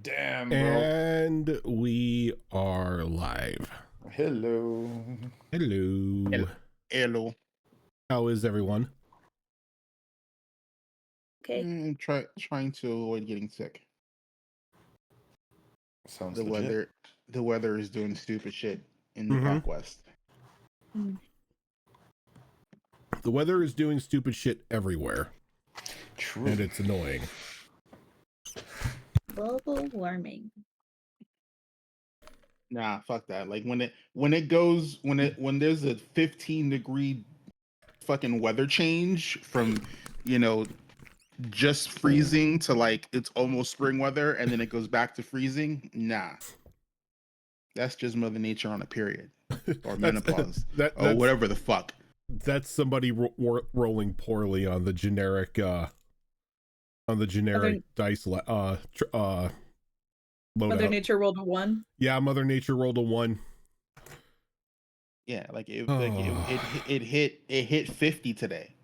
Damn, bro. And we are live. Hello. Hello. Hello. How is everyone? Okay. Trying to avoid getting sick. Sounds The legit. weather is doing stupid shit in the Mhm. Pac West. The weather is doing stupid shit everywhere, True. and it's annoying. Global warming. Nah, fuck that. Like when there's a 15-degree fucking weather change from, just freezing to like it's almost spring weather and then it goes back to freezing. Nah. That's just Mother Nature on a period or menopause or whatever the fuck. That's somebody rolling poorly on the generic dice loadout. Mother Nature rolled a 1. Yeah, Mother Nature rolled a 1. Yeah, like it hit 50 today.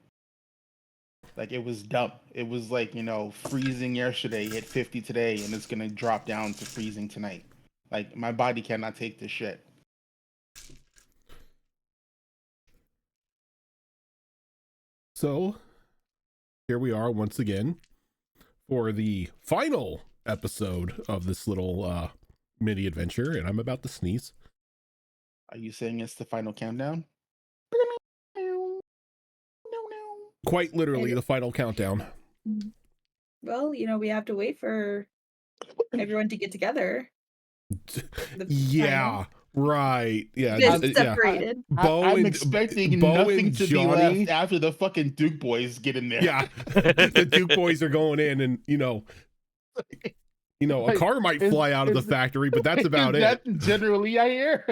Like it was dumb. It was like, freezing yesterday, hit 50 today, and it's gonna drop down to freezing tonight. Like my body cannot take this shit. So here we are once again for the final episode of this little mini adventure, and I'm about to sneeze. Are you saying it's the final countdown? Quite literally the final countdown. Well, we have to wait for everyone to get together. Yeah, right. Yeah, Just separated. I'm expecting nothing to be left after the fucking Duke boys get in there. Yeah, the Duke boys are going in, and a car might fly out of the factory, but that's about it. That's generally I hear.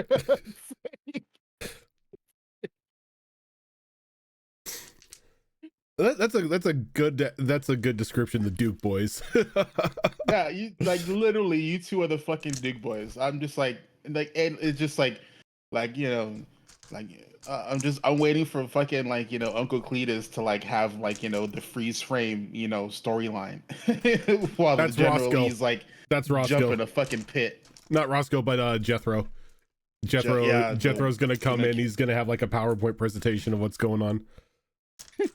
That's a good description. The Duke boys. Yeah, you like literally you two are the fucking Duke boys. I'm just like and it's just like I'm waiting for fucking Uncle Cletus to like have the freeze frame storyline while That's the general Roscoe. he's like That's Roscoe. jump in a fucking pit. Not Roscoe, but Jethro. Jethro's gonna come in. He's gonna have like a PowerPoint presentation of what's going on.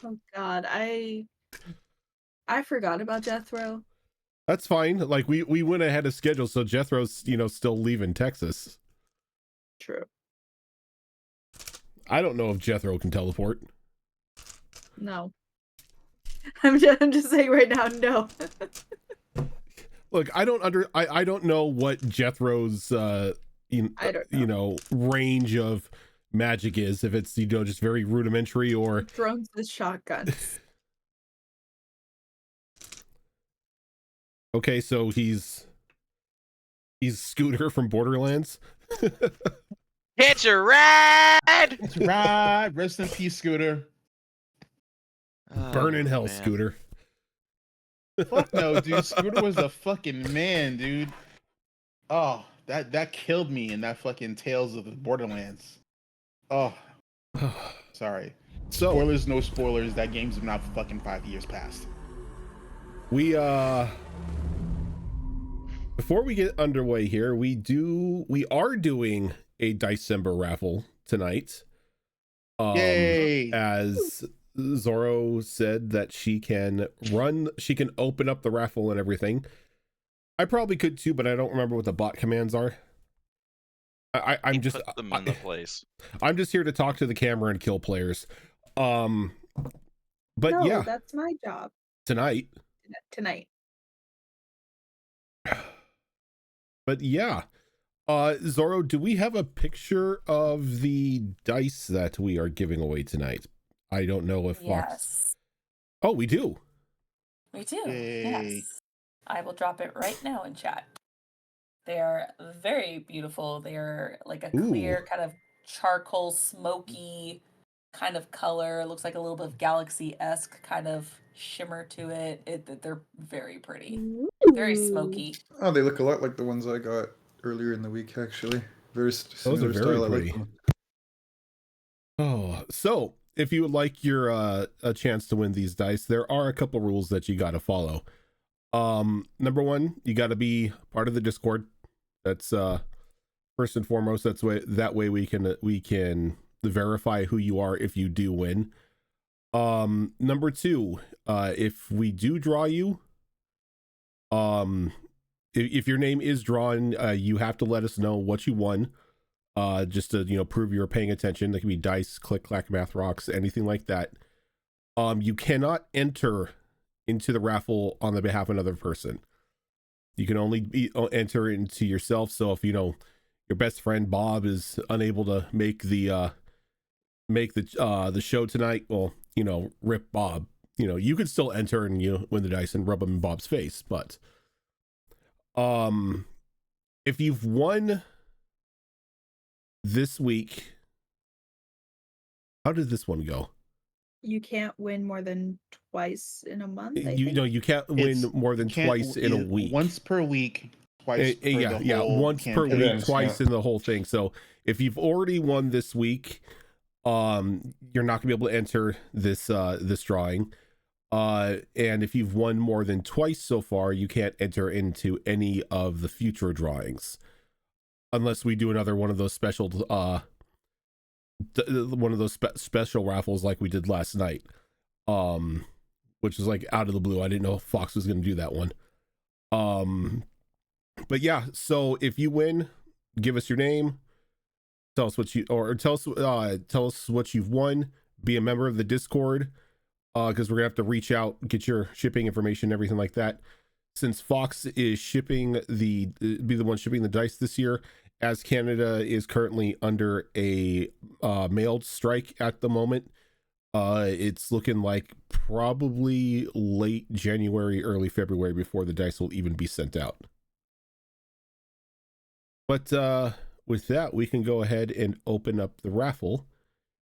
Oh God, I forgot about Jethro. That's fine. Like we went ahead of schedule, so Jethro's still leaving Texas. True. I don't know if Jethro can teleport. No. I'm just saying right now, no. Look, I don't know what Jethro's range of magic is, if it's just very rudimentary or drones with shotguns. Okay, so he's Scooter from Borderlands. It's a ride! It's right. Rest in peace, Scooter. Burn in hell, man. Scooter. Fuck no, dude. Scooter was a fucking man, dude. Oh, that killed me in that fucking Tales of the Borderlands. Oh, sorry. Spoilers, no spoilers. That game's not fucking 5 years past. We before we get underway here, we are doing a December raffle tonight. Yay! As Zorro said that she can open up the raffle and everything. I probably could too, but I don't remember what the bot commands are. I'm just put them in the place. I'm just here to talk to the camera and kill players. But no, yeah, that's my job. Tonight. But yeah, Zorro, do we have a picture of the dice that we are giving away tonight? I don't know if Yes. Oh, we do. We do. Yay. Yes. I will drop it right now in chat. They are very beautiful. They are like a clear kind of charcoal smoky kind of color. It looks like a little bit of galaxy-esque kind of shimmer to it. They're very pretty. Very smoky. Oh, they look a lot like the ones I got earlier in the week, actually. Very similar Those are style. very I like pretty. them. Oh, so if you would like your a chance to win these dice, there are a couple rules that you got to follow. Number one, you got to be part of the Discord. That's first and foremost. That way we can verify who you are if you do win. Number two, if we do draw you, if your name is drawn, you have to let us know what you won, just to prove you're paying attention. That can be dice, click clack, math rocks, anything like that. You cannot enter into the raffle on the behalf of another person. You can only enter into yourself. So if your best friend Bob is unable to make the show tonight, well, rip Bob. You could still enter and win the dice and rub them in Bob's face. But if you've won this week, how did this one go? You can't win more than twice in a month. You can't win more than twice in a week. Once per week, twice. Once per week, twice in the whole thing. So if you've already won this week, you're not gonna be able to enter this drawing. And if you've won more than twice so far, you can't enter into any of the future drawings, unless we do another one of those special special raffles like we did last night, which is like out of the blue. I didn't know Fox was going to do that one. But yeah, so if you win, give us your name, tell us what you've won, be a member of the Discord, because we're gonna have to reach out, get your shipping information, everything like that. Since Fox is be the one shipping the dice this year, as Canada is currently under a mailed strike at the moment, it's looking like probably late January, early February before the dice will even be sent out. But with that, we can go ahead and open up the raffle.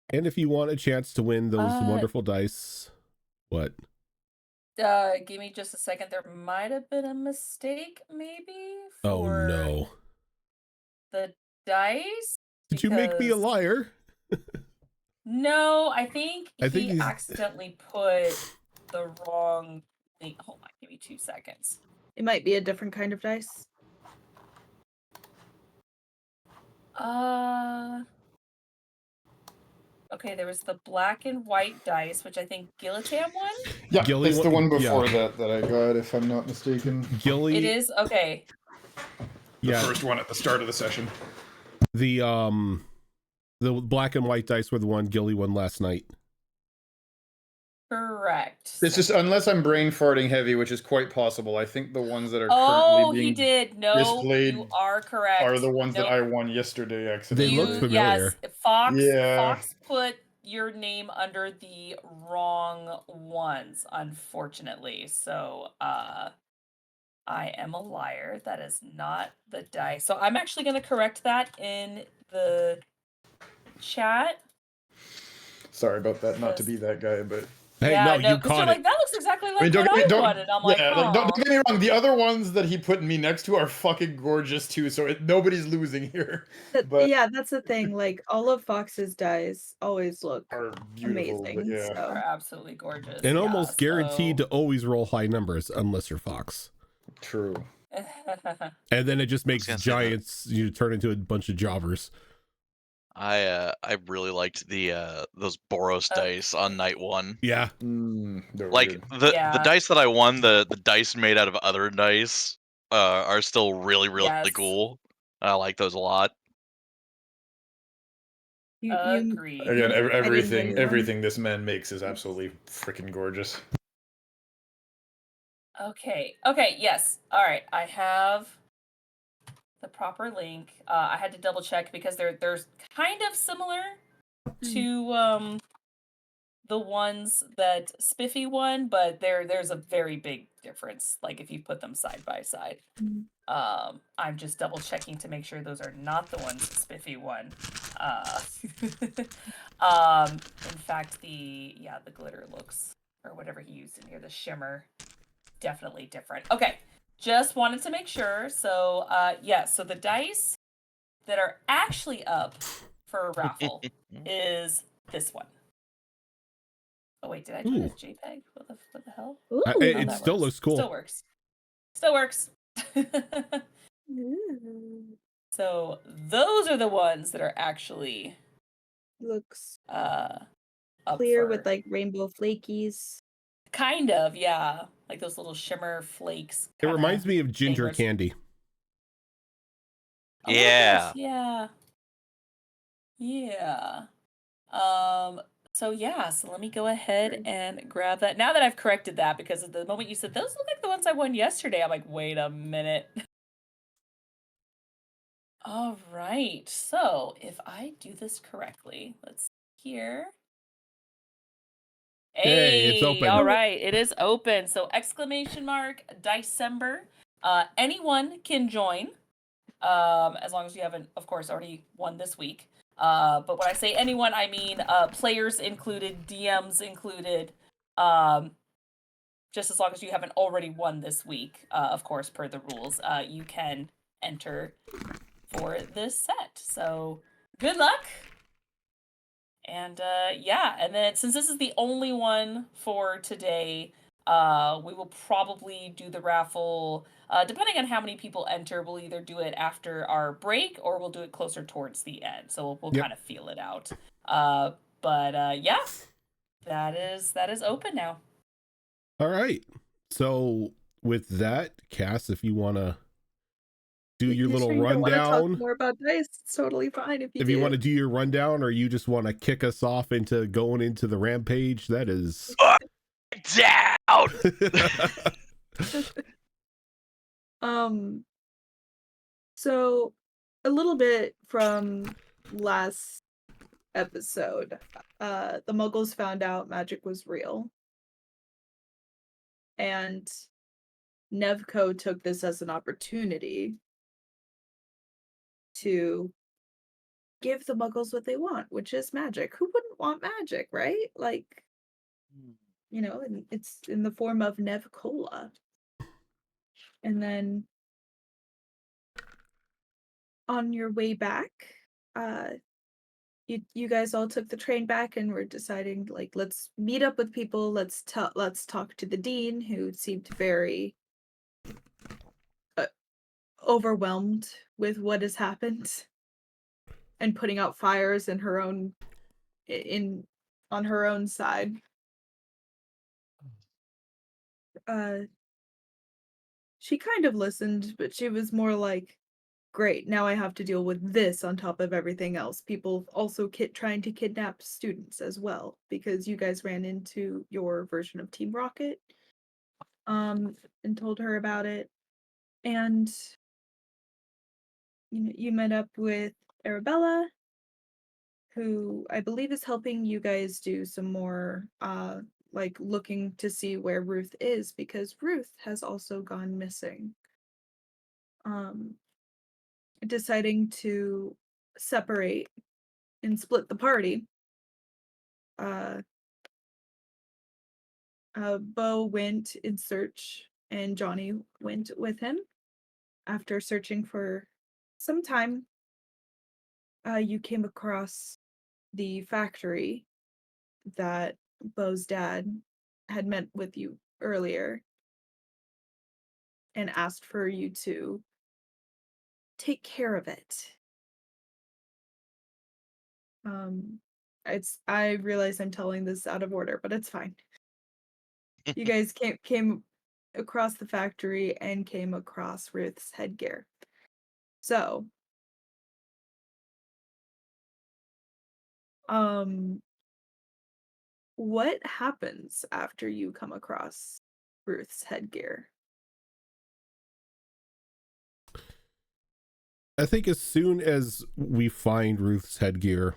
And if you want a chance to win those wonderful dice, what? Give me just a second. There might have been a mistake, maybe. Oh no. The dice? Did you make me a liar? No, I think he he's accidentally put the wrong thing. Hold on, give me 2 seconds. It might be a different kind of dice. Okay, there was the black and white dice, which I think Gillitam won. Yeah, Gilly it's the one before yeah. that I got, if I'm not mistaken. Gilly. It is okay. The first one at the start of the session. The black and white dice were the one Gilly won last night. Correct. It's just, unless I'm brain farting heavy, which is quite possible, I think the ones that are currently being he did. No, displayed you are correct. are the ones that I won yesterday accidentally. They look familiar. Yes, Fox put your name under the wrong ones, unfortunately. So I am a liar. That is not the dice. So I'm actually going to correct that in the chat. Sorry about that, not to be that guy, but... Hey, yeah, no, you because caught you're it. like, that looks exactly like don't what get me- I wanted. I'm like, yeah, don't get me wrong. The other ones that he put me next to are fucking gorgeous too. So nobody's losing here. But Yeah, that's the thing. Like all of Fox's dice always look are beautiful. amazing. But yeah, Are So absolutely gorgeous. And almost guaranteed to always roll high numbers unless you're Fox. true. And then it just makes gonna say that. giants you turn into a bunch of jobbers. I really liked those Boros dice on night one. Yeah. They're Like weird. the dice that I won, the dice made out of other dice are still really Yes. cool. I like those a lot. you Agreed. Again, everything everything this man makes is absolutely freaking gorgeous. Okay. Yes. All right. I have the proper link. I had to double check because they're kind of similar to the ones that Spiffy won, but there's a very big difference. Like if you put them side by side. I'm just double checking to make sure those are not the ones that Spiffy won. In fact, the glitter looks, or whatever he used in here, the shimmer, definitely different. Okay, just wanted to make sure. So so the dice that are actually up for a raffle is this one. Oh wait, did I do this JPEG? What the hell? Ooh, It that still works. looks cool. Still works. Still works. Ooh, So those are the ones that are actually looks up clear for with like rainbow flakies. kind of, yeah. Like those little shimmer flakes. It reminds me of ginger candy. A little bit, Yeah. yeah. Yeah. So yeah, so let me go ahead and grab that. Now that I've corrected that, because at the moment you said those look like the ones I won yesterday, I'm like, wait a minute. All right. So if I do this correctly, let's see here. Hey, it's open. All right, it is open. So exclamation mark December. Anyone can join, as long as you haven't, of course, already won this week. But when I say anyone, I mean players included, DMs included. Just as long as you haven't already won this week, of course, per the rules, you can enter for this set. So good luck. And yeah, and then since this is the only one for today, we will probably do the raffle. Depending on how many people enter, we'll either do it after our break or we'll do it closer towards the end. So we'll kind of feel it out. But yeah, that is open now. All right. So with that, Cass, if you want to do your little You don't want to rundown, talk more about dice, it's totally fine if you want to do your rundown, or you just want to kick us off into going into the rampage, that is Down. So a little bit from last episode, the Muggles found out magic was real, and Nevco took this as an opportunity to give the Muggles what they want, which is magic. Who wouldn't want magic, right? Like, you know, and it's in the form of Nevcola. And then on your way back, you guys all took the train back and were deciding, like, let's meet up with people, let's talk to the dean, who seemed very overwhelmed with what has happened and putting out fires in her own on her own side. She kind of listened, but she was more like, great, now I have to deal with this on top of everything else. People also trying to kidnap students as well, because you guys ran into your version of Team Rocket, and told her about it. And you met up with Arabella, who I believe is helping you guys do some more like looking to see where Ruth is, because Ruth has also gone missing. Deciding to separate and split the party, Bo went in search and Johnny went with him. After searching for some time, you came across the factory that Bo's dad had met with you earlier and asked for you to take care of it. I realize I'm telling this out of order, but it's fine. You guys came across the factory and came across Ruth's headgear. So, what happens after you come across Ruth's headgear? I think as soon as we find Ruth's headgear,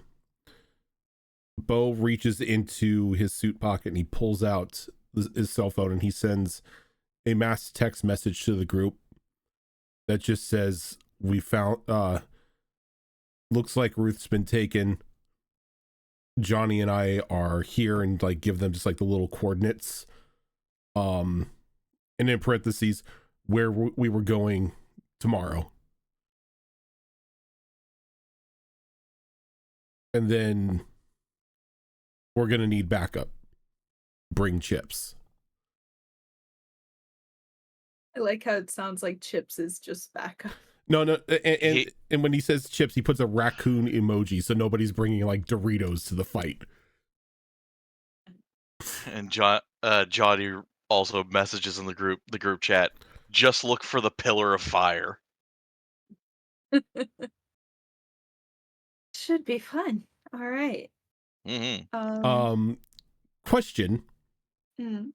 Bo reaches into his suit pocket and he pulls out his cell phone and he sends a mass text message to the group that just says, we found, looks like Ruth's been taken. Johnny and I are here, and like give them just like the little coordinates. And in parentheses, where we were going tomorrow. And then we're going to need backup. Bring chips. I like how it sounds like Chips is just backup. No, and He- when he says chips, he puts a raccoon emoji, so nobody's bringing like Doritos to the fight. And Johnny also messages in the group chat. Just look for the pillar of fire. Should be fun. All right. Mm-hmm. Question: mm,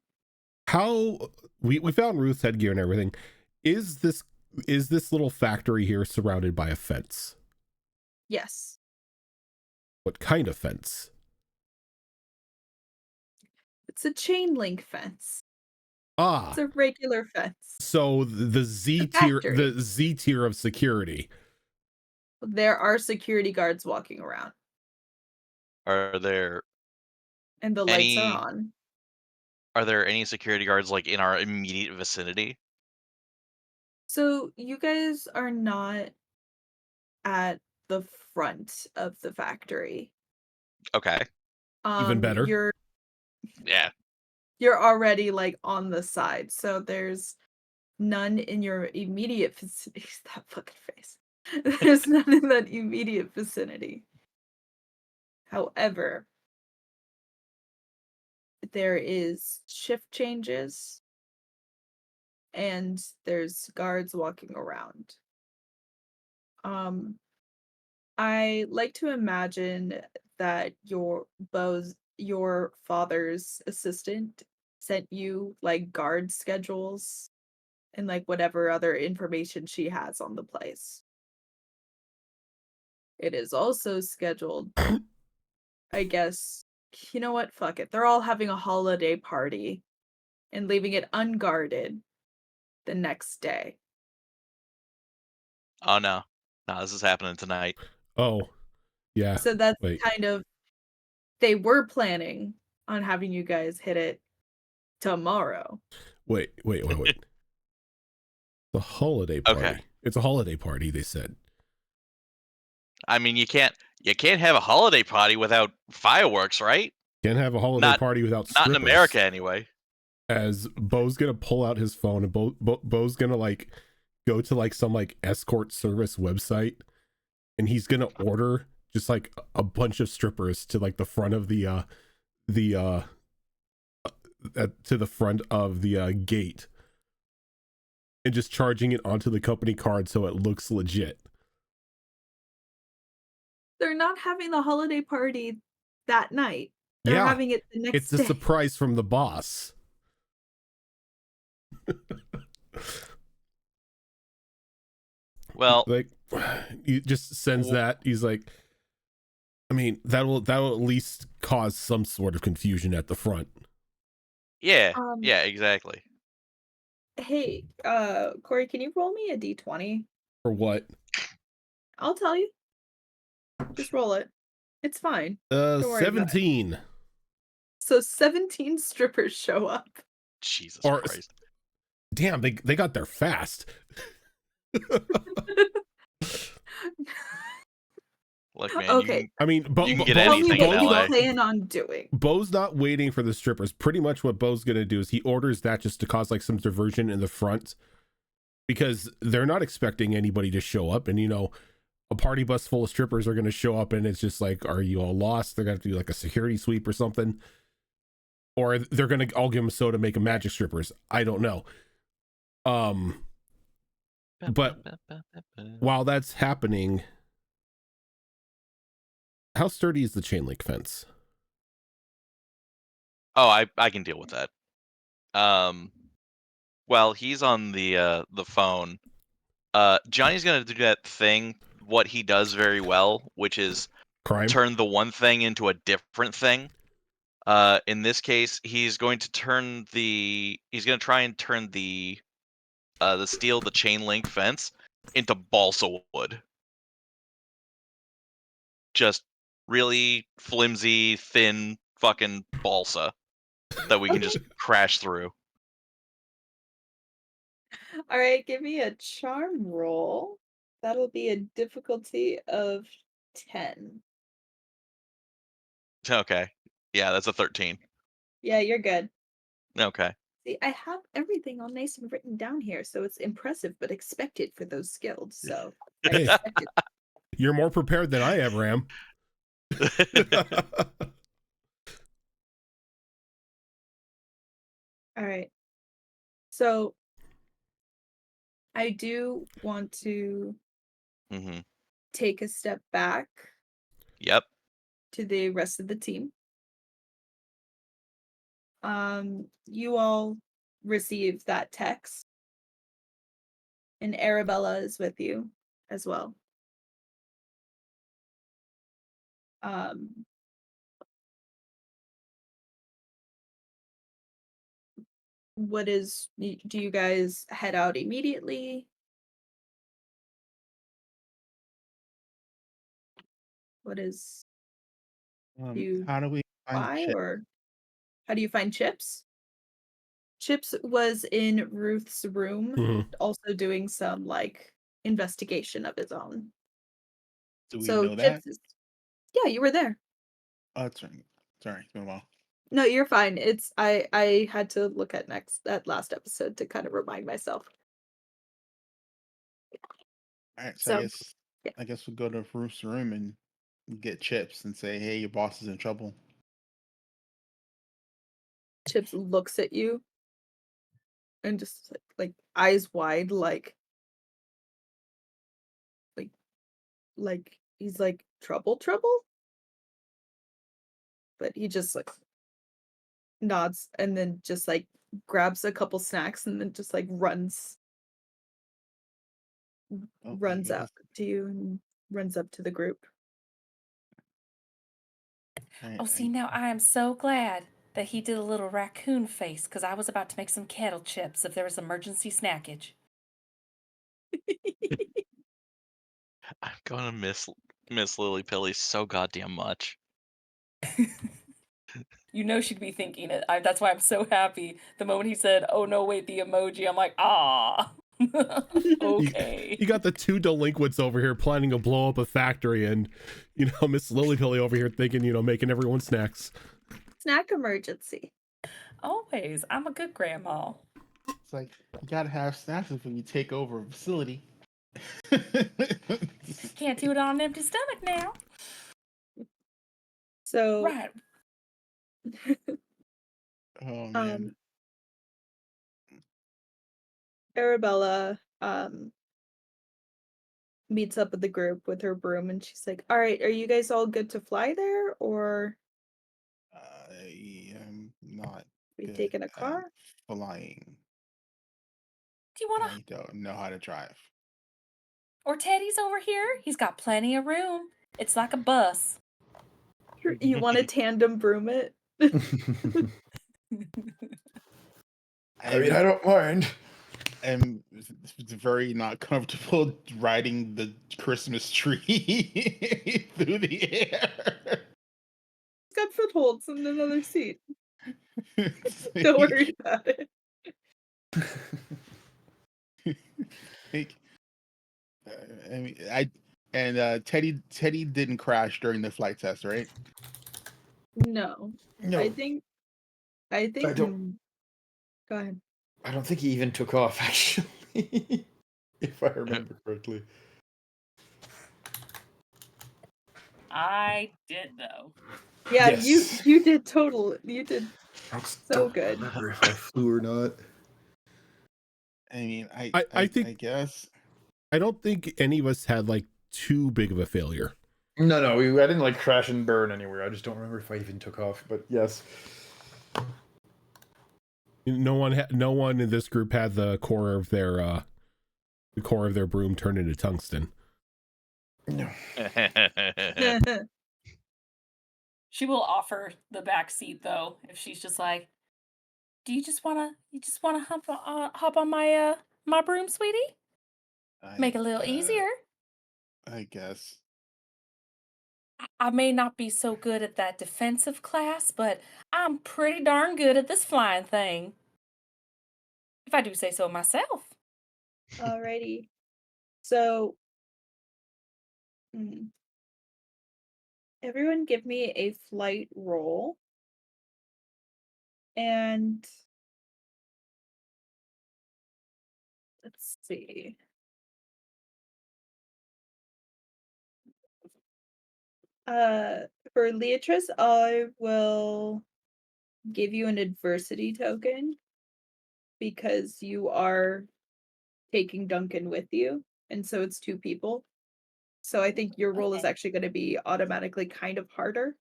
How we found Ruth's headgear and everything? Is this little factory here surrounded by a fence? yes. What kind of fence? It's a chain link fence. Ah, It's a regular fence. so the Z tier, the Z tier of security. There are security guards walking around, Are there and the lights are on. Are there any security guards like in our immediate vicinity? So you guys are not at the front of the factory. Okay. Even better. Yeah. You're already like on the side, so there's none in your immediate vicinity. That fucking face. There's none in that immediate vicinity. However, there is shift changes and there's guards walking around. I like to imagine that your father's assistant sent you like guard schedules and like whatever other information she has on the place. It is also scheduled, I guess. You know what? Fuck it. They're all having a holiday party and leaving it unguarded the next day. Oh no. No, this is happening tonight. Oh, yeah. So that's Wait. kind of, they were planning on having you guys hit it tomorrow. Wait. The holiday party. Okay. It's a holiday party, they said. I mean, you can't have a holiday party without fireworks, right? Can't have a holiday party without strippers. Not in America, anyway. As Bo's gonna pull out his phone and Bo's gonna like go to like some like escort service website, and he's gonna order just like a bunch of strippers to like the front of to the front of the gate, and just charging it onto the company card so it looks legit. They're not having the holiday party that night. They're having it the next day. It's a surprise from the boss. Well, like he just sends that. He's like, I mean, that will at least cause some sort of confusion at the front. Yeah, yeah, exactly. Hey, Corey, can you roll me a d20? For what? I'll tell you. Just roll it. It's fine. Don't worry about it. 17. So 17 strippers show up. Jesus Christ. Damn, they got there fast. Look, man. Okay. I mean, you can get anything in What LA. you plan on doing? Bo's not waiting for the strippers. Pretty much what Bo's gonna do is he orders that just to cause like some diversion in the front, because they're not expecting anybody to show up, and you know, a party bus full of strippers are gonna show up, and it's just like, are you all lost? They're gonna have to do like a security sweep or something, or they're gonna all give them soda, make them magic strippers. I don't know. But while that's happening, how sturdy is the chain link fence? Oh, I can deal with that. Well, he's on the phone. Johnny's gonna do that thing, what he does very well, which is Crime. turn the one thing into a different thing. In this case, he's going to try and turn the steel, the chain link fence, into balsa wood. Just really flimsy, thin fucking balsa that we can just crash through. All right, give me a charm roll. That'll be a difficulty of 10. Okay. Yeah, that's a 13. Yeah, you're good. Okay. See, I have everything all nice and written down here, so it's impressive but expected for those skilled. So I Hey. expected. You're more prepared than I ever am. All right. So I do want to Mm-hmm. take a step back Yep. to the rest of the team. You all received that text, and Arabella is with you as well. Um, do you guys head out immediately? What is, do you How do we find fly, Chip? or how do you find Chips? Chips was in Ruth's room, Mhm. also doing some like investigation of his own. Do we So know that? Chips is, yeah, you were there. Oh, that's right. Sorry, it's been a while. No, you're fine. I had to look at that last episode to kind of remind myself. All right, so So yeah, I guess we'll go to Ruth's room and get Chips and say, "Hey, your boss is in trouble." Chips looks at you and just like eyes wide, like like he's like trouble, but he just like nods and then just like grabs a couple snacks and then just like Oh, runs out to you and runs up to the group. Oh, see, now I am so glad that he did a little raccoon face because I was about to make some kettle chips if there was emergency snackage. I'm gonna miss Lily Pilly so goddamn much. You know she'd be thinking it. That's why I'm so happy. The moment he said, "Oh no, wait, the emoji," I'm like, ah, okay. You got the two delinquents over here planning to blow up a factory, and Miss Lilypilly over here thinking, making everyone snacks. Snack emergency. Always, I'm a good grandma. It's like you gotta have snacks when you take over a facility. Can't do it on an empty stomach now. So Right. Oh man. Arabella meets up with the group with her broom and she's like, "All right, are you guys all good to fly there, or I am not we good taking a at car?" flying. Do you want to? I don't know how to drive. Or Teddy's over here. He's got plenty of room. It's like a bus. You want to tandem broom it? I mean, I don't mind. I'm very not comfortable riding the Christmas tree through the air. It's got footholds and another seat. Don't worry about it. Like, I mean, Teddy didn't crash during the flight test, right? No. No, I think I don't. Go ahead. I don't think he even took off, actually, if I remember correctly. I did though. Yeah, Yes. you did you did so Don't good. remember if I flew or not. I mean, I think I guess. I don't think any of us had like too big of a failure. No, I didn't like crash and burn anywhere. I just don't remember if I even took off. But yes. No one in this group had the core of their broom turned into tungsten. No. She will offer the back seat though if she's just like, "Do you just wanna hop on my my broom, sweetie? Make it a little easier. I guess. I may not be so good at that defensive class, but I'm pretty darn good at this flying thing. If I do say so myself." Alrighty. So everyone give me a flight roll. And see. For Leatrice, I will give you an adversity token because you are taking Duncan with you, and so it's 2 people. So I think your roll is Okay. actually going to be automatically kind of harder.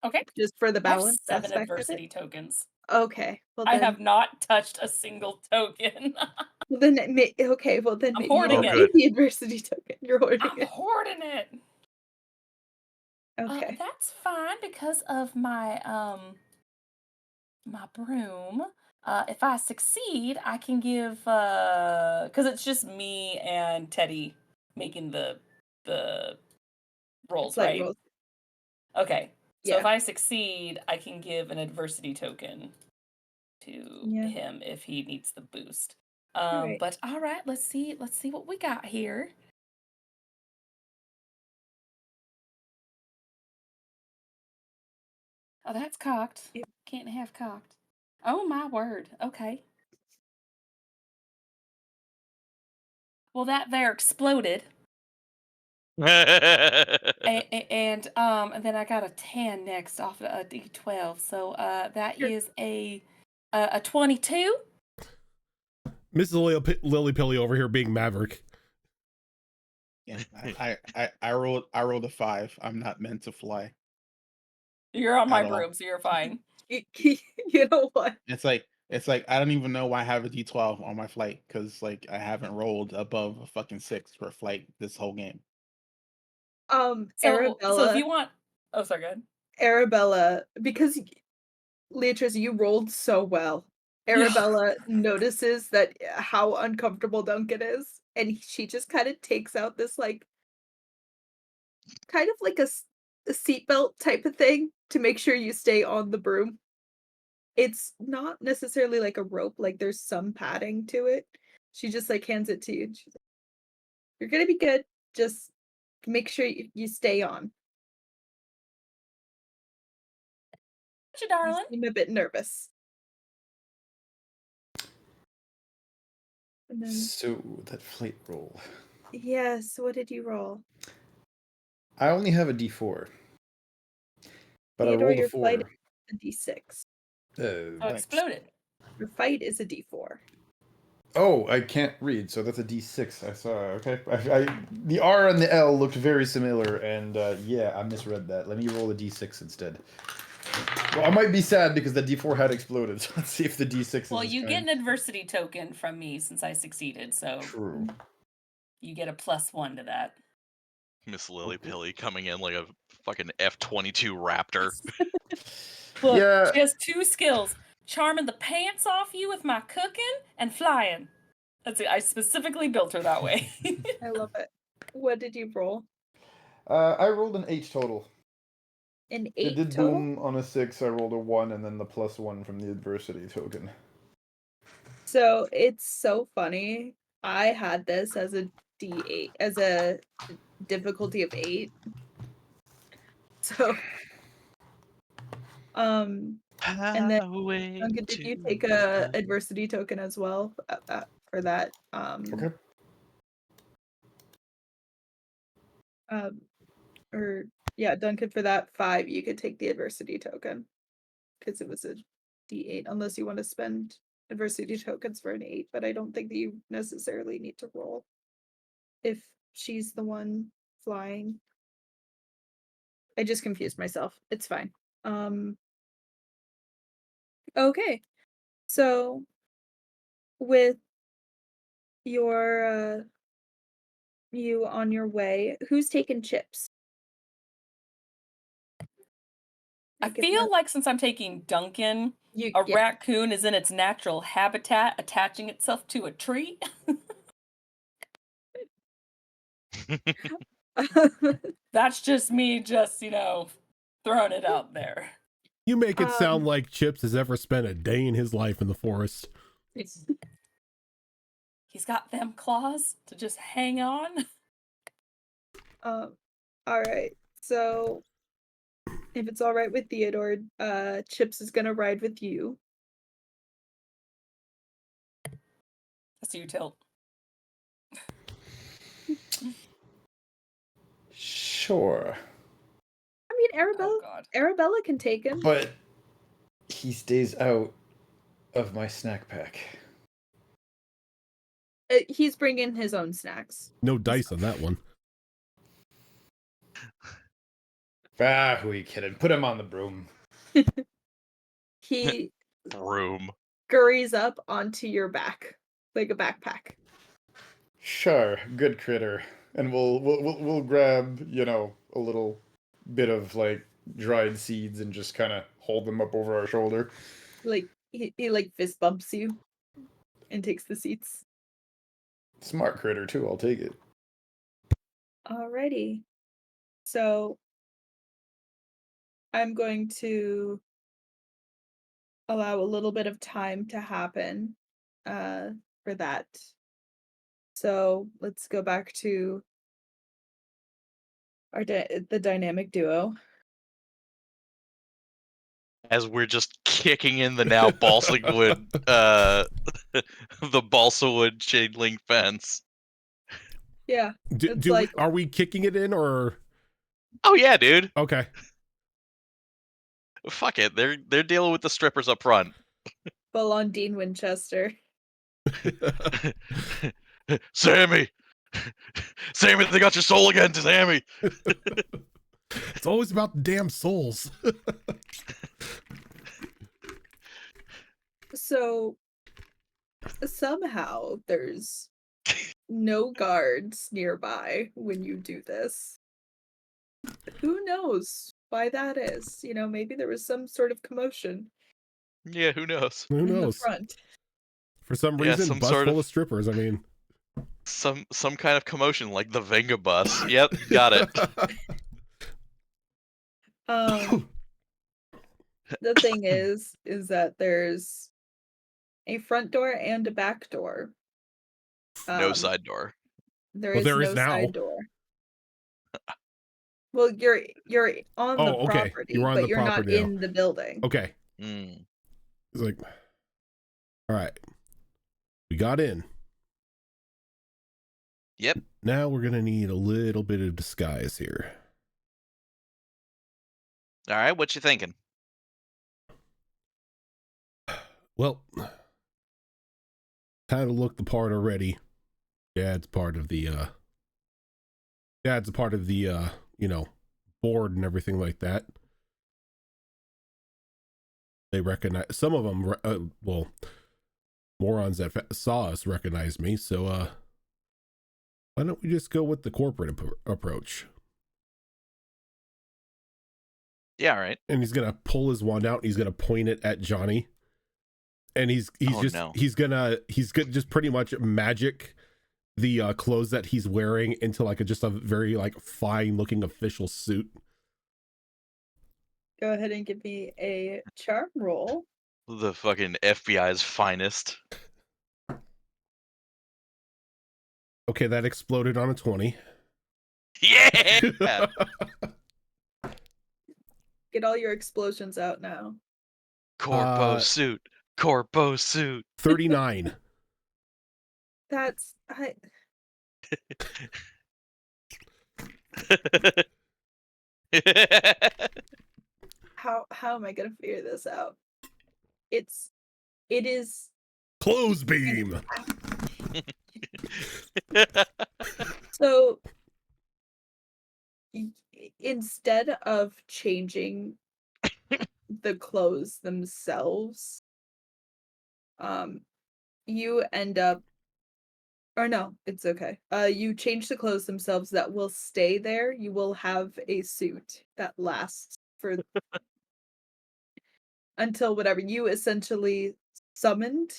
Okay. Just for the I have balance 7 aspect of it. adversity tokens. Okay, well I then, have not touched a single token. well then, okay, well then I'm maybe you hoarding don't it. need the adversity token. You're hoarding I'm it. hoarding it. Okay. That's fine because of my my broom. If I succeed, I can give because it's just me and Teddy making the rolls, Slight right? rolls. Okay. So if Yeah. I succeed, I can give an adversity token to Yeah. him if he needs the boost. Alright. But all right, let's see what we got here. Oh, that's cocked. Yep. Can't have cocked. Oh my word. Okay. Well, that there exploded. And then I got a 10 next off a D12. So that Sure. is a 22. Mrs. Lily Pilly over here being Maverick. Yeah, I rolled a 5. I'm not meant to fly You're on my at all. broom, so you're fine. You know what? It's like I don't even know why I have a D12 on my flight because like I haven't rolled above a fucking 6 for a flight this whole game. So if Arabella, you want, oh, sorry, go ahead. Arabella, because Leatrice, you rolled so well. Yeah. Arabella notices that how uncomfortable Duncan is, and she just kind of takes out this like kind of like a seatbelt type of thing to make sure you stay on the broom. It's not necessarily like a rope, like there's some padding to it. She just like hands it to you. And she's like, "You're gonna be good. Just make sure you stay on." You You darling. seem a bit nervous. And then, So that flight roll. yes, what did you roll? I only have a D4, but I Theodore, rolled a your flight 4. is a D6. Oh, Thanks. exploded. Your fight is a D4. Oh, I can't read, so that's a D6. I saw. Okay, the R and the L looked very similar, and yeah, I misread that. Let me roll a D6 instead. Well, I might be sad because the D4 had exploded. So let's see if the D6 is. Well, as you get kind. an adversity token from me since I succeeded, so True. you get a +1 to that. Miss Lily Pilly coming in like a fucking F-22 Raptor. Look, Yeah. she has 2 skills: charming the pants off you with my cooking and flying. That's it. I specifically built her that way. I love it. What did you roll? I rolled an 8 total. An It 8 did total? boom on a 6. I rolled a 1, and then the +1 from the adversity token. So it's so funny. I had this as a D8, as a difficulty of 8. So, and then Duncan, did you take a adversity token as well for that? Okay. Or yeah, Duncan, for that 5, you could take the adversity token because it was a D8, unless you want to spend adversity tokens for an 8. But I don't think that you necessarily need to roll if she's the one flying. I just confused myself. It's fine. Okay. So with your you on your way, who's taking chips? I Like, it's feel not like since I'm taking Duncan, you. a Yeah. raccoon is in its natural habitat, attaching itself to a tree. That's just me, throwing it out there. You make it sound like Chips has ever spent a day in his life in the forest. He's got them claws to just hang on. All right. So if it's all right with Theodore, Chips is gonna ride with you. So you tilt. Sure. I mean, Arabella, Oh God. Arabella can take him. But he stays out of my snack pack. He's bringing his own snacks. No dice on that one. Ah, who are you kidding? Put him on the broom. He Broom. scurries up onto your back like a backpack. Sure, good critter. And we'll grab, you know, a little bit of like dried seeds and just kind of hold them up over our shoulder. Like he like fist bumps you and takes the seats. Smart critter too, I'll take it. Alrighty. So I'm going to allow a little bit of time to happen for that. So let's go back to our the dynamic duo. As we're just kicking in the now balsa wood, the balsa wood chain link fence. Yeah. It's like Are we kicking it in or? Oh yeah, dude. Okay. Fuck it. They're dealing with the strippers up front. full on Dean Winchester. Sammy! Sammy, they got your soul again, Sammy! It's always about the damn souls. So somehow there's no guards nearby when you do this. Who knows why that is? You know, maybe there was some sort of commotion Yeah, who knows? Who in the knows? front. For some Yeah, reason, some bus sort full of- of strippers. I mean, Some kind of commotion, like the Venga bus. Yep, got it. The thing is that there's a front door and a back door. No side door. There Well, is there no is now. side door. Well, you're on the Oh, okay. property, You're on but the you're property not now. in the building. Okay. Mm. It's like, all right, we got in. Yep. Now we're gonna need a little bit of disguise here. All right, what you thinking? Well, kind of look the part already. Dad's part of the you know, board and everything like that. They recognize some of them. Well, morons that saw us recognize me. So, why don't we just go with the corporate approach? Yeah, all right. And he's gonna pull his wand out and he's gonna point it at Johnny. And he's gonna just pretty much magic the clothes that he's wearing into like just a very like fine looking official suit. Go ahead and give me a charm roll. The fucking FBI's finest. Okay, that exploded on a 20. Yeah! Get all your explosions out now. Corpo suit. Corpo suit. 39. That's how am I gonna figure this out? It is Clothes beam. so instead of changing the clothes themselves, you end up, or no, it's okay. You change the clothes themselves that will stay there. You will have a suit that lasts for until whatever. You essentially summoned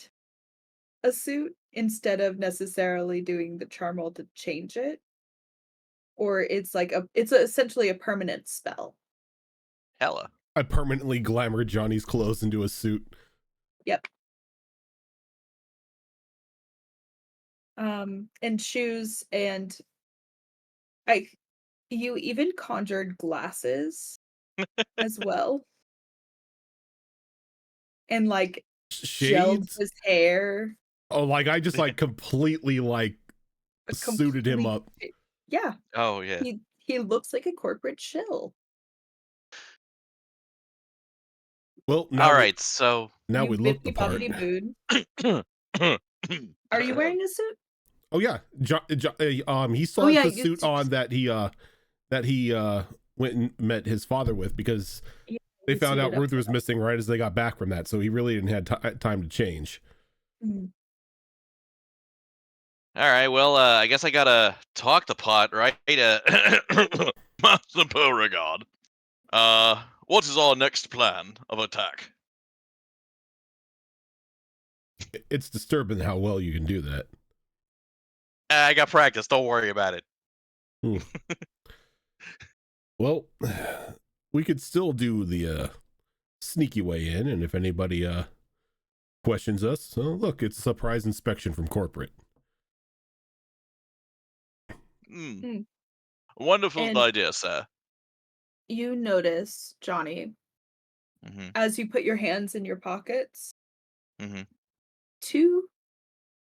a suit instead of necessarily doing the charm roll to change it. Or it's like it's essentially a permanent spell. Hella. I permanently glamored Johnny's clothes into a suit. Yep. And shoes, and you even conjured glasses as well. And like gelled Shades. his hair. Oh, like I just like completely like suited him up. Yeah. Oh, yeah. He looks like a corporate shill. Well, now All we right, so now You we look the bippity part. boppity bood. Are you wearing a suit? Oh yeah, he still Oh, has yeah, the you suit on that he went and met his father with, because Yeah, they you found out suited up Ruth for was that. missing right as they got back from that, so he really didn't have time to change. Mm. all right, well, I guess I gotta talk the pot, right? Master Beauregard. What is our next plan of attack? It's disturbing how well you can do that. I got practice. Don't worry about it. Well, we could still do the sneaky way in, and if anybody questions us, look, it's a surprise inspection from corporate. Mm. Wonderful And idea, sir. you notice, Johnny, Mm-hmm. as you put your hands in your pockets, Mm-hmm. 2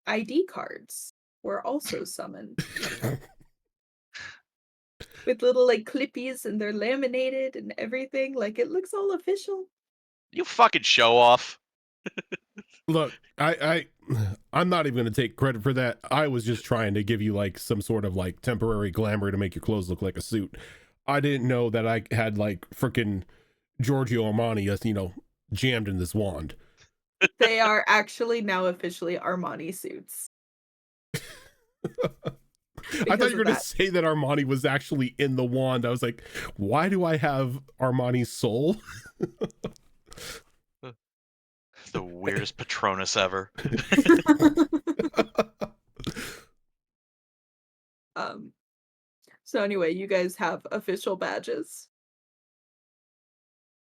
ID cards were also summoned with little like clippies, and they're laminated and everything. Like, it looks all official. You fucking show off. Look, I'm not even going to take credit for that. I was just trying to give you like some sort of like temporary glamour to make your clothes look like a suit. I didn't know that I had like freaking Giorgio Armani, jammed in this wand. They are actually now officially Armani suits. I thought you were of going to that. say that Armani was actually in the wand. I was like, why do I have Armani's soul? The weirdest Patronus ever. So anyway, you guys have official badges.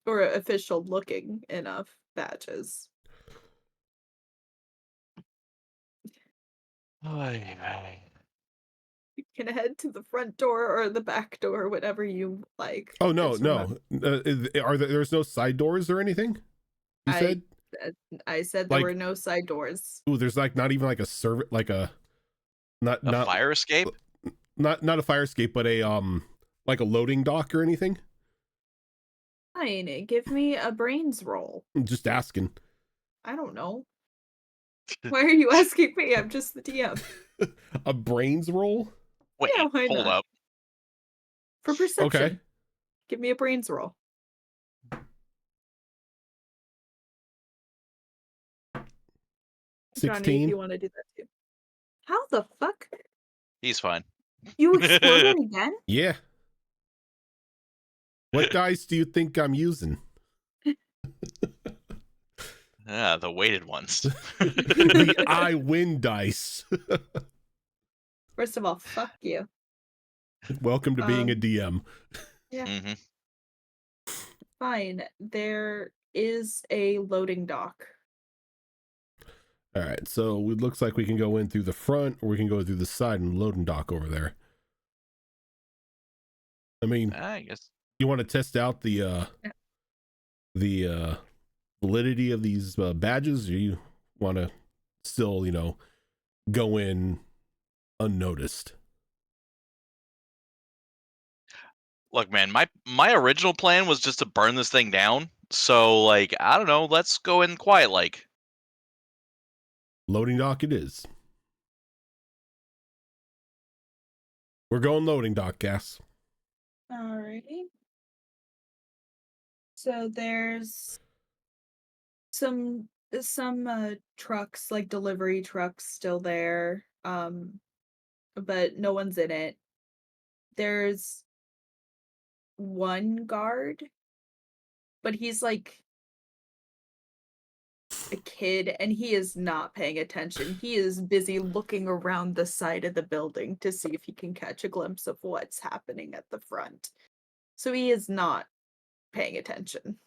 Or official looking enough badges. You can head to the front door or the back door, whatever you like. Oh, no, Just no. There's no side doors or anything? You said? I said there Like, were no side doors. ooh, there's like not even like a like a not A fire escape? not a fire escape, but a like a loading dock or anything. Fine, give me a brains roll. I'm just asking. I don't know. Why are you asking me? I'm just the DM. A brains roll? Wait, Yeah, why hold not? up. For perception. Okay. Give me a brains roll. 16. Johnny, if you want to do that too. How the fuck? He's fine. You exploded again? Yeah. What dice do you think I'm using? The weighted ones. The I win dice. First of all, fuck you. Welcome to being a DM. Yeah. Mm-hmm. Fine. There is a loading dock. All right, so it looks like we can go in through the front, or we can go through the side and loading dock over there. I mean, I guess. you want to test out the validity of these badges, or you want to still, go in unnoticed? Look, man, my original plan was just to burn this thing down. So, like, I don't know. Let's go in quiet, like. Loading dock it is. We're going loading dock, gas. Alrighty. So there's some trucks, like delivery trucks, still there. But no one's in it. There's one guard, but he's like a kid, and he is not paying attention. He is busy looking around the side of the building to see if he can catch a glimpse of what's happening at the front. So he is not paying attention.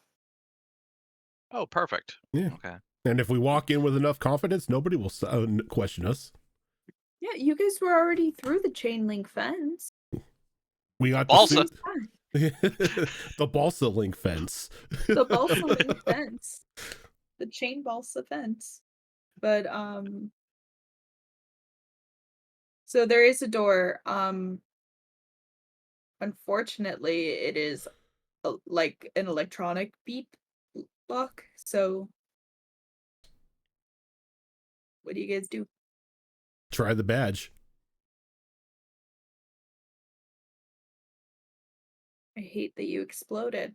Oh, perfect. Yeah. Okay. And if we walk in with enough confidence, nobody will question us. Yeah, you guys were already through the chain link fence. We got Balsa. the balsa link fence. The balsa link fence. The chain balsa fence. But so there is a door. Unfortunately, it is like an electronic beep lock. So, what do you guys do? Try the badge. I hate that you exploded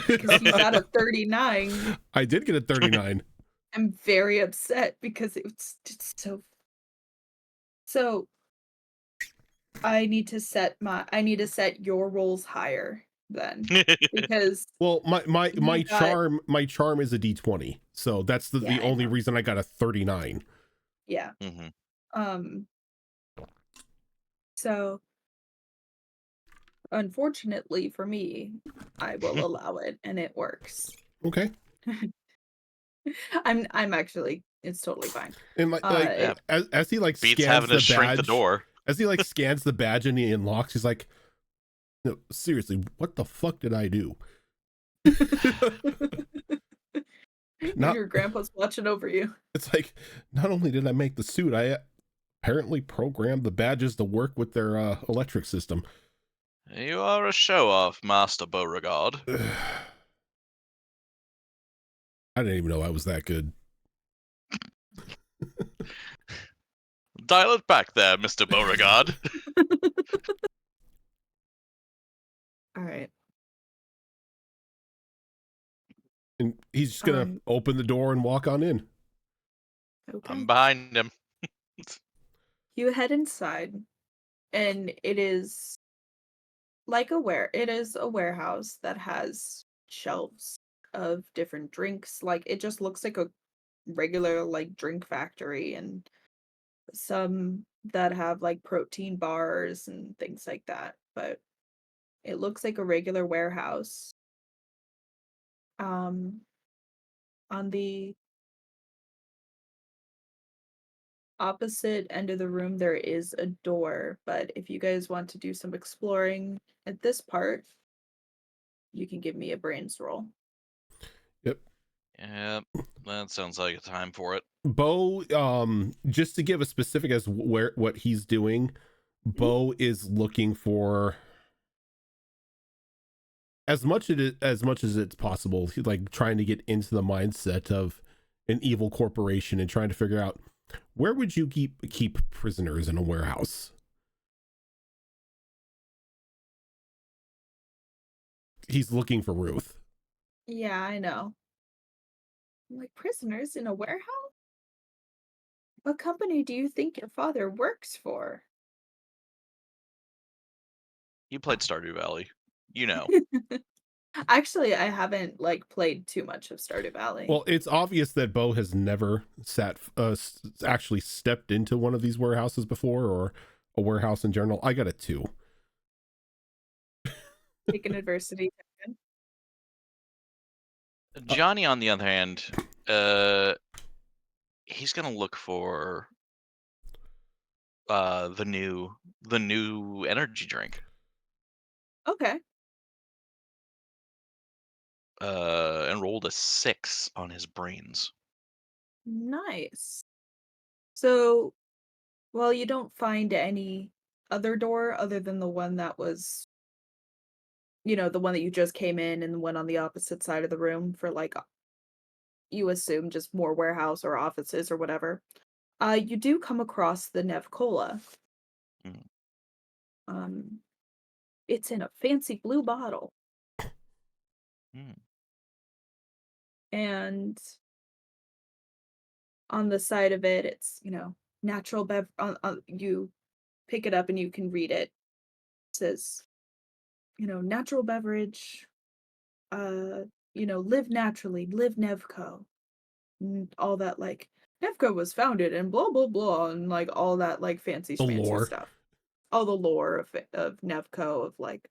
because you got a 39. I did get a 39. I'm very upset because it's so. So, I need to set your rolls higher then because Well, my you got charm is a D20, so that's the I only know. reason I got a 39. Yeah. Mhm. So unfortunately for me, I will allow it and it works. Okay. I'm actually it's totally fine. And like Yeah. as he like Beats scans having the to shrink the badge, door. as he like scans the badge and he unlocks, he's like, no, seriously, what the fuck did I do? Not Your grandpa's watching over you. It's like, not only did I make the suit, I apparently programmed the badges to work with their electric system. You are a show-off, Master Beauregard. I didn't even know I was that good. Dial it back there, Mr. Beauregard. All right. And he's just gonna open the door and walk on in. Okay. I'm behind him. You head inside and it is a warehouse that has shelves of different drinks. Like it just looks like a regular like drink factory, and some that have like protein bars and things like that. But it looks like a regular warehouse. On the opposite end of the room there is a door, but if you guys want to do some exploring at this part, you can give me a brains roll. Yep. Yep, that sounds like a time for it. Bo, just to give a specific as what he's doing, Bo is looking for as much as it's possible. He's like trying to get into the mindset of an evil corporation and trying to figure out where would you keep prisoners in a warehouse. He's looking for Ruth. Yeah, I know. I'm like, prisoners in a warehouse? What company do you think your father works for? You played Stardew Valley. You know. Actually, I haven't like played too much of Stardew Valley. Well, it's obvious that Bo has never actually stepped into one of these warehouses before, or a warehouse in general. I got a 2. Take an adversity. Johnny, on the other hand, he's gonna look for the new energy drink. Okay. And rolled a 6 on his brains. Nice. So, well, you don't find any other door other than the one that was, the one that you just came in, and the one on the opposite side of the room for like you assume just more warehouse or offices or whatever. You do come across the Nev Cola. Mm. It's in a fancy blue bottle. Mm. And on the side of it, it's, natural you pick it up and you can read it. It says, natural beverage, live naturally, live Nevco. And all that, like, Nevco was founded and blah, blah, blah, and like all that, like, fancy The schmancy lore. stuff. All the lore of Nevco, of like,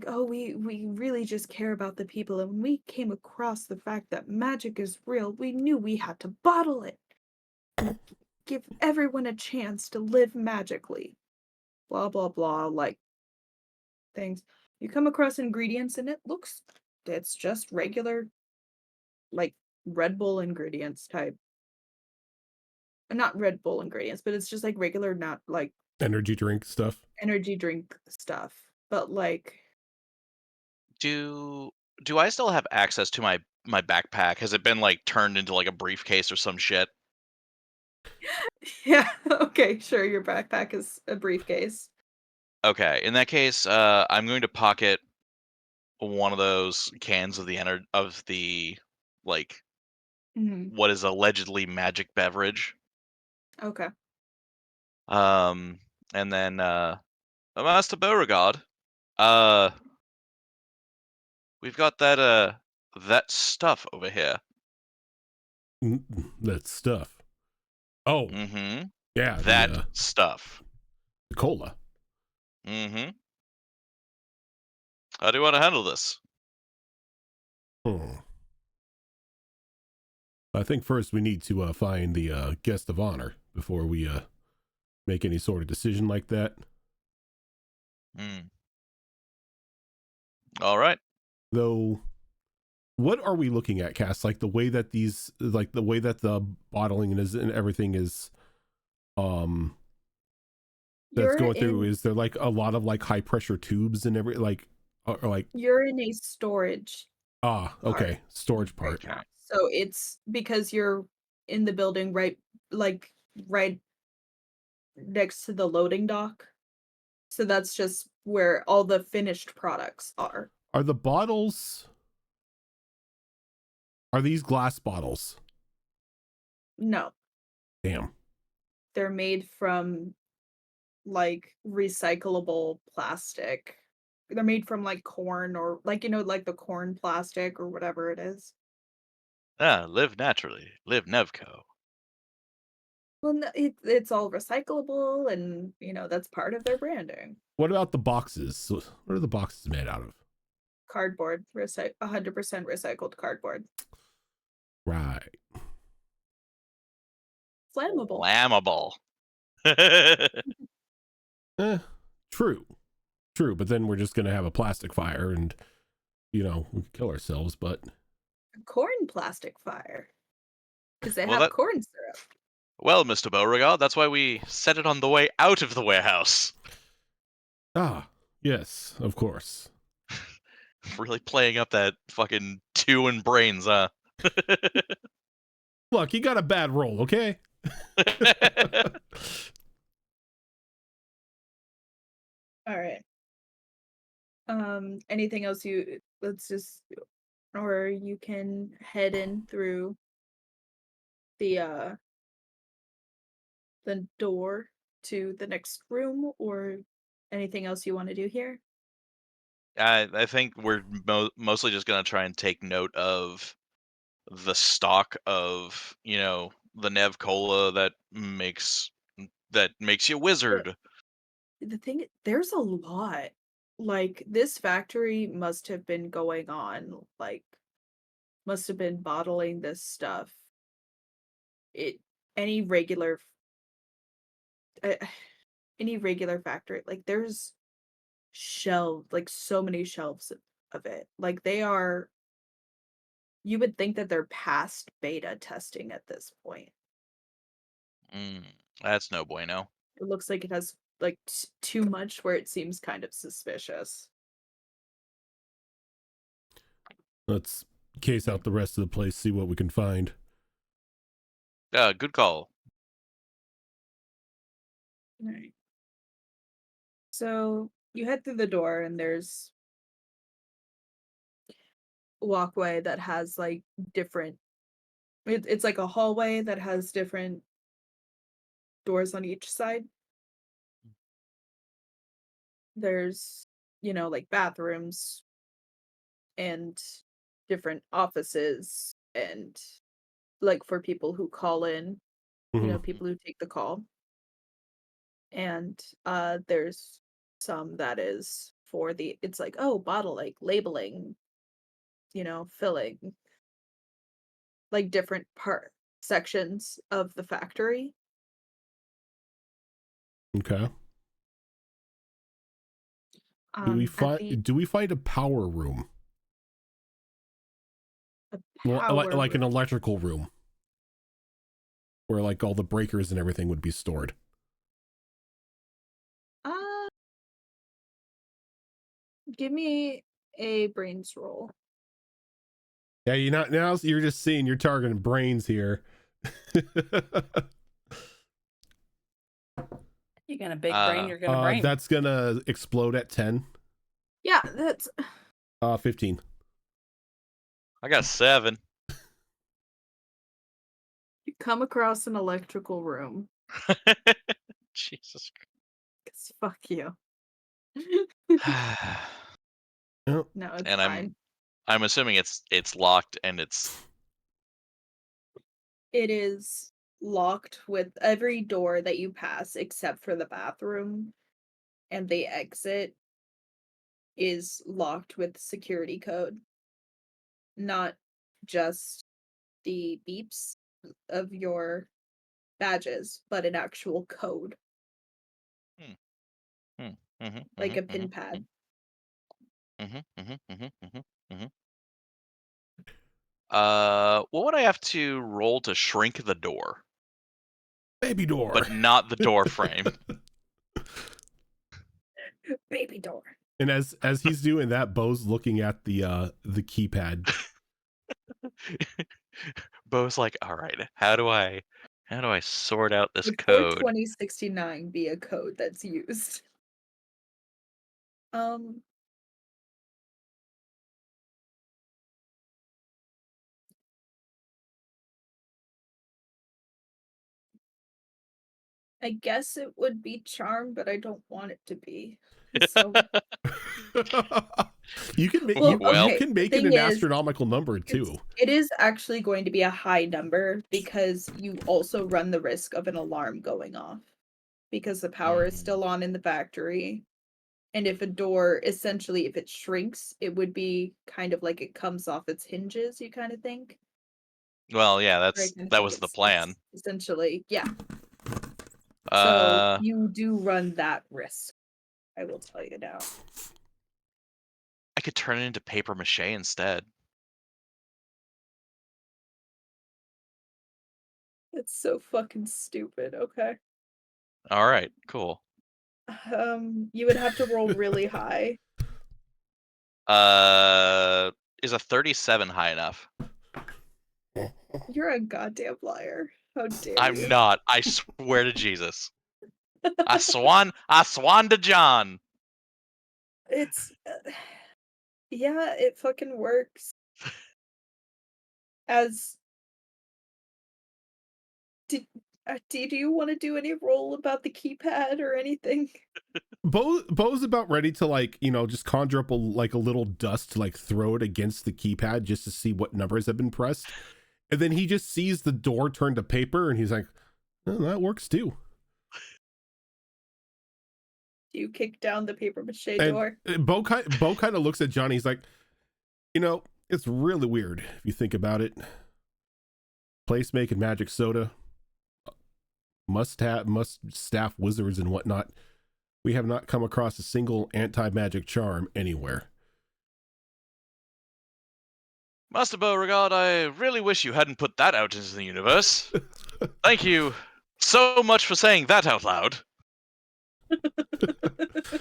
oh, we really just care about the people, and when we came across the fact that magic is real, we knew we had to bottle it and give everyone a chance to live magically. Blah blah blah, like things. You come across ingredients and it's just regular, like, Red Bull ingredients type. Not Red Bull ingredients, but it's just like regular, not like Energy drink stuff. energy drink stuff. but like Do I still have access to my backpack? Has it been like turned into like a briefcase or some shit? yeah, okay, sure, your backpack is a briefcase. Okay, in that case, I'm going to pocket one of those cans of the like Mhm. what is allegedly magic beverage. Okay. Um, and then Master Beauregard, uh, we've got that stuff over here. That stuff. Oh, Mm-hmm. yeah, That stuff. the cola. Mm-hmm. How do you want to handle this? Hmm. I think first we need to find the guest of honor before we make any sort of decision like that. Hmm. All right. Though, what are we looking at, Cass? Like the way that the way that the bottling is and everything is, that's You're going through. in Is there like a lot of like high pressure tubes and every like, or like you're in a storage part okay, storage right part. now. So it's because you're in the building like right next to the loading dock. So that's just where all the finished products are. Are the bottles? Are these glass bottles? No, Damn. they're made from like recyclable plastic. They're made from like corn or like like the corn plastic or whatever it is. Live naturally. Live Nevco. Well, no, it's all recyclable, and that's part of their branding. What about the boxes? What are the boxes made out of? Cardboard, 100% recycled cardboard. Right. Flammable. Flammable. True. True. But then we're just gonna have a plastic fire, and we could kill ourselves. But Corn plastic fire. Because they Well, have corn syrup. well, Mr. Beauregard, that's why we set it on the way out of the warehouse. yes, of course. Really playing up that fucking 2 in brains, huh? Look, you got a bad roll, okay? All right. Anything else or you can head in through the the door to the next room, or anything else you want to do here? I think we're mostly just gonna try and take note of the stock of, the Nev Cola that makes you a The, wizard. the thing, there's a lot. Like, this factory must have been going on, like, must have been bottling this stuff. It any regular uh, any regular factory, like there's shelves, like so many shelves of it. Like you would think that they're past beta testing at this point. Mm, that's no bueno. It looks like it has like too much where it seems kind of suspicious. Let's case out the rest of the place, see what we can find. Good call. All right. So you head through the door and there's a walkway that has like different it's like a hallway that has different doors on each side. There's, like bathrooms and different offices and like for people who call in, Mhm. people who take the call. And there's some that is for it's like, oh, bottle like labeling, filling, like different part sections of the factory. Okay. Do we At the find a power room? a Well, power like an room. electrical room where like all the breakers and everything would be stored. Uh Give me a brains roll. Yeah, you're just seeing you're targeting brains here. You got a big brain, you're gonna brain. That's gonna explode at 10. Yeah, that's 15. I got 7. you come across an electrical room. Jesus 'Cause fuck you. Christ. No, it's And fine. I'm assuming it's locked and it's It is locked with every door that you pass except for the bathroom and the exit is locked with security code. Not just the beeps of your badges, but an actual code, like a pin pad. What would I have to roll to shrink the door? Baby door. But not the door frame. Baby door. And as he's doing that, Bo's looking at the keypad. Bo's like, all right, how do I sort out this Would code? 42069 be a code that's used? I guess it would be charm, but I don't want it to be. So you can make Well, you can make it thing an is, astronomical number too. it is actually going to be a high number because you also run the risk of an alarm going off because the power is still on in the factory. And if a door, essentially, if it shrinks, it would be kind of like it comes off its hinges, you kind of think. well, yeah, Or I that kinda think was the it's plan. essentially, yeah. So you do run that risk. I will tell you now. I could turn it into paper mache instead. It's so fucking stupid. Okay. All right, cool. You would have to roll really high. Is a 37 high enough? You're a goddamn liar. How dare you? I'm not. I swear to Jesus. I swan to John. It's yeah, it fucking works. As did do you want to do any roll about the keypad or anything? Bo's about ready to just conjure up a little dust to throw it against the keypad just to see what numbers have been pressed. And then he just sees the door turn to paper and he's like, oh, that works too. Do you kick down the paper mache door? Bo kind of looks at Johnny. He's like, it's really weird if you think about it. Place making magic soda, must staff wizards and whatnot. We have not come across a single anti-magic charm anywhere. Master Beauregard, I really wish you hadn't put that out into the universe. Thank you so much for saying that out loud.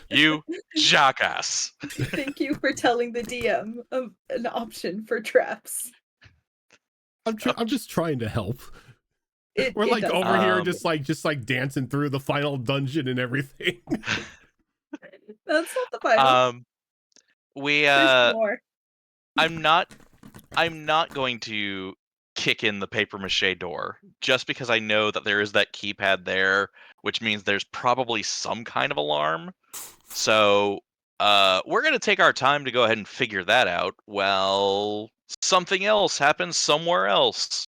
You jackass. Thank you for telling the DM an option for traps. I'm just trying to help. We're It does. over here just dancing through the final dungeon and everything. That's not the final. There's more. I'm not going to kick in the paper mache door just because I know that there is that keypad there, which means there's probably some kind of alarm. So we're going to take our time to go ahead and figure that out. Well, something else happens somewhere else.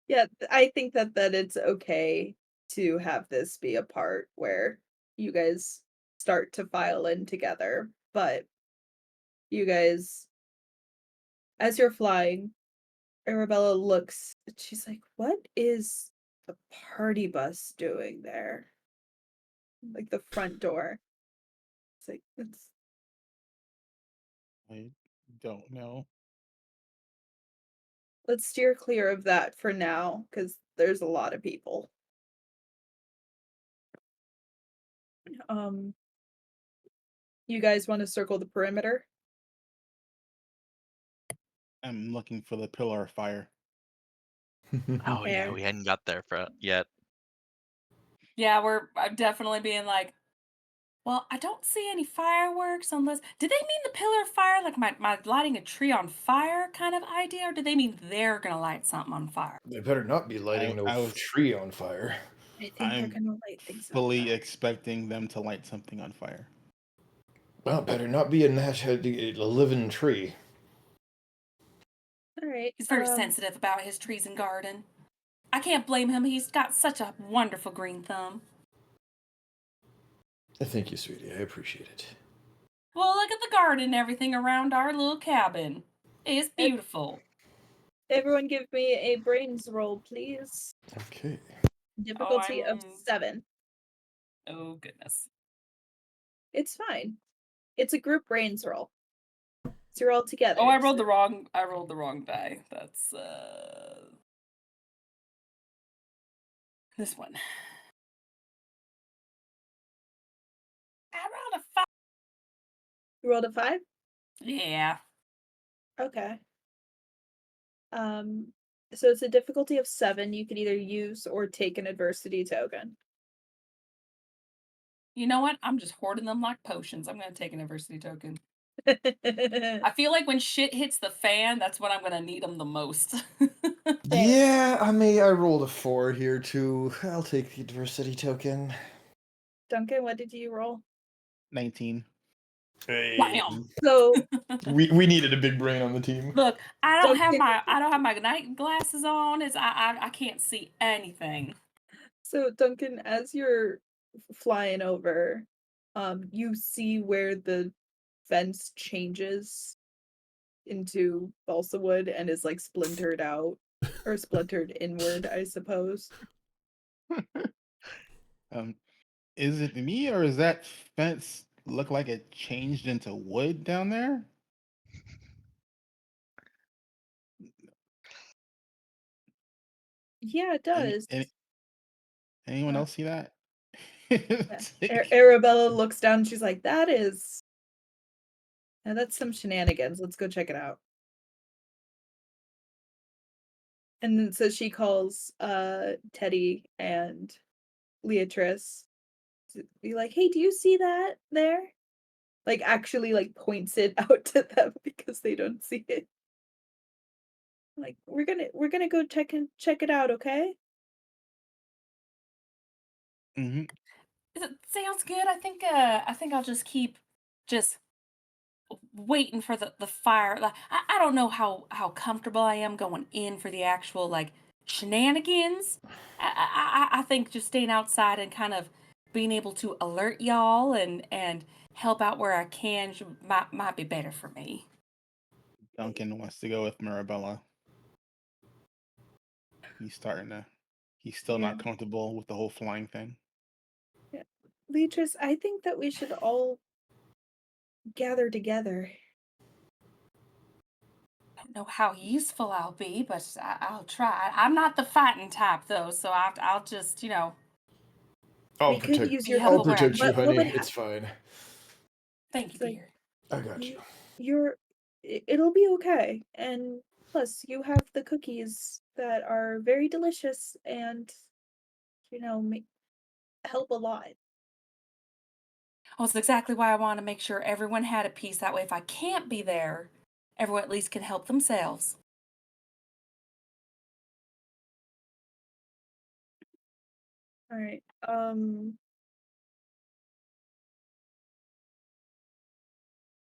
Yeah, I think that it's okay to have this be a part where you guys start to file in together, but you guys, as you're flying, Arabella looks, she's like, what is the party bus doing there? Like the front door. It's like, I don't know. let's steer clear of that for now, because there's a lot of people. You guys want to circle the perimeter? I'm looking for the pillar of fire. Oh yeah, Fair. we hadn't got there yet. Yeah, I'm definitely being like, well, I don't see any fireworks unless. Did they mean the pillar of fire, like my lighting a tree on fire kind of idea, or did they mean they're gonna light something on fire? They better not be lighting I was tree on fire. I think they're I'm gonna light things on fully fire. expecting them to light something on fire. Well, it better not be a living tree. All right. He's very sensitive about his trees and garden. I can't blame him. He's got such a wonderful green thumb. Thank you, sweetie. I appreciate it. Well, look at the garden and everything around our little cabin. It's beautiful. Everyone, give me a brains roll, please. Okay. Difficulty of 7. Oh goodness. It's fine. It's a group brains roll. So you're all together. Oh, I rolled the wrong die. That's this one. I rolled a 5. You rolled a 5? Yeah. Okay. So it's a difficulty of 7. You can either use or take an adversity token. You know what? I'm just hoarding them like potions. I'm gonna take an adversity token. I feel like when shit hits the fan, that's when I'm gonna need them the most. Yeah, I rolled a 4 here too. I'll take the adversity token. Duncan, what did you roll? 19. Hey. Bam. So we needed a big brain on the team. Look, I don't have Duncan- my night glasses on. I can't see anything. So Duncan, as you're flying over, you see where the fence changes into balsa wood and is like splintered out or splintered inward, I suppose. Is it me or is that fence look like it changed into wood down there? Yeah, it Any, does. any, anyone Uh, else see that? Arabella looks down and she's like, that's some shenanigans. Let's go check it out. And then so she calls Teddy and Leatrice to be like, hey, do you see that there? Like actually like points it out to them because they don't see it. Like, we're gonna go check it out, okay? Hmm. Sounds good. I think I'll just keep just waiting for the fire. Like, I don't know how comfortable I am going in for the actual like shenanigans. I think just staying outside and kind of being able to alert y'all and help out where I can might be better for me. Duncan wants to go with Marabella. He's still Yeah. not comfortable with the whole flying thing. Yeah. Leatrice, I think that we should all gather together. I don't know how useful I'll be, but I'll try. I'm not the fighting type though, so I'll just I'll We could protect, use be your I'll helpful where I protect you, What can. honey. would It's fine. Thank you, It's like- dear. I got you. it'll be okay. And plus, you have the cookies that are very delicious and help a lot. Well, it's exactly why I want to make sure everyone had a piece. That way, if I can't be there, everyone at least can help themselves. All right.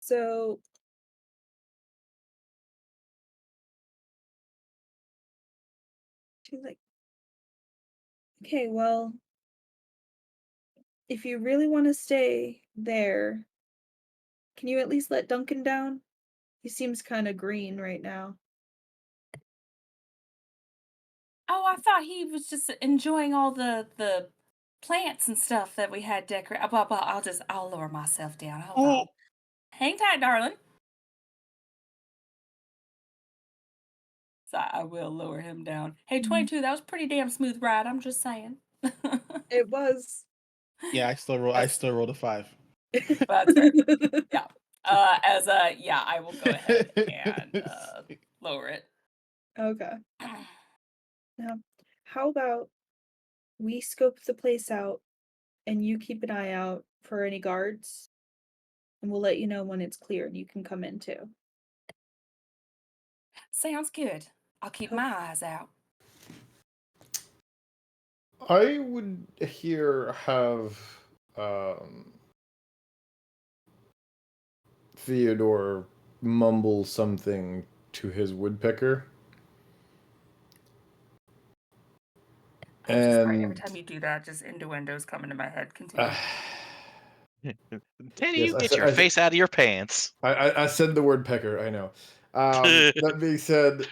So she's like, okay, well, if you really want to stay there, can you at least let Duncan down? He seems kind of green right now. Oh, I thought he was just enjoying all the plants and stuff that we had decorated. Well, I'll lower myself down. Hold on. Hang tight, darling. So I will lower him down. Hey, 22, that was pretty damn smooth ride. I'm just saying. It was. Yeah, I still rolled a 5. That's fair. Yeah. Yeah, I will go ahead and lower it. Okay. Now, how about we scope the place out and you keep an eye out for any guards, and we'll let you know when it's clear and you can come in too. Sounds good. I'll keep my eyes out. I would here have Theodore mumble something to his woodpecker. I'm so sorry. Every And time you do that, just innuendos come into my head. Continue. Teddy, Yes, you get your face out of your pants. I said the word pecker, I know. That being said,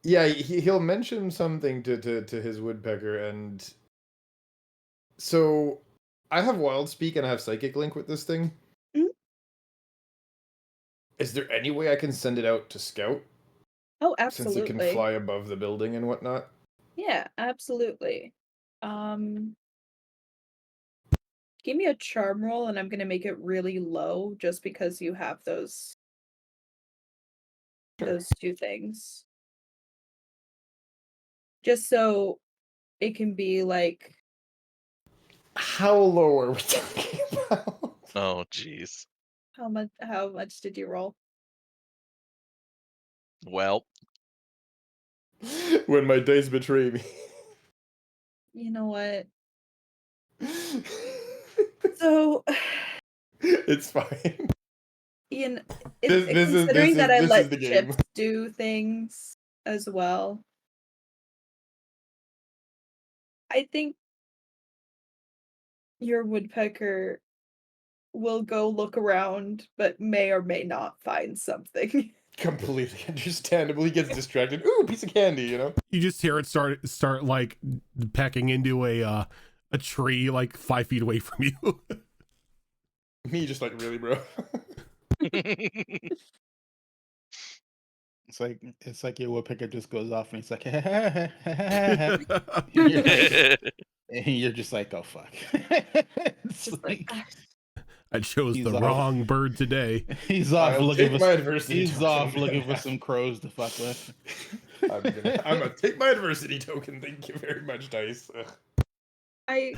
yeah, he'll mention something to his woodpecker, and so I have wild speak and I have psychic link with this thing. Mhm. Is there any way I can send it out to scout? Oh, Since it can absolutely. fly above the building and whatnot? Yeah, absolutely. Give me a charm roll and I'm gonna make it really low just because you have those two things. Just so it can be like How low are we talking about? Oh, jeez. how much did you roll? Well, When my dice betray me. You know what? So It's fine. Ian, This considering that I is let the game. chips do things as well, I think your woodpecker will go look around, but may or may not find something. Completely understandable. He gets distracted. Ooh, piece of candy, you know? You just hear it start like pecking into a tree like 5 feet away from you. Me just like, really, bro? It's like your woodpecker just goes off and it's like, and you're just like, oh fuck. It's Just like, like, I chose He's the off. wrong bird today. he's off I'll looking take for my adversity he's token. off looking for some crows to fuck with. I'm gonna take my adversity token. Thank you very much, dice. Ugh. I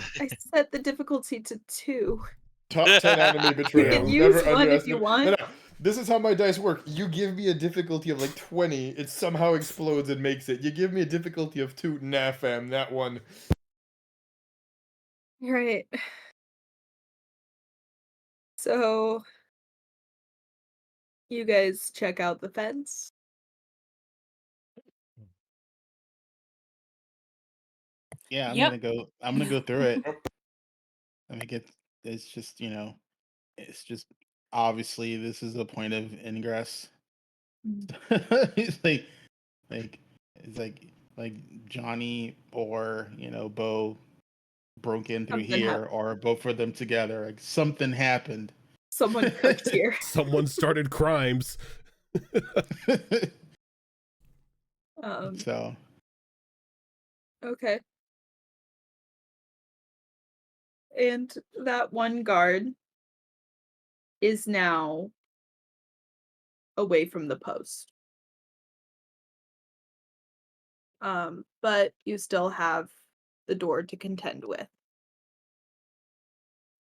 set the difficulty to 2. Top 10 anime betrayal. can Never use one if you underestimate. want. No. This is how my dice work. You give me a difficulty of like 20, it somehow explodes and makes it. You give me a difficulty of 2, nah fam, that one. Right. So you guys check out the fence. Yeah, Yep. I'm gonna go through it. I mean, it's just, it's just obviously this is a point of ingress. It's like it's like Johnny or Bo broke in through Something here, happened. or both of them together. Like something happened. Someone cooked here. Someone started crimes. So Okay. And that one guard is now away from the post. But you still have the door to contend with.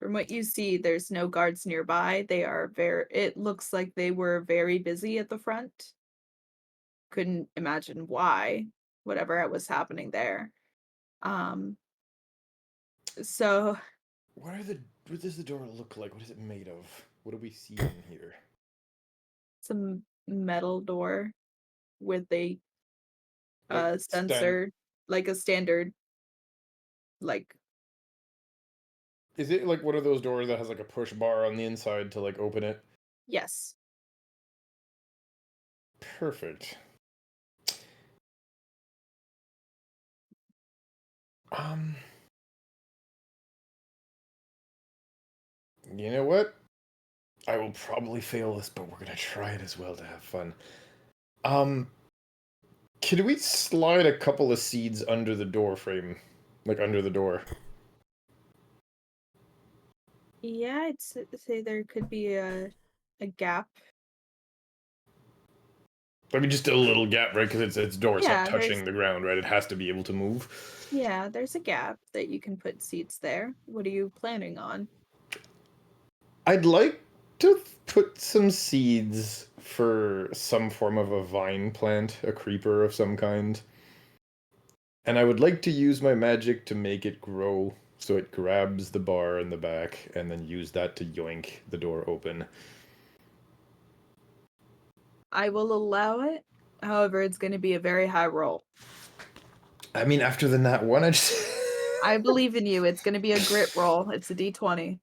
From what you see, there's no guards nearby. It looks like they were very busy at the front. Couldn't imagine why, whatever was happening there. So What does the door look like? What is it made of? What do we see in here? it's a metal door with a Like sensor, like a standard, like Is it like one of those doors that has like a push bar on the inside to like open it? yes. Perfect. You know what? I will probably fail this, but we're gonna try it as well to have fun. Can we slide a couple of seeds under the door frame? Like under the door. Yeah, I'd say there could be a gap. I mean, just a little gap, right? Because its door is not Yeah, touching the ground, right? It has to be able to move. yeah, there's a gap that you can put seeds there. What are you planning on? I'd like to put some seeds for some form of a vine plant, a creeper of some kind. And I would like to use my magic to make it grow so it grabs the bar in the back and then use that to yoink the door open. I will allow it. However, it's going to be a very high roll. I mean, after the nat one, I just... I believe in you. It's going to be a grit roll. It's a d20.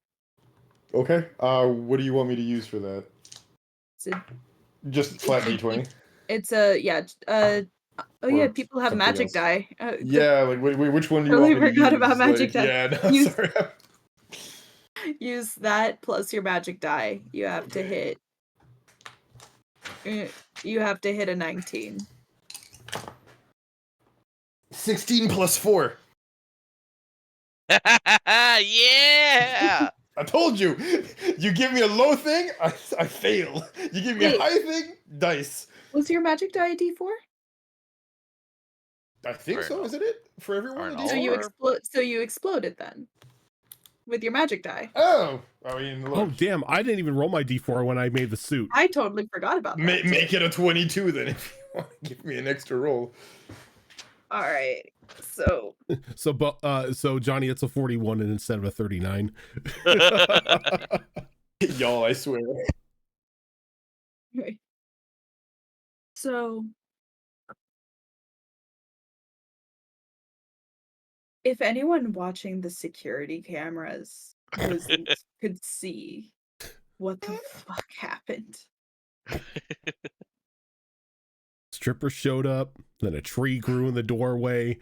Okay. What do you want me to use for that? It's a, Just flat d20? it's a, yeah. Oh, yeah, Or people have something magic else. die. Yeah, like, which one do you Totally want me to forgot use? about magic Like, die. yeah, no, Use- sorry. Use that plus your magic die. You have to hit. You have to hit a 19. 16 plus 4. Yeah. I told you. You give me a low thing, I fail. You give me a Wait. high thing, dice. Was your magic die a d4? I think Or so, no. isn't it? For everyone? Or a no. So D6? you Or- explode. So you exploded then, with your magic die. Oh, I mean, look. Oh damn! I didn't even roll my d4 when I made the suit. I totally forgot about that. Make it a 22 then if you want to give me an extra roll. All right. So So Johnny, it's a 41 and instead of a 39. Y'all, I swear. okay. So if anyone watching the security cameras could see what the fuck happened. Stripper showed up, then a tree grew in the doorway.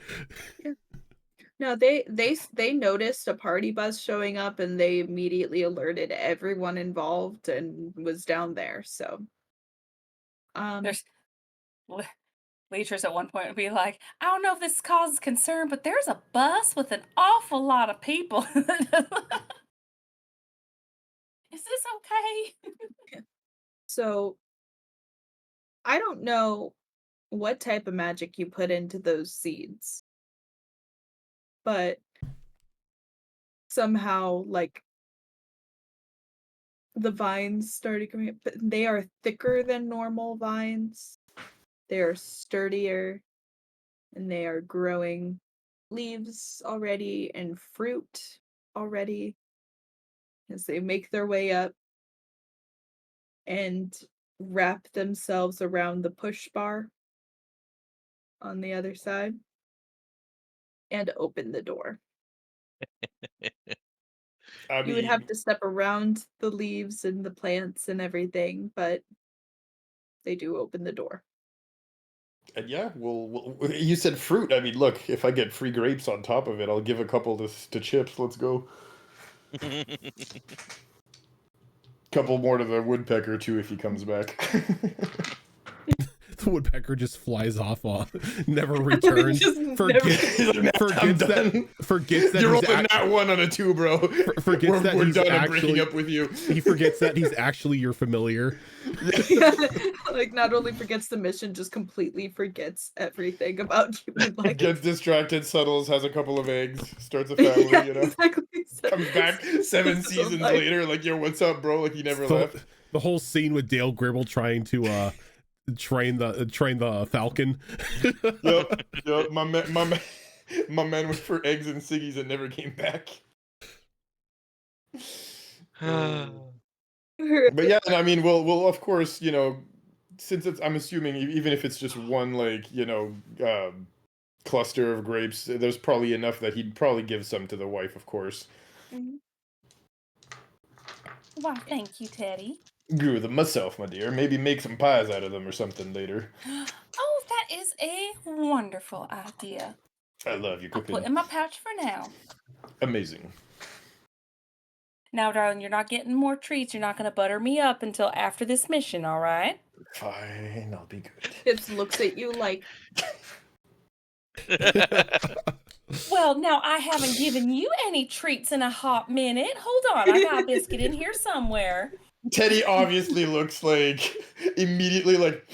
No, they noticed a party bus showing up and they immediately alerted everyone involved and was down there. So There's Leetress at one point would be like, I don't know if this causes concern, but there's a bus with an awful lot of people. Is this okay? So I don't know what type of magic you put into those seeds, but somehow like the vines started coming up. They are thicker than normal vines. They are sturdier and they are growing leaves already and fruit already as they make their way up and wrap themselves around the push bar on the other side and open the door. You would have to step around the leaves and the plants and everything, but they do open the door. And yeah, well, you said fruit. I mean, look, if I get free grapes on top of it, I'll give a couple to Chips. Let's go. Couple more to the woodpecker too if he comes back. The woodpecker just flies off, never returns. Just Forgets I'm done. forgets that You're he's rolling that one on a 2, bro. forgets that we're he's done actually breaking up with you. he forgets that he's actually your familiar. Like not only forgets the mission, just completely forgets everything about you. Like Gets distracted, settles, has a couple of eggs, starts a family, yeah, you know. exactly. Comes back 7 So, seasons like- later, like, yo, what's up, bro? Like, he never left. The whole scene with Dale Gribble trying to train the falcon. Yep. My man went for eggs and ciggies and never came back. But yeah, and I mean, we'll of course, you know, since it's, I'm assuming even if it's just one, like, you know, cluster of grapes, there's probably enough that he'd probably give some to the wife, of course. Why, thank you, Teddy. Grew them myself, my dear. Maybe make some pies out of them or something later. Oh, that is a wonderful idea. I love you I'll cooking. put in my pouch for now. Amazing. Now, darling, you're not getting more treats. You're not going to butter me up until after this mission, all right? Fine, I'll be good. Chips looks at you like Well, now I haven't given you any treats in a hot minute. Hold on, I got a biscuit in here somewhere. Teddy obviously looks like immediately like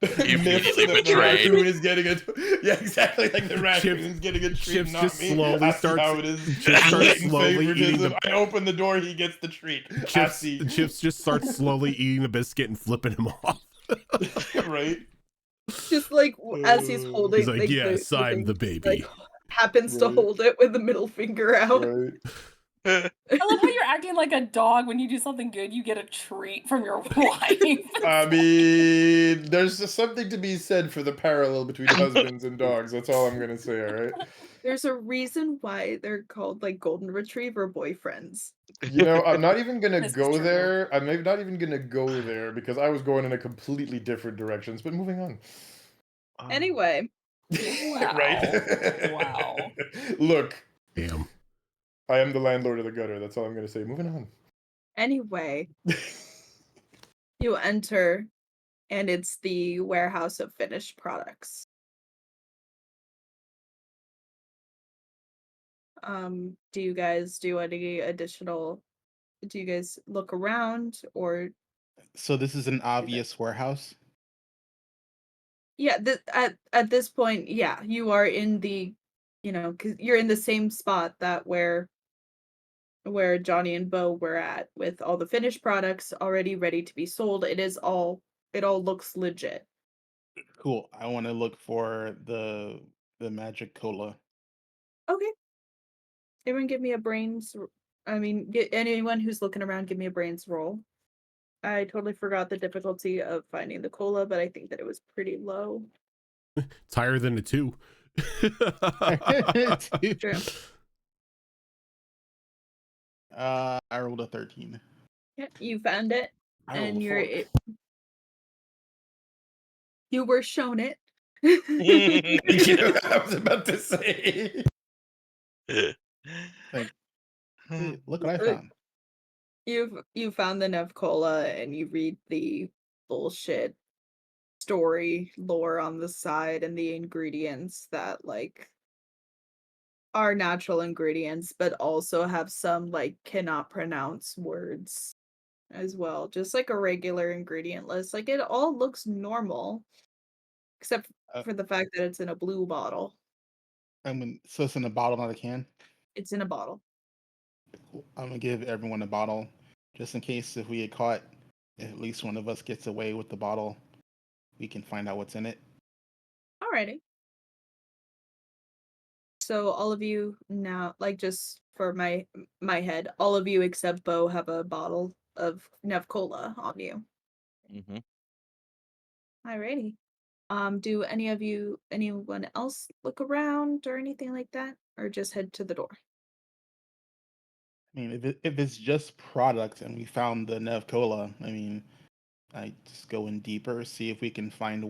miffed Immediately that the betrayed. raccoon is getting a yeah, exactly, like the Chips- raccoon's getting a treat, Chips not just me. slowly I see starts- how it is. Chips starts Blatant slowly eating favoritism. the- I open the door, he gets the treat. I Chips, see. Chips just starts slowly eating the biscuit and flipping him off. Right? Just like as he's holding, He's like, like, yes, I'm thing, the baby. like happens to Right. hold it with the middle finger out. Right. I love how you're acting like a dog when you do something good. You get a treat from your wife. I mean, there's just something to be said for the parallel between husbands and dogs. That's all I'm gonna say, alright? There's a reason why they're called like golden retriever boyfriends. You know, I'm not even gonna This is go true. there. I'm maybe not even gonna go there because I was going in a completely different directions, but moving on. Anyway, Right? Wow. Look, Damn. I am the landlord of the gutter. That's all I'm gonna say. Moving on. anyway, you enter and it's the warehouse of finished products. Do you guys do any additional, do you guys look around or So this is an obvious warehouse. yeah, at this point, yeah, you are in the, you know, cuz you're in the same spot that where Johnny and Bo were at with all the finished products already ready to be sold. It all looks legit. Cool. I want to look for the magic cola. Okay. Everyone give me a I mean, get anyone who's looking around give me a brains roll. I totally forgot the difficulty of finding the cola, but I think that it was pretty low. It's higher than a 2. True. I rolled a 13. Yeah, you found it I rolled and a 4. you were shown it. I was about to say. Like, hey, look what I Uh, found. You found the Nev Cola and you read the bullshit story lore on the side and the ingredients that like are natural ingredients but also have some like cannot pronounce words as well, just like a regular ingredient list. Like it all looks normal except Uh, for the fact that it's in a blue bottle. I mean, so it's in a bottle, not a can. It's in a bottle. Cool. I'm gonna give everyone a bottle, just in case if we get caught, at least one of us gets away with the bottle. We can find out what's in it. Alrighty. So all of you now, like just for my head, all of you except Bo have a bottle of Nev Cola on you. Mhm. Alrighty. Do anyone else look around or anything like that, or just head to the door? I mean, if it's just product and we found the Nev Cola, I mean, I just go in deeper, see if we can find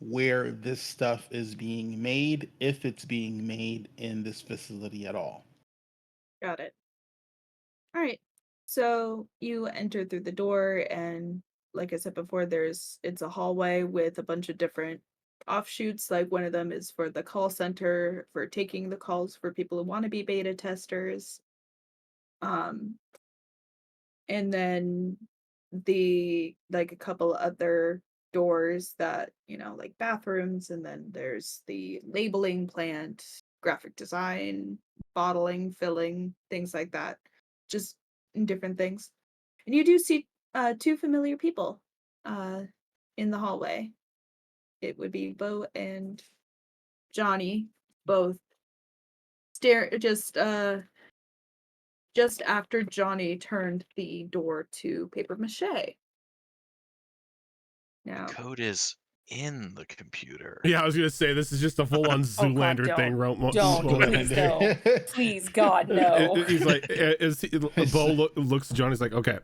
where this stuff is being made, if it's being made in this facility at all. Got it. All right. So you enter through the door, and like I said before, it's a hallway with a bunch of different offshoots. Like one of them is for the call center for taking the calls for people who want to be beta testers. Um, and then like a couple other doors that, you know, like bathrooms, and then there's the labeling plant, graphic design, bottling, filling, things like that. Just different things. And you do see two familiar people in the hallway. It would be Bo and Johnny, both stare just after Johnny turned the door to paper mache. Now, Code is in the computer. Yeah, I was gonna say this is just a full-on Oh, God, Zoolander thing. don't, please don't. Please, God, no. He's like, Bo looks at Johnny. He's like, okay,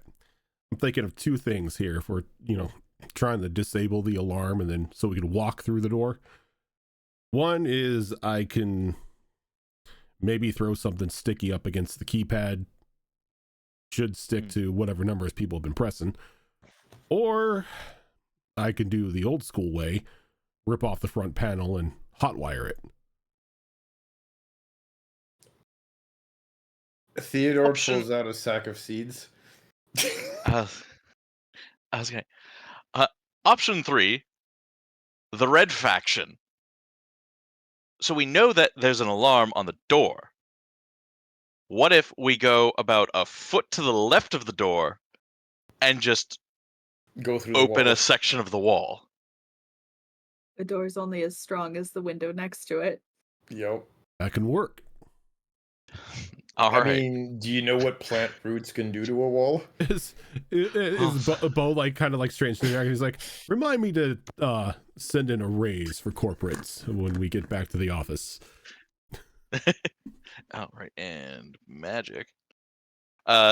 I'm thinking of 2 things here. If we're, you know, trying to disable the alarm and then so we can walk through the door. One is I can maybe throw something sticky up against the keypad. Should stick to whatever numbers people have been pressing. Or I can do the old school way, rip off the front panel and hotwire it. Theodore Option- pulls out a sack of seeds. I was going. Option 3, the red faction. So we know that there's an alarm on the door. What if we go about a foot to the left of the door and just Go through the open wall. a section of the wall? The door's only as strong as the window next to it. Yep. That can work. All I right. mean, do you know what plant roots can do to a wall? Is Bo like kind of like strange thing? He's like, remind me to send in a raise for corporates when we get back to the office. All right, and magic.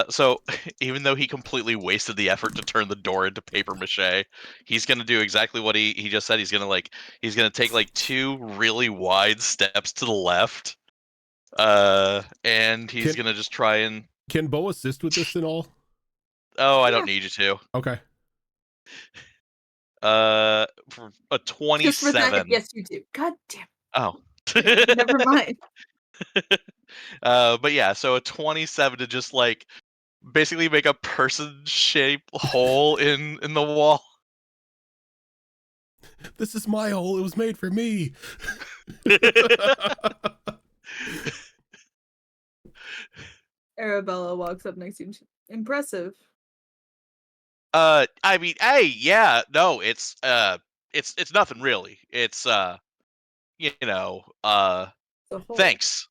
So even though he completely wasted the effort to turn the door into paper mache, he's gonna do exactly what he just said. He's gonna take like 2 really wide steps to the left. And he's gonna just try and. Can Bo assist with this at all? Oh, I Yeah. don't need you to. Okay. For a Just for that, 27. yes, you do. God damn. Oh. Never mind. But yeah, so a 27 to just like basically make a person-shaped hole in the wall. This is my hole. It was made for me. Arabella walks up next to him. Impressive. I mean, hey, yeah, no, it's nothing really. It's you know, The whole. thanks.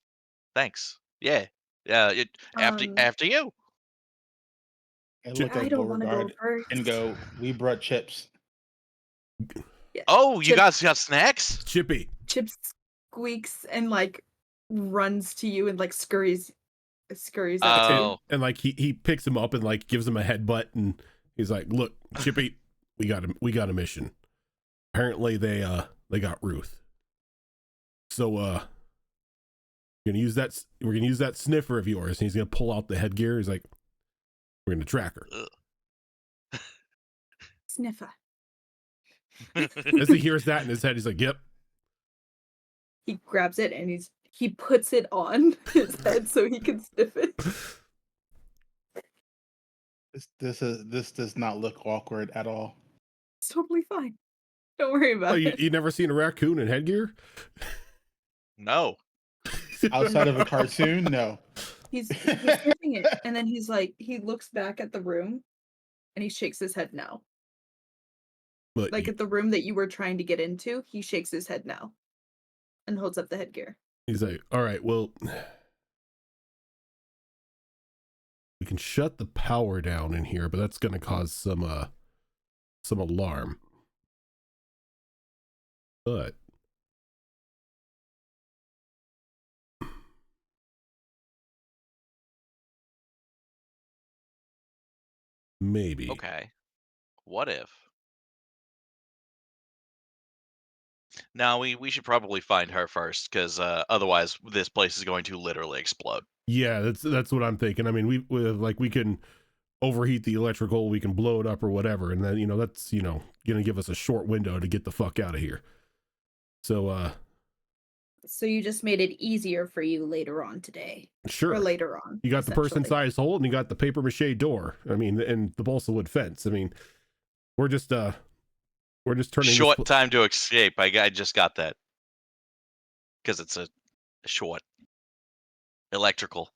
Yeah. After you. I look at I don't want to go Beauregard first. and go, we brought chips. Yeah. Oh, you Chip- guys got snacks? Chippy. Chip squeaks and like runs to you and like scurries up to you. And like he picks him up and like gives him a headbutt and he's like, "Look, Chippy, we got a mission. Apparently they got Ruth. So we're gonna use that sniffer of yours." And he's gonna pull out the headgear. He's like, "We're gonna track her." Sniffer. As he hears that in his head, he's like, "Yep." He grabs it and he puts it on his head so he can sniff it. This does not look awkward at all. It's totally fine. Don't worry about Oh, it. you never seen a raccoon in headgear? No. Outside of a cartoon, no. He's sniffing it, and then he's like, he looks back at the room, and he shakes his head no. But Like at the room that you were trying to get into, he shakes his head no, and holds up the headgear. he's like, "All right, well, we can shut the power down in here, but that's gonna cause some alarm. But maybe." Okay. What if? Now we should probably find her first, because otherwise this place is going to literally explode. Yeah, that's what I'm thinking. I mean, we can overheat the electrical, we can blow it up or whatever, and then that's gonna give us a short window to get the fuck out of here. So So you just made it easier for you later on today, sure, or later on. you got the essentially. person-sized hole and you got the paper mache door. I mean, and the balsa wood fence. I mean, we're just turning Short this time to escape. I just got that. Because it's a short electrical.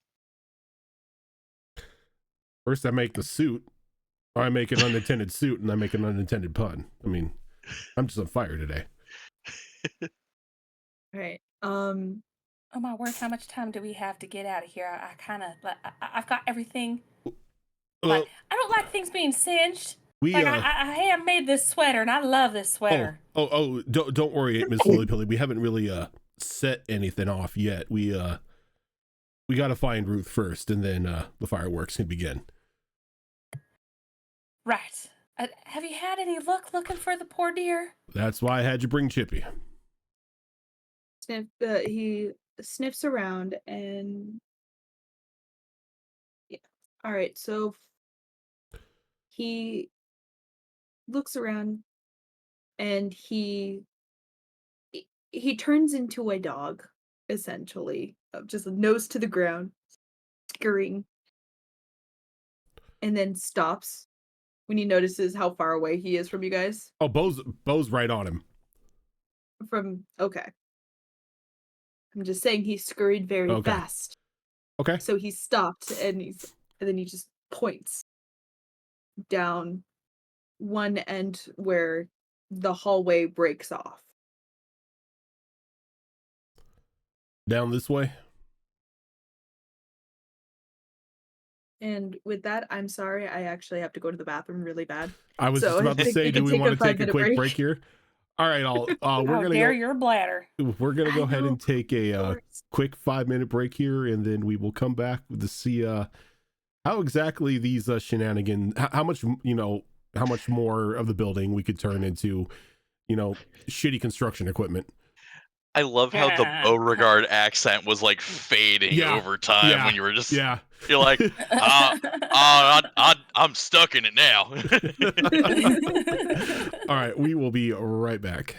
First I make the suit, or I make an unintended suit, and I make an unintended pun. I mean, I'm just on fire today. All right. Oh my word! How much time do we have to get out of here? I kind of like I've got everything. Well, Like I don't like things being singed. we Like I handmade this sweater and I love this sweater. don't worry, Miss Lily Pilly. We haven't really set anything off yet. We got to find Ruth first, and then the fireworks can begin. Right. Have you had any luck looking for the poor dear? That's why I had you bring Chippy. He sniffs around and yeah. All right, so he looks around and he he turns into a dog, essentially, just nose to the ground, scurrying, and then stops when he notices how far away he is from you guys. Oh, Bo's right on him. Okay. I'm just saying he scurried very Okay. fast. Okay. So he stopped and then he just points down one end where the hallway breaks off. Down this way. And with that, I'm sorry, I actually have to go to the bathroom really bad. I was So just about to I think say, we do can we take want a to take a 5-minute quick break break. here? All right, we're How gonna dare go. your bladder? We're gonna go I ahead know. and take a Sorry. quick 5-minute break here, and then we will come back to see how exactly these shenanigans, how much how much more of the building we could turn into, shitty construction equipment. I love how the Beauregard accent was like fading Yeah, over time yeah, when you were just yeah. you're like, I'm stuck in it now. All right, we will be right back.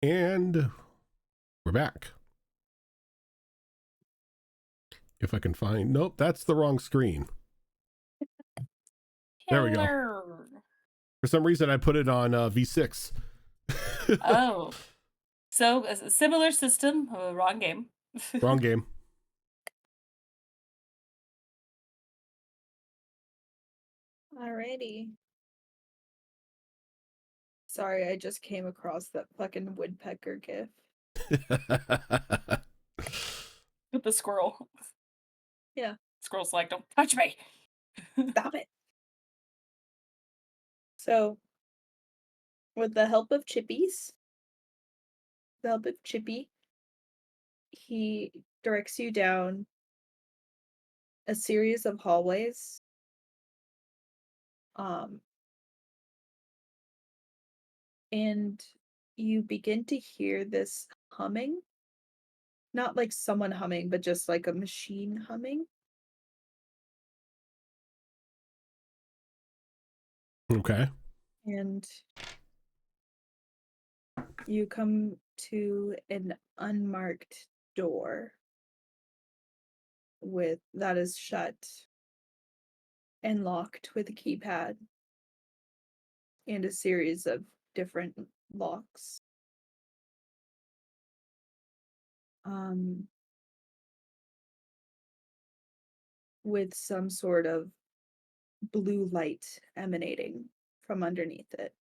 And we're back. If I can find, nope, that's the wrong screen. There we go. Hello. For some reason, I put it on V6. Oh. So, a similar system, wrong game. Wrong game. Alrighty. Sorry, I just came across that fucking woodpecker gif. With the squirrel. Yeah. Squirrel's like, don't touch me. Stop it. So, with the help of Chippy, he directs you down a series of hallways. And you begin to hear this humming. Not like someone humming, but just like a machine humming. Okay. And you come to an unmarked door that is shut and locked with a keypad and a series of different locks. With some sort of blue light emanating from underneath it.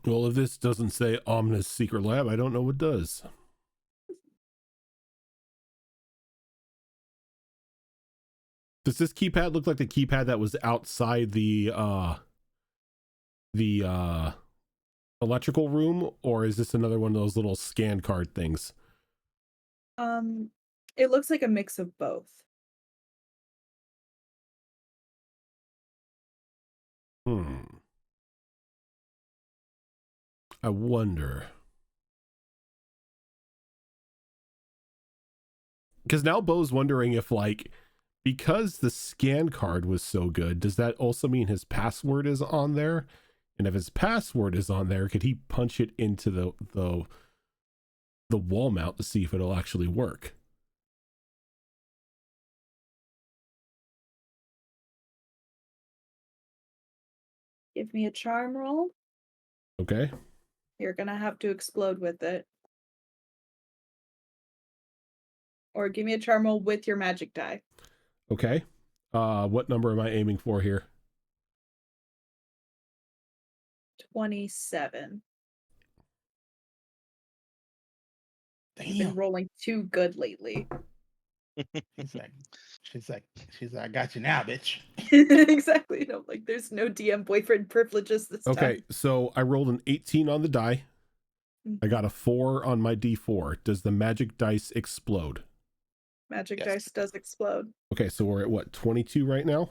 Well, if this doesn't say ominous secret lab, I don't know what does. Does this keypad look like the keypad that was outside the electrical room, or is this another one of those little scan card things? It looks like a mix of both. I wonder. Because now Bo's wondering if, like, because the scan card was so good, does that also mean his password is on there? And if his password is on there, could he punch it into the wall mount to see if it'll actually work? Give me a charm roll. Okay. You're gonna have to explode with it. Or give me a charm roll with your magic die. Okay. What number am I aiming for here? 27. Damn. You've been rolling too good lately. She's like, I got you now, bitch. Exactly. No, like there's no DM boyfriend privileges this time. Okay, so I rolled an 18 on the die. I got a 4 on my D4. Does the magic dice explode? Magic Yes. dice does explode. Okay, so we're at what, 22 right now?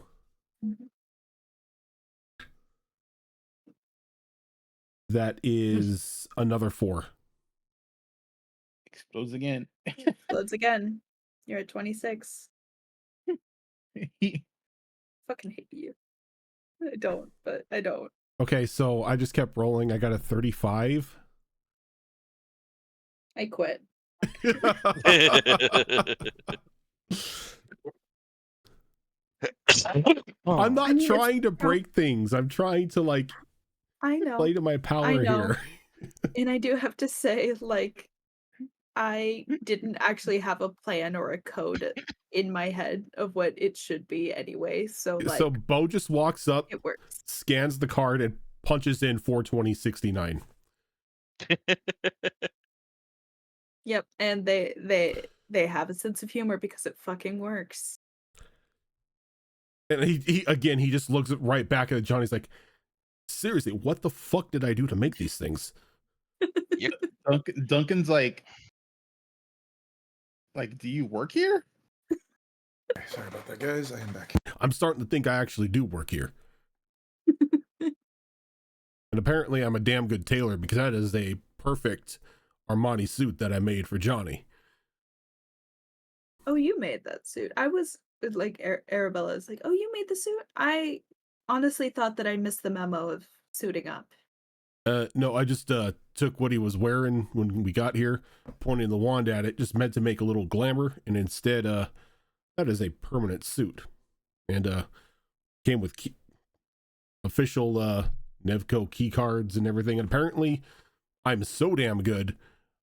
Mhm. That is another 4. Explodes again. Explodes again. You're at 26. Fucking hate you. I don't, but I don't. Okay, so I just kept rolling. I got a 35. I quit. I'm not I mean, trying to break things. I'm trying to, like, I know. play to my power I know. here. And I do have to say, like, I didn't actually have a plan or a code in my head of what it should be anyway. So, like, So Bo just walks up, it works. scans the card, and punches in 42069. Yep, and they have a sense of humor because it fucking works. And he just looks right back at Johnny's like, seriously, what the fuck did I do to make these things? Duncan's like, do you work here? Sorry about that, guys. I am back. I'm starting to think I actually do work here. And apparently I'm a damn good tailor, because that is a perfect Armani suit that I made for Johnny. Oh, you made that suit. I was like, Arabella's like, oh, you made the suit? I honestly thought that I missed the memo of suiting up. No, I just took what he was wearing when we got here, pointing the wand at it, just meant to make a little glamour, and instead, that is a permanent suit, and came with official Nevco key cards and everything. And apparently, I'm so damn good,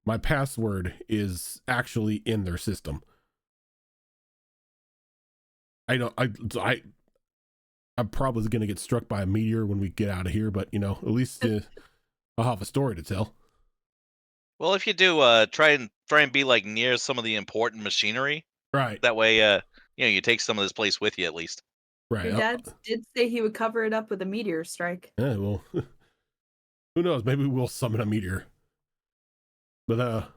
my password is actually in their system. I'm probably going to get struck by a meteor when we get out of here, but at least I'll have a story to tell. Well, if you do, try and be like near some of the important machinery. Right. That way, you take some of this place with you at least. Right. Your dad did say he would cover it up with a meteor strike. Yeah, well, who knows? Maybe we'll summon a meteor. But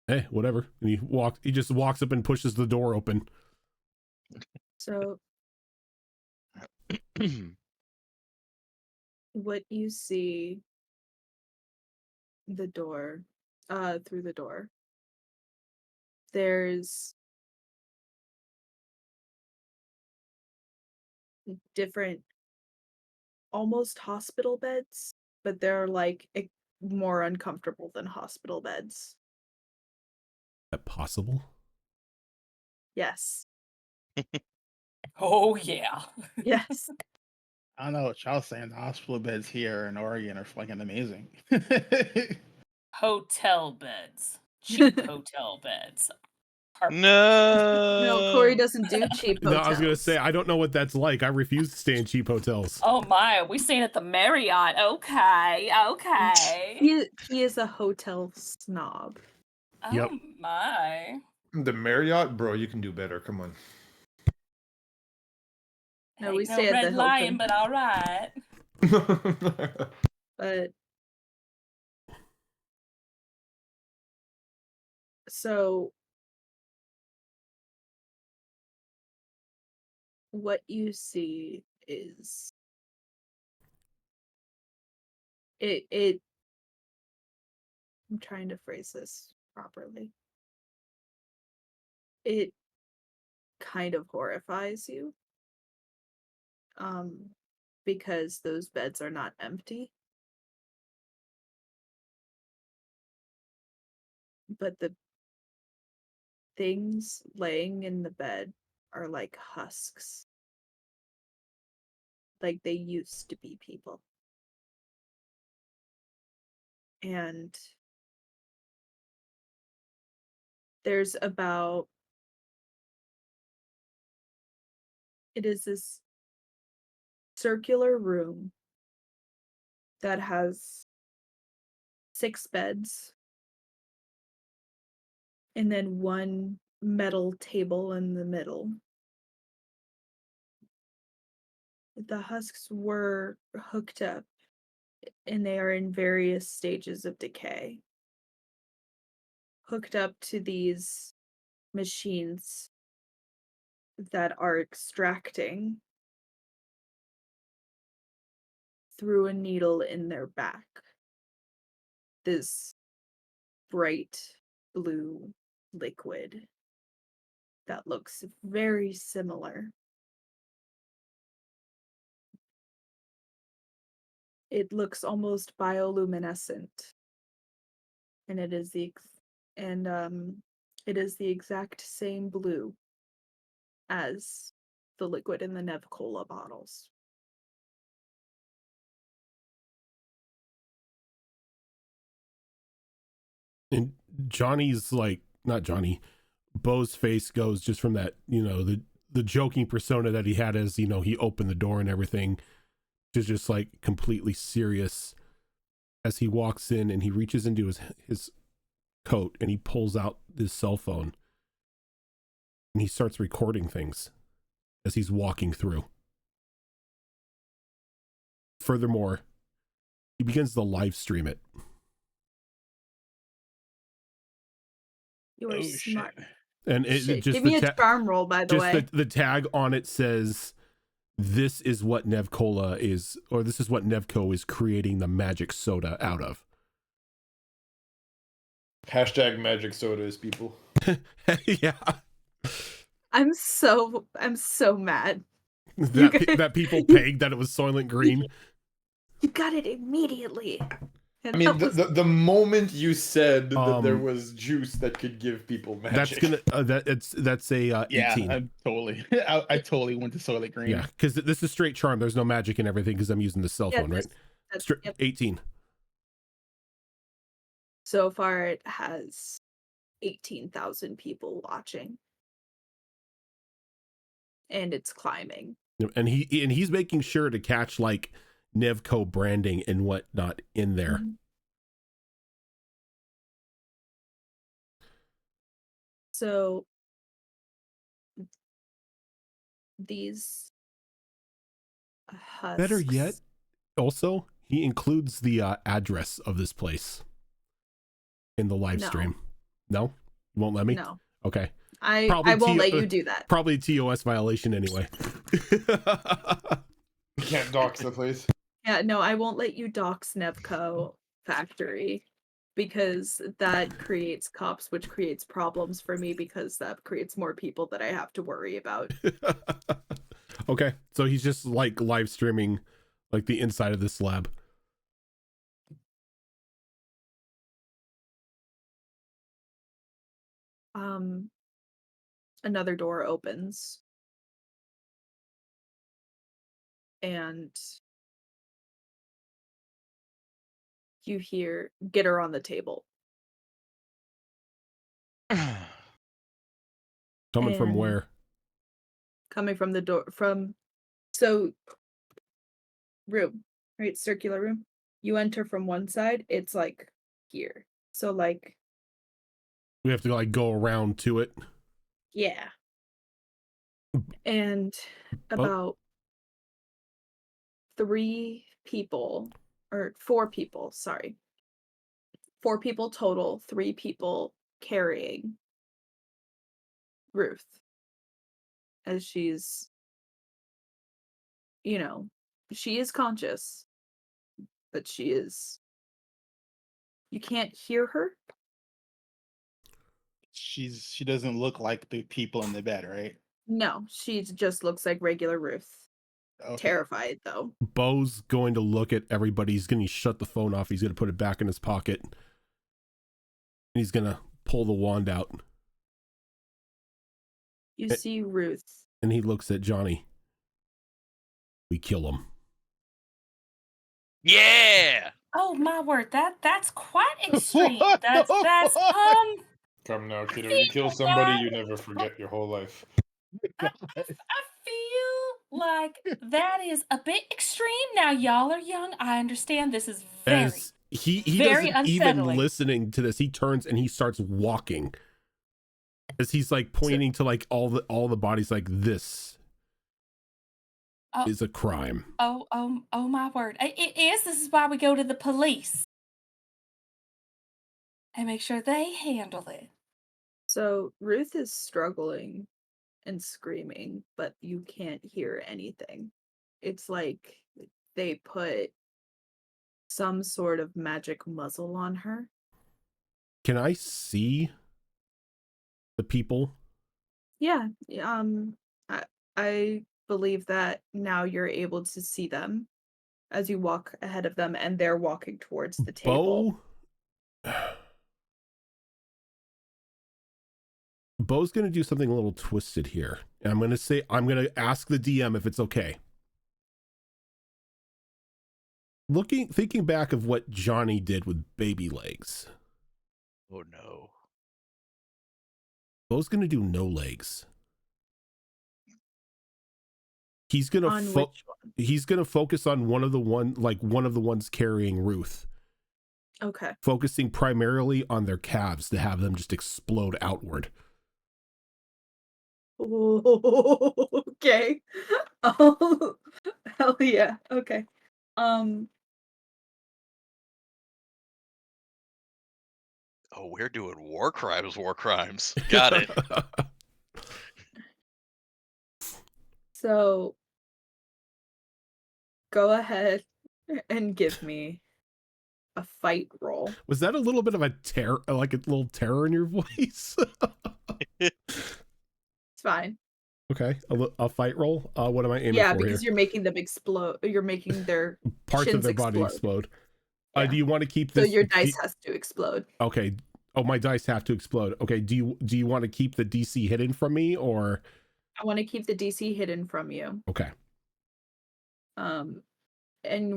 hey, whatever. And he just walks up and pushes the door open. So what you see the door, through the door, there's different, almost hospital beds, but they're like more uncomfortable than hospital beds. Is that possible? Yes. Oh yeah. Yes. I don't know what y'all saying. The hospital beds here in Oregon are fucking amazing. Hotel beds. Cheap hotel beds. No, Corey doesn't do cheap hotels. No, I was gonna say I don't know what that's like. I refuse to stay in cheap hotels. Oh my, we staying at the Marriott. Okay. He is a hotel snob. Yep. Oh my. The Marriott, bro, you can do better. Come on. No, we Ain't stay no at red the lion, Hilton. but all right. But so what you see is it I'm trying to phrase this properly. It kind of horrifies you. Because those beds are not empty. But the things laying in the bed are like husks. Like they used to be people. And there's about, it is this circular room that has 6 beds and then one metal table in the middle. The husks were hooked up and they are in various stages of decay. Hooked up to these machines that are extracting through a needle in their back this bright blue liquid that looks very similar. It looks almost bioluminescent, and it is the exact same blue as the liquid in the Nev-Cola bottles. And Johnny's like, not Johnny, Bo's face goes just from that, the joking persona that he had as, he opened the door and everything, to just like completely serious as he walks in and he reaches into his coat and he pulls out his cell phone and he starts recording things as he's walking through. Furthermore, he begins to live stream it. You are smart. Shit. And it just give me a charm roll, by the way. Just the tag on it says, "This is what Nev-Cola is, or this is what Nevco is creating the magic soda out of." Hashtag magic sodas, people. Yeah. I'm so mad. That people pegged that it was Soylent Green. You got it immediately. And I mean, that was the moment you said that there Um, was juice that could give people magic. That's gonna that's a Yeah, 18. I'm totally. I totally went to Soylent Green. Yeah, because this is straight charm. There's no magic and everything because I'm using the cell phone, right? Yep. 18. So far, it has 18,000 people watching, and it's climbing. And he's making sure to catch like Nevco branding and whatnot in there. Mhm. So these husks. Better yet, also he includes the address of this place in the live No. stream. No, you won't let me. No, Okay, I Probably won't let T- you do that. probably a TOS violation anyway. You can't dox the place. Yeah, no, I won't let you dox Nevco factory because that creates cops, which creates problems for me because that creates more people that I have to worry about. Okay, so he's just like live streaming like the inside of this lab. Another door opens and you hear "Get her on the table." Coming from And where? coming from the door so room, right? Circular room. You enter from one side, it's like here. So like, We have to like go around to it. yeah. And about 4 people, sorry. 4 people total, 3 people carrying Ruth as she's, she is conscious, but you can't hear her. She doesn't look like the people in the bed, right? No, she just looks like regular Ruth. Okay. Terrified though. Bo's going to look at everybody. He's going to shut the phone off. He's going to put it back in his pocket. And he's going to pull the wand out. You see Ruth. And he looks at Johnny. We kill him. Yeah. Oh my word, that's quite extreme. What? That's Come now, kiddo. You kill somebody, you never forget your whole life. I feel like that is a bit extreme. Now y'all are young. I understand this is very As he very doesn't even unsettling. listening to this. He turns and he starts walking. As he's like pointing to like all the bodies like this is a crime. Oh my word. It is. This is why we go to the police. And make sure they handle it. So Ruth is struggling and screaming, but you can't hear anything. It's like they put some sort of magic muzzle on her. Can I see the people? Yeah. I believe that now you're able to see them as you walk ahead of them and they're walking towards the table. Bo's going to do something a little twisted here. And I'm going to ask the DM if it's okay. Thinking back of what Johnny did with baby legs. Oh no. Bo's going to do no legs. He's going to he's going to focus on one of the ones carrying Ruth. Okay. Focusing primarily on their calves to have them just explode outward. Okay. Oh, hell yeah. Okay. Oh, we're doing war crimes. Got it. So go ahead and give me a fight roll. Was that a little bit of a terror, like a little terror in your voice? It's fine. Okay, a fight roll. What am I aiming Yeah, for because here? you're making them explode. You're making their Parts of shins their body explode. explode. Yeah. Do you want to keep So this? your dice has to explode. Okay. Oh, my dice have to explode. Okay. Do you want to keep the DC hidden from me, or? I want to keep the DC hidden from you. Okay. And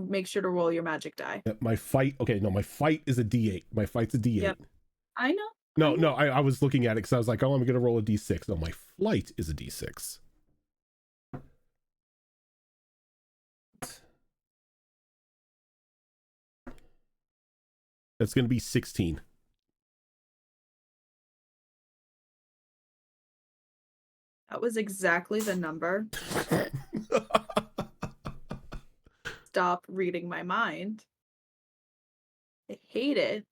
make sure to roll your magic die. My fight. Okay, no, my fight is a D8. My fight's a D8. Yep. I know. No, I was looking at it because I was like, oh, I'm gonna roll a D6. No, my flight is a D6. That's gonna be 16. That was exactly the number. Stop reading my mind. I hate it.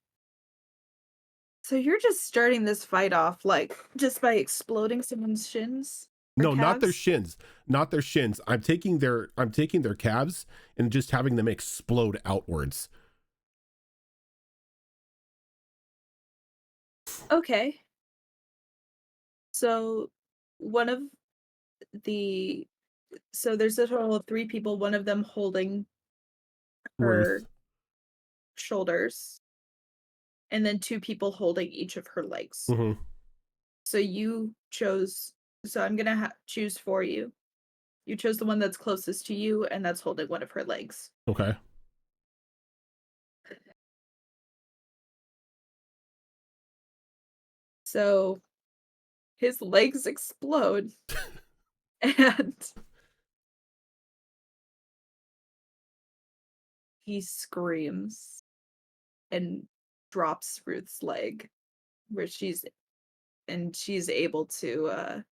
So you're just starting this fight off like just by exploding someone's shins? No, not their calves? shins. Not their shins. I'm taking their calves and just having them explode outwards. Okay. So there's a total of 3 people, one of them holding her Ruth. shoulders, and then 2 people holding each of her legs. Mm-hmm. So I'm gonna choose for you. You chose the one that's closest to you, and that's holding one of her legs. Okay. So his legs explode, and he screams and drops Ruth's leg, where she's able to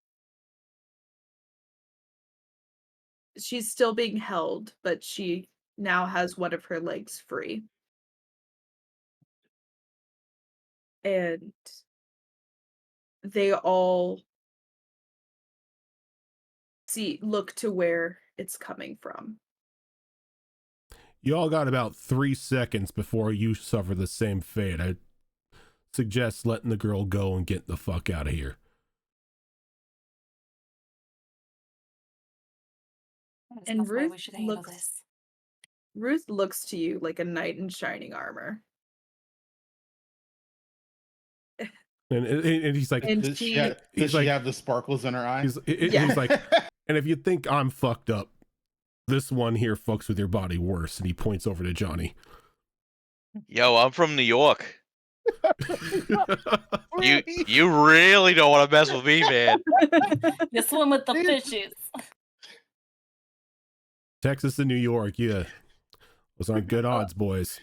she's still being held, but she now has one of her legs free. And they all look to where it's coming from. You all got about 3 seconds before you suffer the same fate. I suggest letting the girl go and getting the fuck out of here. And Ruth we should handle this. Ruth looks to you like a knight in shining armor. And he's like, And Does she she have the sparkles in her eye? he's like, and if you think I'm fucked up, this one here fucks with your body worse. And he points over to Johnny. Yo, I'm from New York. You really don't want to mess with me, man. You swim with the fishes. Texas and New York, yeah. Those aren't good odds, boys.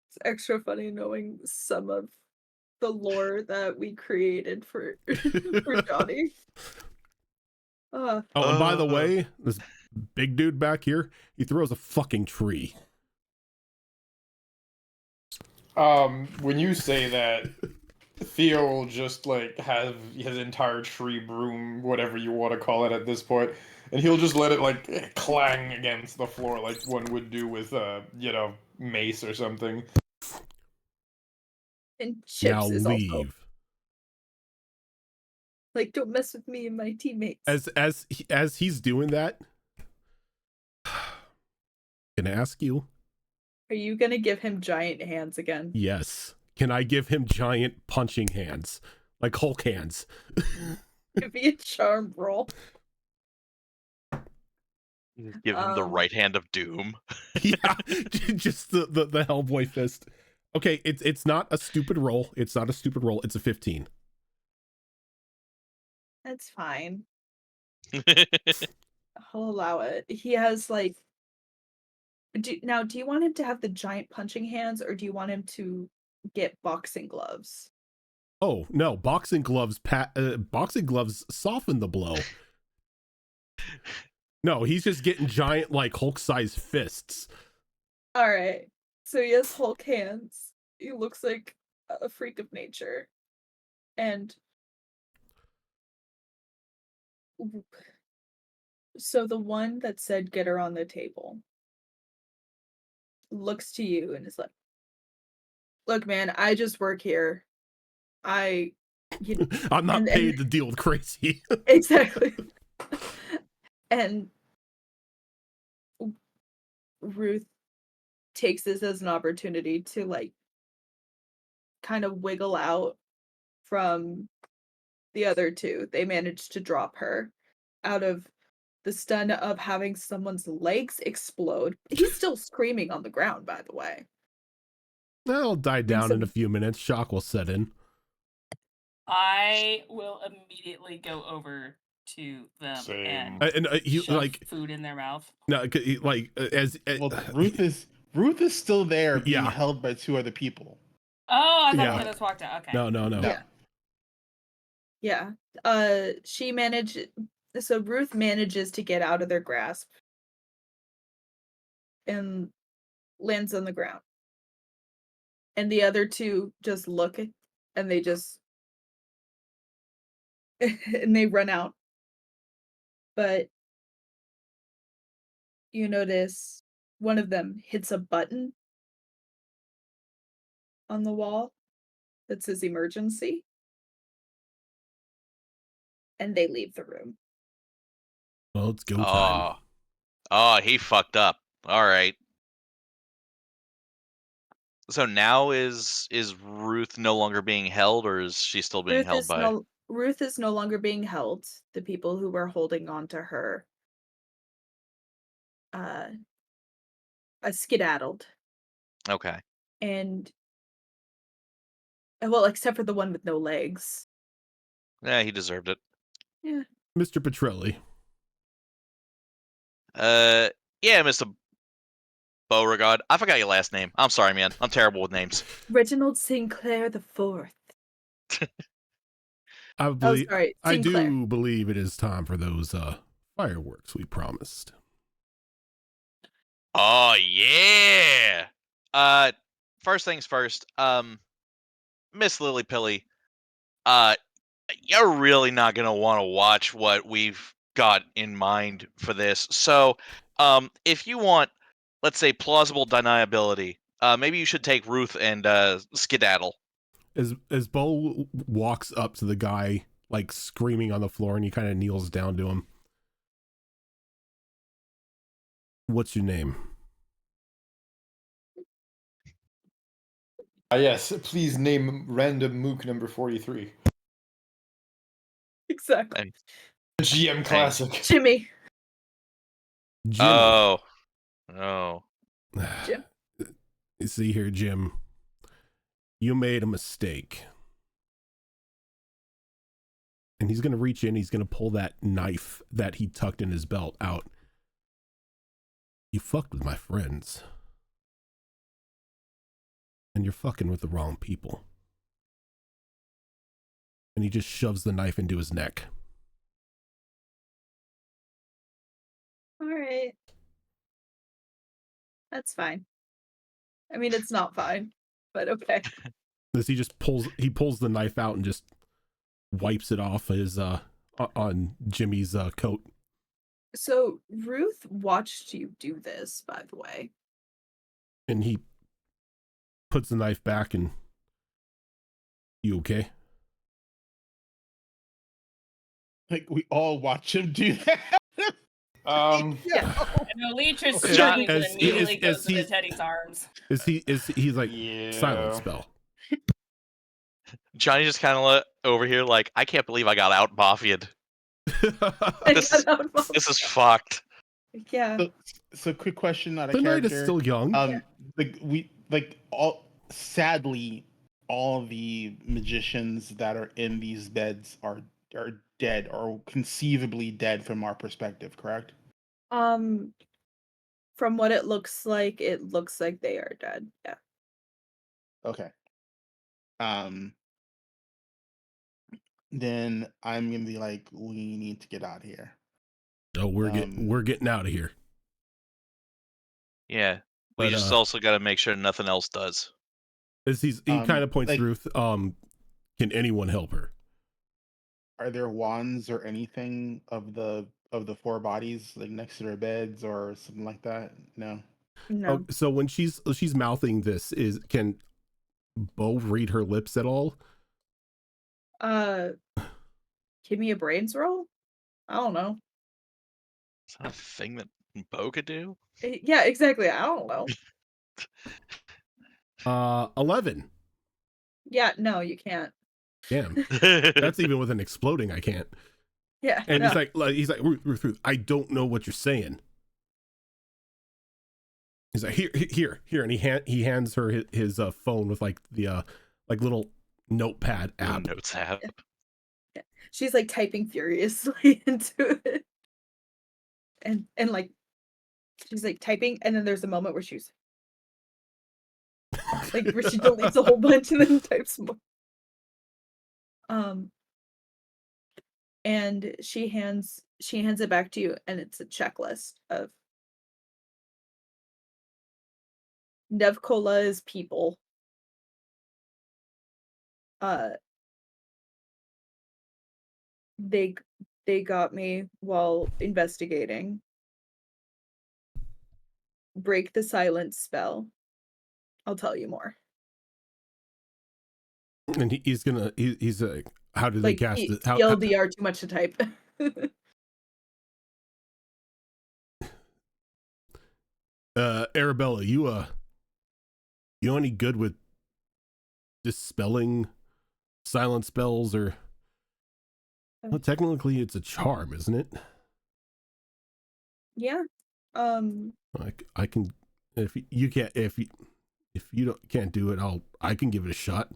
It's extra funny knowing some of the lore that we created for Johnny. Oh, and by the way, this big dude back here, he throws a fucking tree. When you say that, Theo will just like have his entire tree broom, whatever you want to call it at this point, and he'll just let it like clang against the floor like one would do with mace or something. And Chips Now is leave. also like, don't mess with me and my teammates. As he's doing that, can I ask you? Are you gonna give him giant hands again? Yes. Can I give him giant punching hands? Like Hulk hands. Give me a charm roll. Give him the right hand of doom. Yeah, just the Hellboy fist. Okay, it's not a stupid roll. It's not a stupid roll. It's a 15. That's fine. I'll allow it. He has like. Do you want him to have the giant punching hands, or do you want him to get boxing gloves? Oh no, boxing gloves soften the blow. No, he's just getting giant like Hulk-sized fists. All right. So he has Hulk hands. He looks like a freak of nature. And so the one that said get her on the table looks to you and is like, look, man, I just work here. I'm not paid to deal with crazy. Exactly. And Ruth takes this as an opportunity to like kind of wiggle out from the other two. They managed to drop her out of the stun of having someone's legs explode. He's still screaming on the ground, by the way. That'll die down in a few minutes. Shock will set in. I will immediately go over to them Same. and He shove like food in their mouth. no, like Well, Ruth is still there being Yeah. held by two other people. Oh, I thought Yeah. they just walked out. Okay. no. Yeah. So Ruth manages to get out of their grasp and lands on the ground. And the other two just look and they just and they run out. But you notice one of them hits a button on the wall that says emergency. And they leave the room. Well, it's go time. Oh, he fucked up. All right. So now is Ruth no longer being held, or is she still being held by? Ruth is no longer being held. The people who were holding on to her skedaddled. Okay. And well, except for the one with no legs. Yeah, he deserved it. Yeah. Mr. Petrelli. Yeah, Mr. Beauregard. I forgot your last name. I'm sorry, man. I'm terrible with names. Reginald Sinclair the Fourth. I Sinclair. do believe it is time for those fireworks we promised. Oh yeah. First things first. Miss Lily Pilly. You're really not gonna want to watch what we've got in mind for this. So, if you want, let's say, plausible deniability, maybe you should take Ruth and skedaddle. As Bo walks up to the guy, like screaming on the floor, and he kind of kneels down to him. What's your name? Yes, please name random mook number 43. Exactly. GM classic. Jimmy. Jimmy. Oh. Jim. You see here, Jim. You made a mistake. And he's going to reach in. He's going to pull that knife that he tucked in his belt out. You fucked with my friends. And you're fucking with the wrong people. And he just shoves the knife into his neck. All right. That's fine. I mean, it's not fine, but okay. As he just pulls the knife out and just wipes it off his on Jimmy's coat. So Ruth watched you do this, by the way. And he puts the knife back and you okay? Like we all watch him do that. Yeah. And the leech is John- screaming and immediately goes to Teddy's arms. He's like Yeah. silent spell. Johnny just kind of over here like, I can't believe I got out mafia'd. This is fucked. Yeah. So quick question, not a The knight character. is still young. Sadly, all the magicians that are in these beds are dead or conceivably dead from our perspective, correct? From what it looks like they are dead. Yeah. Okay. Then I'm gonna be like, we need to get out of here. Oh, we're getting out of here. Yeah. We But, just also got to make sure nothing else does. As he kind of points to Ruth, can anyone help her? Are there wands or anything of the four bodies like next to their beds or something like that? No. No. Oh, so when she's mouthing this, can Bo read her lips at all? Give me a brains roll? I don't know. Is that a thing that Bo could do? Yeah, exactly. I don't know. 11. Yeah, no, you can't. Damn. That's even with an exploding, I can't. Yeah. And no. he's like, Ruth, I don't know what you're saying. He's like, here, and he hands her his phone with like the like little notepad app. Notes app. Yeah. She's like typing furiously into it. And like she's like typing, and then there's a moment where she's like where she deletes a whole bunch and then types more. And she hands it back to you, and it's a checklist of Nevcola is people. They got me while investigating. Break the silence spell. I'll tell you more. And he's like, how do they Like cast it? How, TLDR, too much to type. Arabella, you know any good with dispelling silent spells? Or well, technically it's a charm, isn't it? Yeah. Like I can, if you can't do it, I can give it a shot.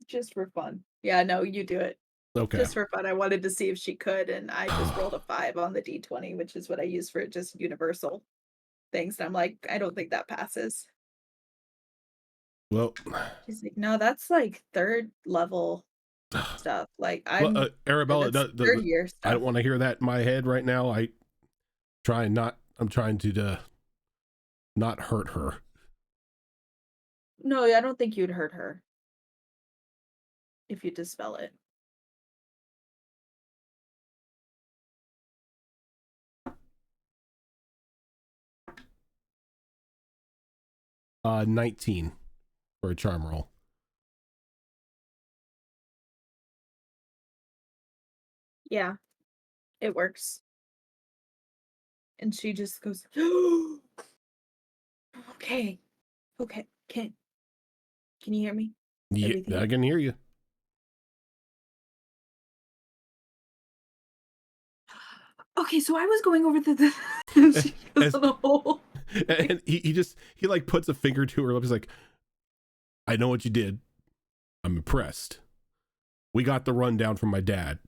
Just for fun. Yeah, no, you do it. Okay. Just for fun. I wanted to see if she could, and I just rolled a 5 on the D20, which is what I use for just universal things. And I'm like, I don't think that passes. Well, she's like, no, that's like 3rd level stuff. Like I'm Arabella, third year stuff. I don't want to hear that in my head right now. I'm trying to not hurt her. No, I don't think you'd hurt her if you dispel it. Uh, 19 for a charm roll. Yeah, it works. And she just goes, okay. Can you hear me? Yeah, Everything I can hear you. Okay, so I was going over the she goes on a hole. And he like puts a finger to her lips. He's like, I know what you did. I'm impressed. We got the rundown from my dad.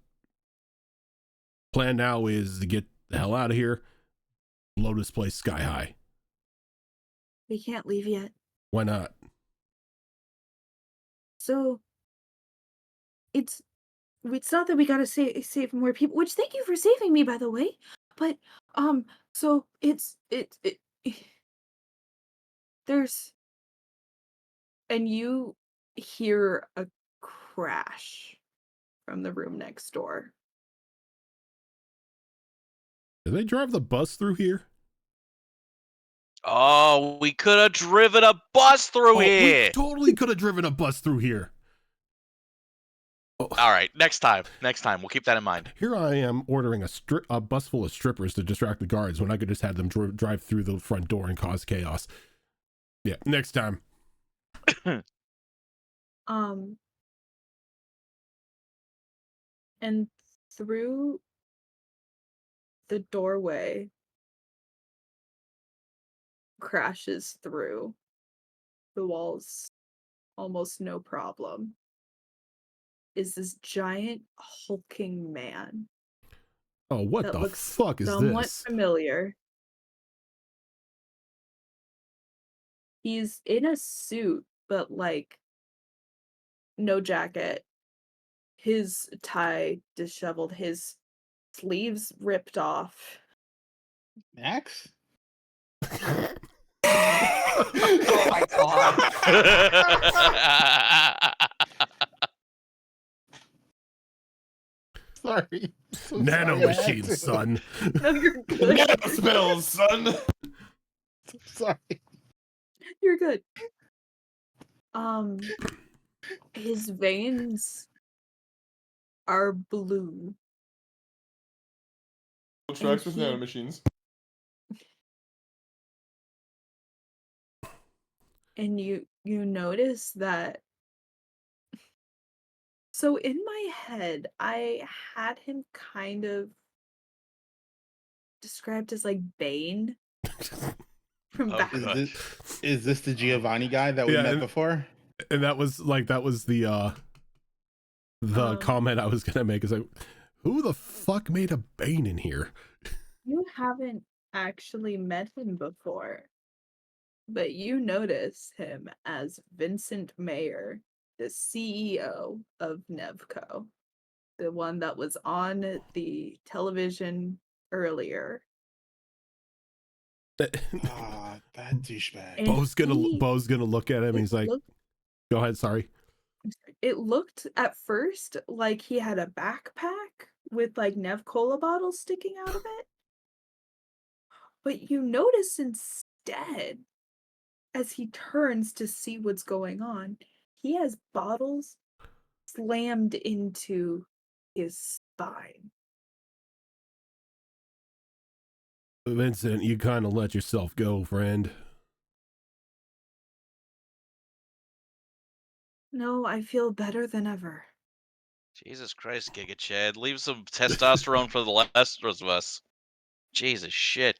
Plan now is to get the hell out of here. Blow this place sky high. We can't leave yet. Why not? So it's not that we gotta save more people, which thank you for saving me, by the way. But so there's, and you hear a crash from the room next door. Did they drive the bus through here? Oh, we could have driven a bus through here. We totally could have driven a bus through here. Oh. All right, next time. We'll keep that in mind. Here I am ordering a bus full of strippers to distract the guards when I could just have them drive through the front door and cause chaos. Yeah, next time. And through the doorway crashes through the walls almost no problem is this giant hulking man. Oh, what that the looks fuck is somewhat this? Familiar. He's in a suit, but like no jacket. His tie disheveled, his sleeves ripped off. Max? Oh my god. Sorry. So Nano sorry, machines, Max. son. No, you're good. Nano spells, son. Sorry. You're good. His veins are blue. Strikes with he- nanomachines. And you notice that. So in my head, I had him kind of described as like Bane from Oh, Is Batman. God. this the Giovanni guy that we Yeah, met before? And that was the comment I was gonna make is like, who the fuck made a Bane in here? You haven't actually met him before, but you notice him as Vincent Mayer, the CEO of Nevco, the one that was on the television earlier. Ah, that douchebag. And Bo's gonna look at him and it he's like, looked, go ahead, sorry. it looked at first like he had a backpack with like Nev Cola bottles sticking out of it. But you notice instead, as he turns to see what's going on, he has bottles slammed into his spine. Vincent, you kind of let yourself go, friend. No, I feel better than ever. Jesus Christ, Giga Chad. Leave some testosterone for the rest of us. Jesus shit.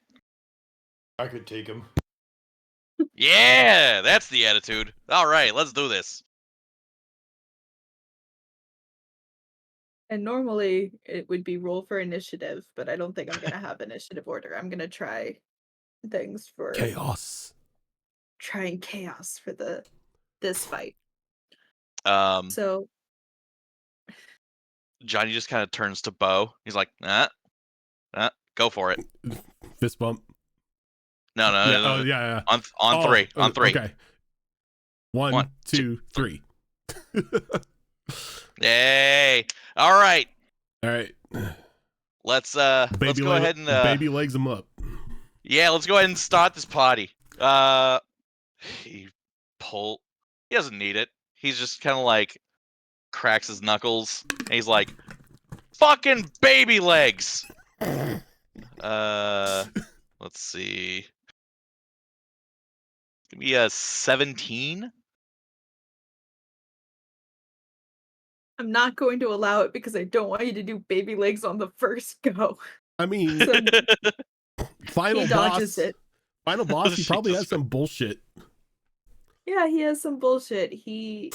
I could take him. Yeah, that's the attitude. All right, let's do this. And normally it would be roll for initiative, but I don't think I'm gonna have initiative order. I'm gonna try things for Chaos. trying chaos for this fight. Um, So Johnny just kind of turns to Bo. He's like, go for it. Fist bump. No, no, Yeah. no, no, Oh, no. yeah. On three. On three. Okay. One, One, two, three. Yay! All right, All right. let's go ahead and baby legs him up. yeah, let's go ahead and start this party. He pull. He doesn't need it. He's just kind of like cracks his knuckles, and he's like, "Fucking baby legs." Let's see. Give me a 17. I'm not going to allow it because I don't want you to do baby legs on the first go. I mean, So final he boss. dodges it. Final boss. He probably Jesus has some bullshit. Yeah, he has some bullshit. He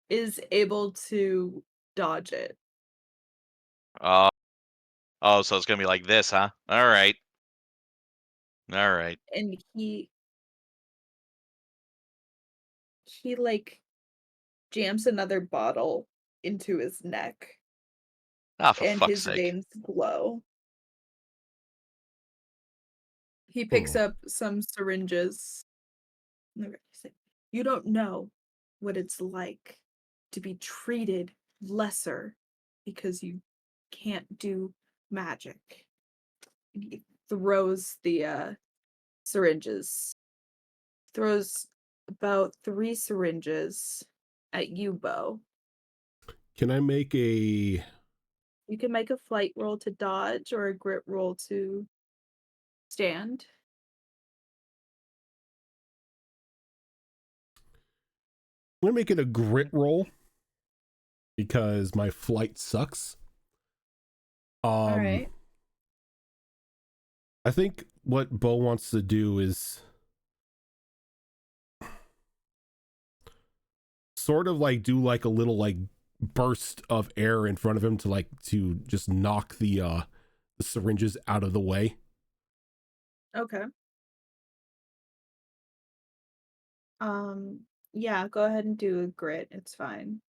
is able to dodge it. Oh, so it's gonna be like this, huh? All right. And he like jams another bottle into his neck Ah, for and fuck's his sake. veins glow. He picks Oh. up some syringes. He's like, you don't know what it's like to be treated lesser because you can't do magic. And he throws the syringes. Throws about 3 syringes at you, Bo. Can I make a? You can make a flight roll to dodge or a grit roll to stand. I'm gonna make it a grit roll because my flight sucks. All right. I think what Bo wants to do is sort of like do like a little like burst of air in front of him to just knock the syringes out of the way. Okay. Yeah, go ahead and do a grit. It's fine.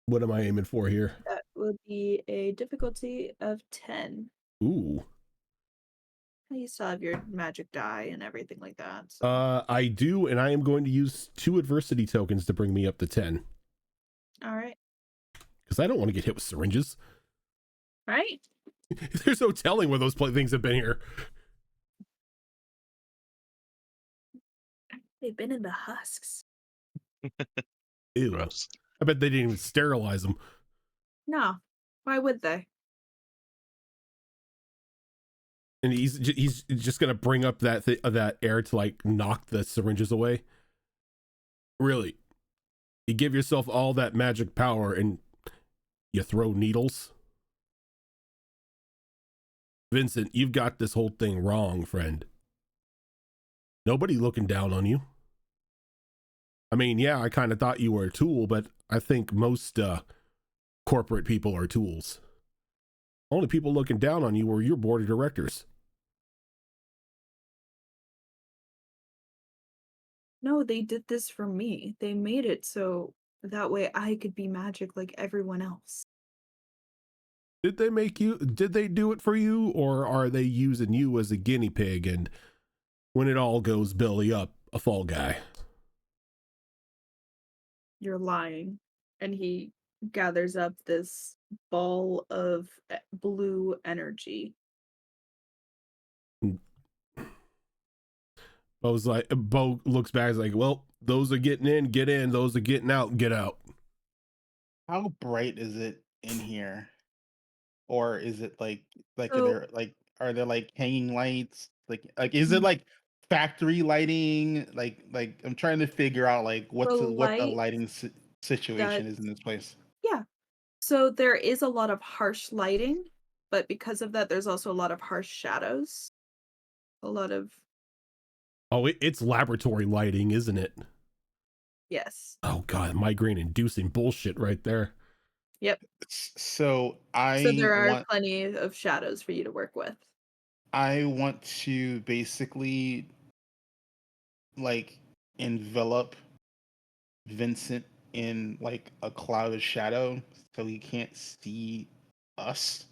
What am I aiming for here? That would be a difficulty of 10. Ooh. You still have your magic die and everything like that. So. I do, and I am going to use 2 adversity tokens to bring me up to 10. All right. Because I don't want to get hit with syringes. Right? There's no telling where those things have been here. They've been in the husks. Ew. Gross. I bet they didn't even sterilize them. No. Why would they? And he's just gonna bring up that air to like knock the syringes away. Really, you give yourself all that magic power and you throw needles. Vincent, you've got this whole thing wrong, friend. Nobody looking down on you. I mean, yeah, I kind of thought you were a tool, but I think most corporate people are tools. Only people looking down on you were your board of directors. No, they did this for me. They made it so that way I could be magic like everyone else. Did they do it for you, or are they using you as a guinea pig and when it all goes belly up, a fall guy? You're lying. And he gathers up this ball of blue energy. Bo looks back, is like, well, those are getting in, get in. Those are getting out, get out. How bright is it in here? Or is it like So are there like hanging lights? Like is it like factory lighting? Like I'm trying to figure out like the what the light lighting that situation is in this place. yeah. So there is a lot of harsh lighting, but because of that there's also a lot of harsh shadows. A lot of Oh, it's laboratory lighting, isn't it? yes. Oh god, migraine inducing bullshit right there. Yep. So So there are plenty of shadows for you to work with. I want to basically like envelop Vincent in like a cloud of shadow so he can't see us.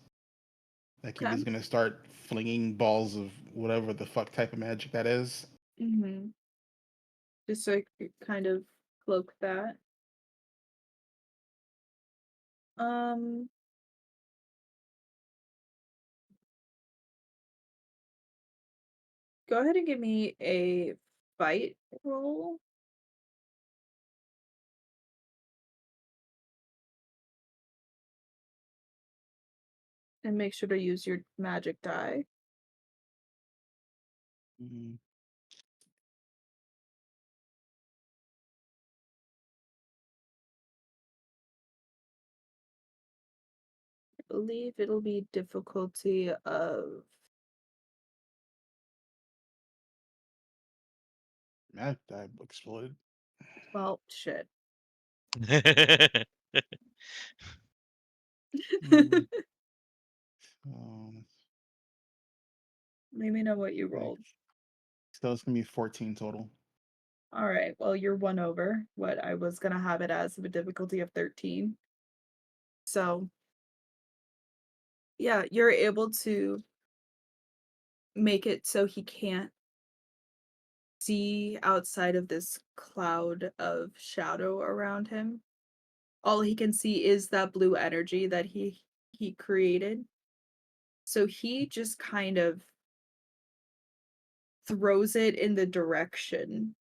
Like he Okay. was gonna start flinging balls of whatever the fuck type of magic that is. Mm-hmm. Just so I could kind of cloak that. Um, Go ahead and give me a fight roll. And make sure to use your magic die. Mhm. I believe it'll be difficulty of Magic die exploded. well, shit. Mm, um, Let me know what you like, rolled. so it's gonna be 14 total. All right. Well, you're one over what I was gonna have it as of a difficulty of 13. So yeah, you're able to make it so he can't see outside of this cloud of shadow around him. All he can see is that blue energy that he created. So he just kind of throws it in the direction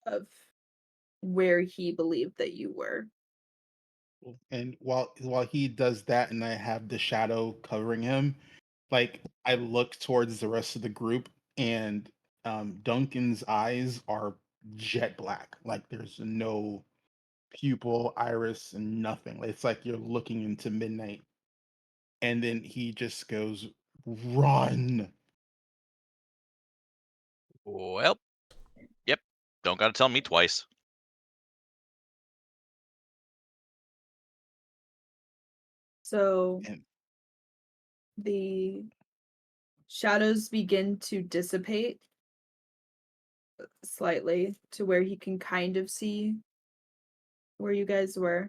of where he believed that you were. And while he does that, and I have the shadow covering him, like I look towards the rest of the group, and Duncan's eyes are jet black. Like there's no pupil, iris, and nothing. It's like you're looking into midnight. And then he just goes, "Run!" Well, yep. Don't gotta tell me twice. So And the shadows begin to dissipate slightly to where he can kind of see where you guys were.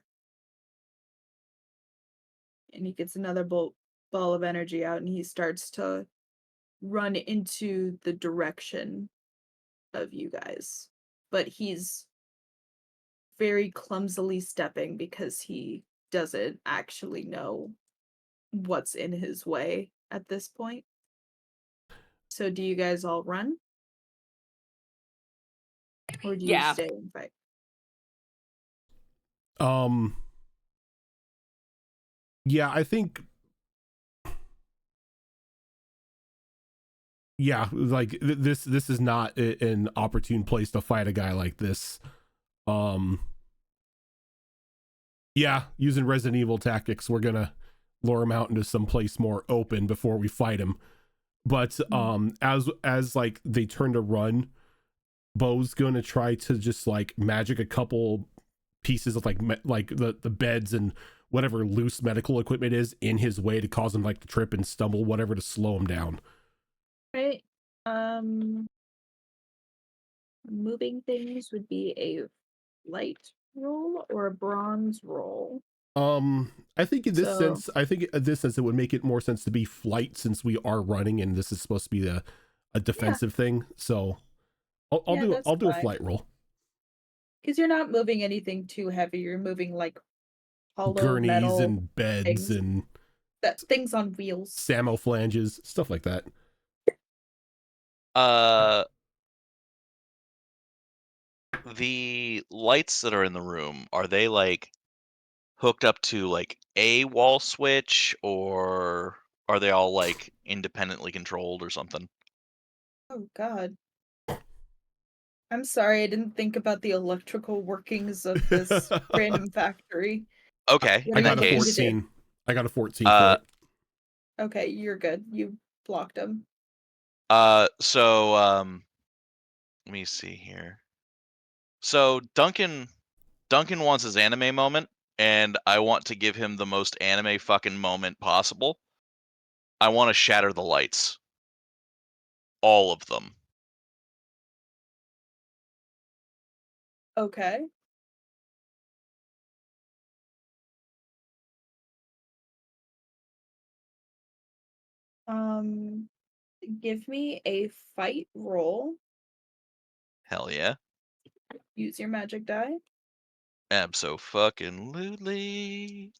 And he gets another ball of energy out and he starts to run into the direction of you guys. But he's very clumsily stepping because he doesn't actually know what's in his way at this point. So do you guys all run? Or do you Yeah. stay and fight? Um Yeah, I think. Yeah, like this is not an opportune place to fight a guy like this. Yeah, using Resident Evil tactics, we're gonna lure him out into some place more open before we fight him. But as like they turn to run, Bo's gonna try to just like magic a couple pieces of like the beds and whatever loose medical equipment is in his way to cause him like to trip and stumble, whatever, to slow him down. Right. Moving things would be a light roll or a bronze roll. I think in this So- sense, it would make it more sense to be flight, since we are running and this is supposed to be a defensive thing. So I'll do a fine. flight roll. Because you're not moving anything too heavy. You're moving like hollow Gurneys metal and beds things. and things on wheels. Samo flanges, stuff like that. The lights that are in the room, are they like hooked up to like a wall switch, or are they all like independently controlled or something? Oh God. I'm sorry, I didn't think about the electrical workings of this random factory. Okay, What I in do that got a you want me case, to do? 14. I got a 14 for it. Okay, you're good. You blocked him. so let me see here. So Duncan wants his anime moment, and I want to give him the most anime fucking moment possible. I want to shatter the lights. All of them. Okay. Give me a fight roll. Hell yeah. Use your magic die. Abso-fucking-lutely.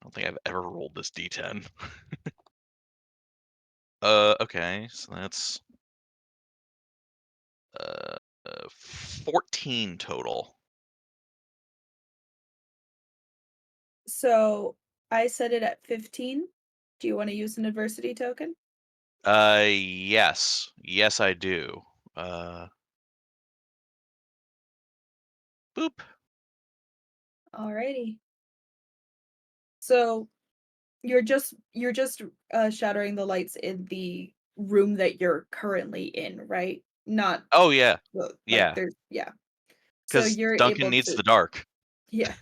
I don't think I've ever rolled this D10. Okay, so that's 14 total. So I set it at 15. Do you want to use an adversity token? Yes. Yes, I do. Boop. Alrighty. So you're just shattering the lights in the room that you're currently in, right? Not Oh, yeah. like Yeah. there's So Because you're Duncan able needs to the dark. yeah.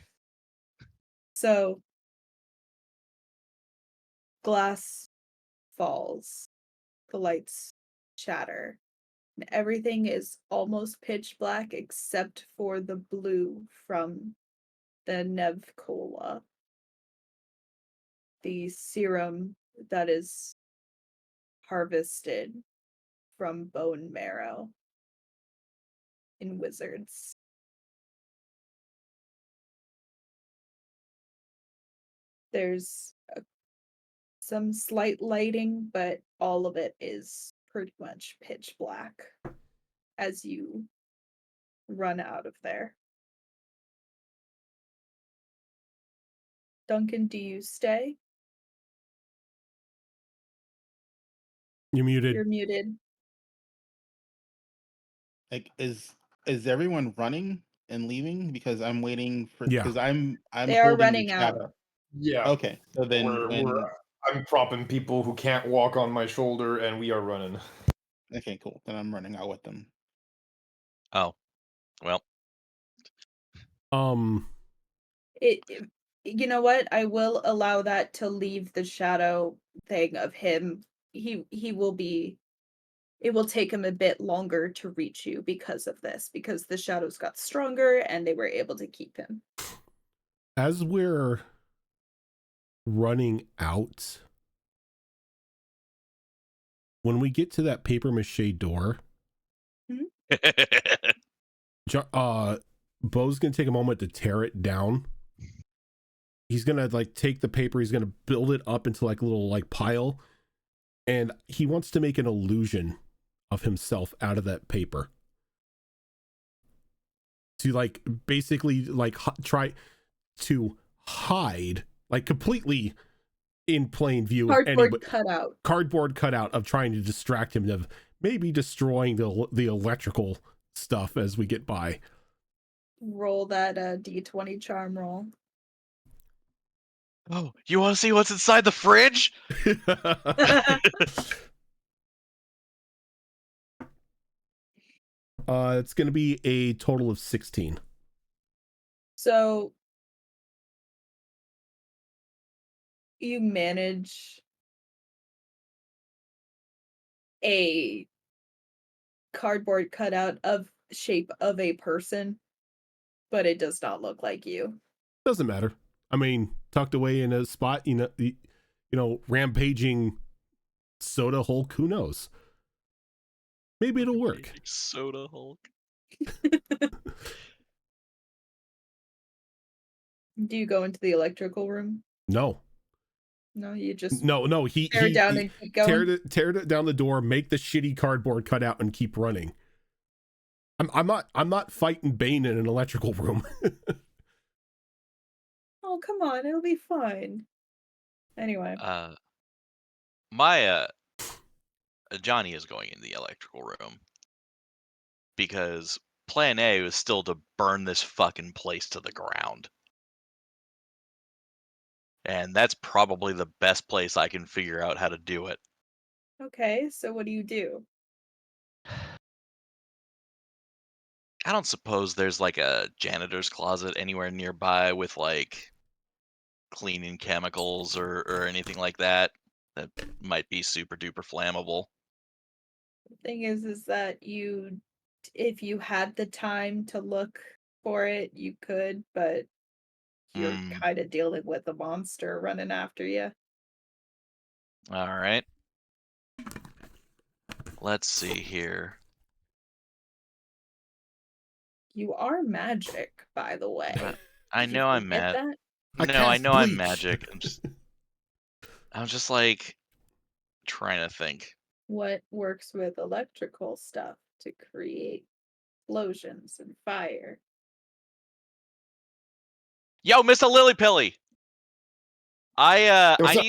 So glass falls, the lights shatter. And everything is almost pitch black except for the blue from the Nev Cola, the serum that is harvested from bone marrow in wizards. There's some slight lighting, but all of it is pretty much pitch black as you run out of there. Duncan, do you stay? You're muted. You're muted. Like, is everyone running and leaving? Because I'm waiting for. Yeah. Because I'm They are holding running the out. shadow. Yeah. Okay, so then I'm propping people who can't walk on my shoulder, and we are running. okay, cool. Then I'm running out with them. Oh. Well. You know what? I will allow that to leave the shadow thing of him. He will be. It will take him a bit longer to reach you because of this, because the shadows got stronger and they were able to keep him. As we're running out, when we get to that paper mache door, Bo's gonna take a moment to tear it down. He's gonna like take the paper, he's gonna build it up into like a little like pile, and he wants to make an illusion of himself out of that paper to like basically like try to hide like completely in plain view of Cardboard cutout. cardboard cutout of trying to distract him of maybe destroying the electrical stuff as we get by. Roll that D20 charm roll. Oh, you want to see what's inside the fridge? It's going to be a total of 16. So you manage a cardboard cutout of shape of a person, but it does not look like you. Doesn't matter. I mean, tucked away in a spot, rampaging soda Hulk, who knows? Maybe it'll work. Soda Hulk. Do you go into the electrical room? No. No, you just No, he tear it down and keep going. tear it down the door, make the shitty cardboard cutout and keep running. I'm not fighting Bane in an electrical room. Oh, come on, it'll be fine. Anyway. My Johnny is going in the electrical room because plan A was still to burn this fucking place to the ground. And that's probably the best place I can figure out how to do it. Okay, so what do you do? I don't suppose there's like a janitor's closet anywhere nearby with like cleaning chemicals or anything like that might be super duper flammable. The thing is that if you had the time to look for it, you could, but you're kind of dealing with a monster running after you. All right. Let's see here. You are magic, by the way. I Did you know I'm forget mad. that? No, I know I'm Bleach. magic. I'm just like trying to think. What works with electrical stuff to create explosions and fire? Yo, Mr. Lilypilly! I What's up?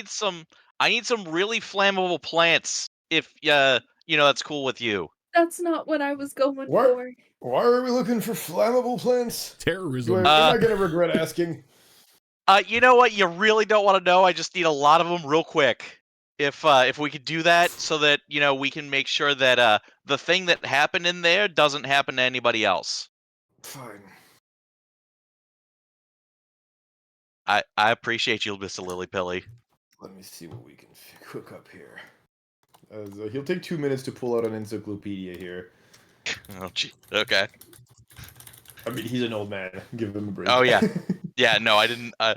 need some really flammable plants if that's cool with you. That's not what I was going What? for. Why are we looking for flammable plants? Terrorism. Am I gonna regret asking? You know what? You really don't want to know. I just need a lot of them real quick. If we could do that so that, we can make sure that the thing that happened in there doesn't happen to anybody else. Fine. I appreciate you, Mr. Lilypilly. Let me see what we can cook up here. He'll take 2 minutes to pull out an encyclopedia here. Oh, gee. Okay. I mean, he's an old man. Give him a break. Oh, yeah. Yeah, no, I didn't. I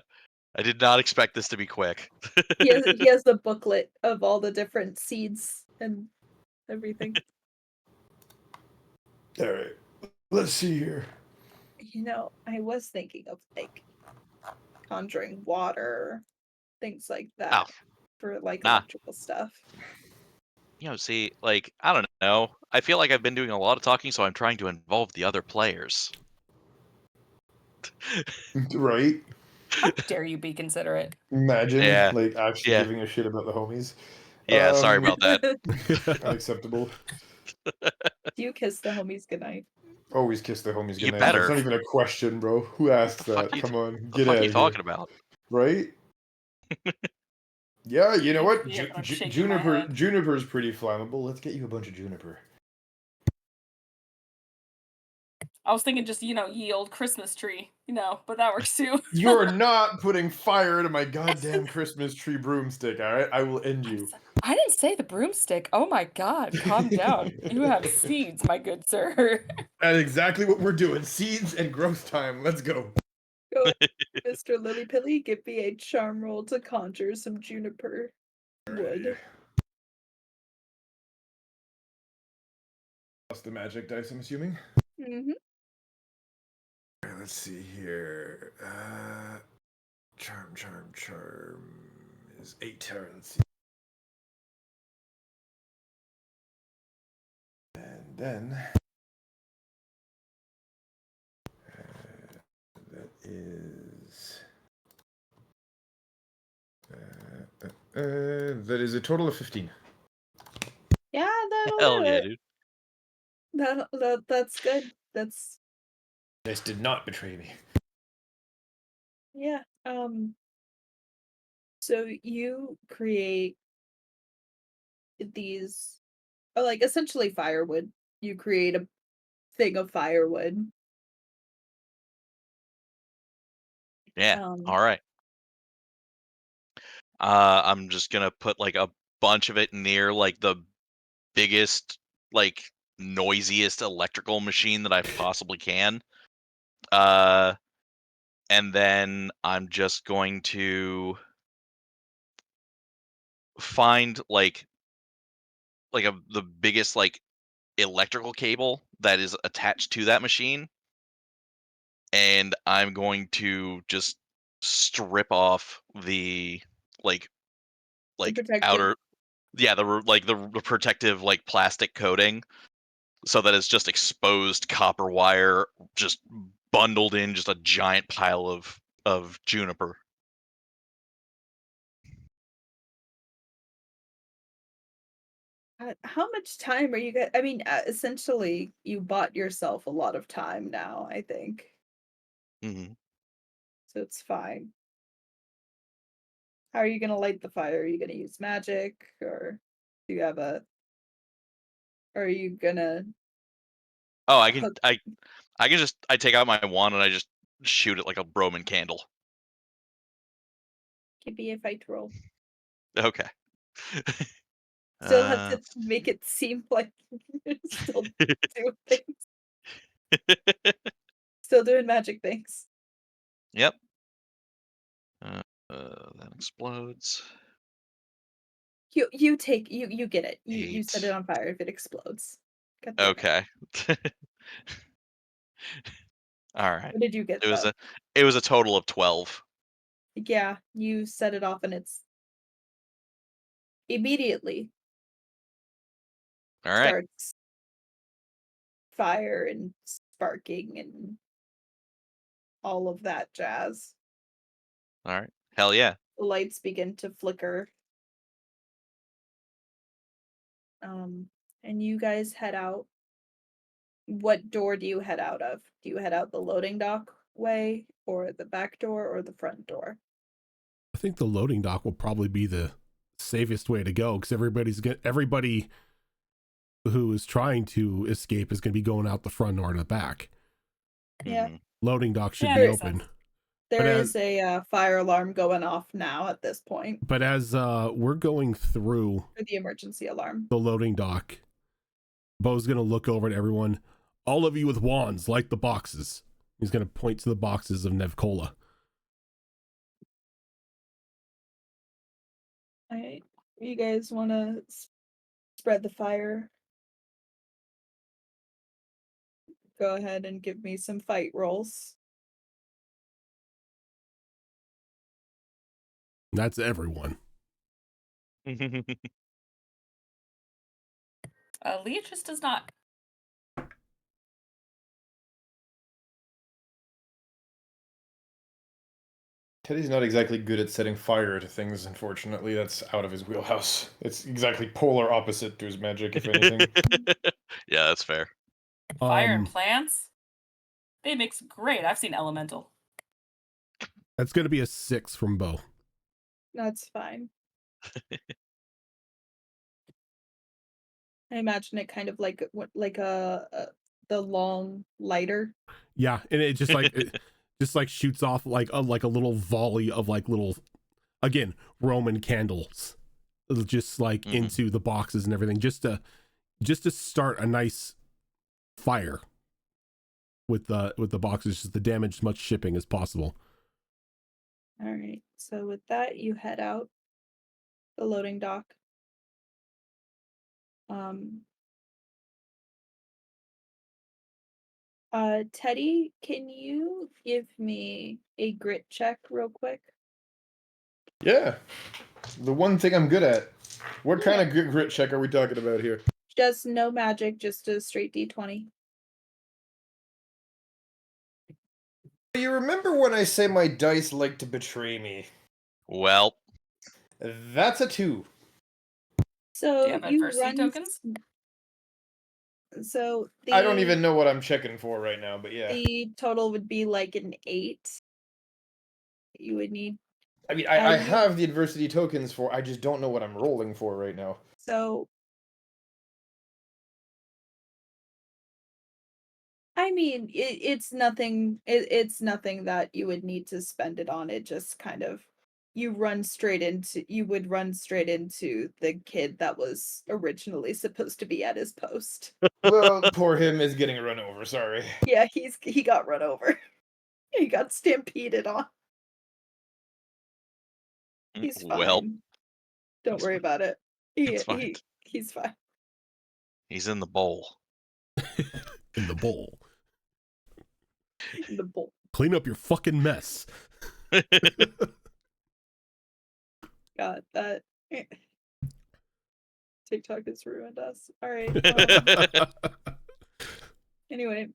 did not expect this to be quick. He has the booklet of all the different seeds and everything. All right. Let's see here. I was thinking of like conjuring water, things like that Oh. for like Nah. electrical stuff. See, like, I don't know. I feel like I've been doing a lot of talking, so I'm trying to involve the other players. Right? How dare you be considerate? Imagine, Yeah. actually Yeah. giving a shit about the homies. Yeah, sorry about that. Unacceptable. Do you kiss the homies goodnight? Always kiss the homies You goodnight. better. That's not even a question, bro. Who asked The fuck that? you- Come on, What get the out fuck are you of talking here. about? Right? Yeah, you know what? Yeah, I'm shaking my head. Juniper's pretty flammable. Let's get you a bunch of juniper. I was thinking just, ye old Christmas tree, but that works too. You're not putting fire to my goddamn Christmas tree broomstick, alright? I will end you. I didn't say the broomstick. Oh my god, calm down. You have seeds, my good sir. That's exactly what we're doing. Seeds and growth time. Let's go. Go, Mr. Lilypilly, give me a charm roll to conjure some juniper wood. Plus the magic dice, I'm assuming. Mm-hmm. Alright, let's see here. Charm is 8. Alright, let's see. And then that is That is a total of 15. Yeah, that'll Hell do yeah, it. dude. That's good. That's This did not betray me. yeah. So you create these, like essentially firewood. You create a thing of firewood. Yeah. Um, All right. I'm just gonna put like a bunch of it near like the biggest, like noisiest electrical machine that I possibly can. And then I'm just going to find like the biggest like electrical cable that is attached to that machine, and I'm going to just strip off the like the like protective. outer the protective like plastic coating, so that it's just exposed copper wire just bundled in just a giant pile of juniper. How much time are you guys? I mean, essentially, you bought yourself a lot of time now, I think. Hmm. So it's fine. How are you gonna light the fire? Are you gonna use magic, or do you have a? Or are you gonna Oh, hook? I can just I take out my wand and I just shoot it like a Roman candle. Give me a fight roll. Okay. Still have uh, to make it seem like you're still doing things, still doing magic things. yep. That explodes. You take you get it. You set it 8. on fire if it explodes. God damn it. Okay. All right. What did you get It was though? a total of 12. Yeah, you set it off and it's immediately All right. starts fire and sparking and all of that jazz. All right. Hell yeah. The lights begin to flicker. And you guys head out. What door do you head out of? Do you head out the loading dock way, or the back door, or the front door? I think the loading dock will probably be the safest way to go, because everybody who is trying to escape is going to be going out the front or the back. Yeah. Mhm. Loading dock should Yeah, be makes open. sense. There But is a fire alarm going off now at this point, But as we're going through for the emergency alarm. the loading dock, Bo's going to look over at everyone. All of you with wands, light the boxes. He's going to point to the boxes of Nevcola. Alright, you guys want to spread the fire? Go ahead and give me some fight rolls. That's everyone. Leatrice does not. Teddy's not exactly good at setting fire to things, unfortunately. That's out of his wheelhouse. It's exactly polar opposite to his magic, if anything. Yeah, that's fair. Fire and plants? They mix great. I've seen elemental. That's going to be a 6 from Bo. That's fine. I imagine it kind of like the long lighter. Yeah, and it just like shoots off like a little volley of like little, again, Roman candles, just like into the boxes and everything, just to start a nice fire with the boxes, just to damage as much shipping as possible. All right. So with that, you head out the loading dock. Teddy, can you give me a grit check real quick? Yeah. The one thing I'm good at. What kind of grit check are we talking about here? Just no magic, just a straight D20. You remember when I say my dice like to betray me? Well, That's a 2. So Do you have adversity run. tokens? So I don't even know what I'm checking for right now, but yeah. the total would be like an 8. You would need. I mean, I you- have the adversity tokens for. I just don't know what I'm rolling for right now. So I mean, it's nothing. It's nothing that you would need to spend it on. It just kind of you would run straight into the kid that was originally supposed to be at his post. Well, poor him is getting run over. Sorry. Yeah, he got run over. He got stampeded on. He's fine. Well, Don't it's worry about it. it's fine. He's fine. He's in the bowl. In the bowl. In the bowl. Clean up your fucking mess. God, that TikTok has ruined us. All right. Anyway,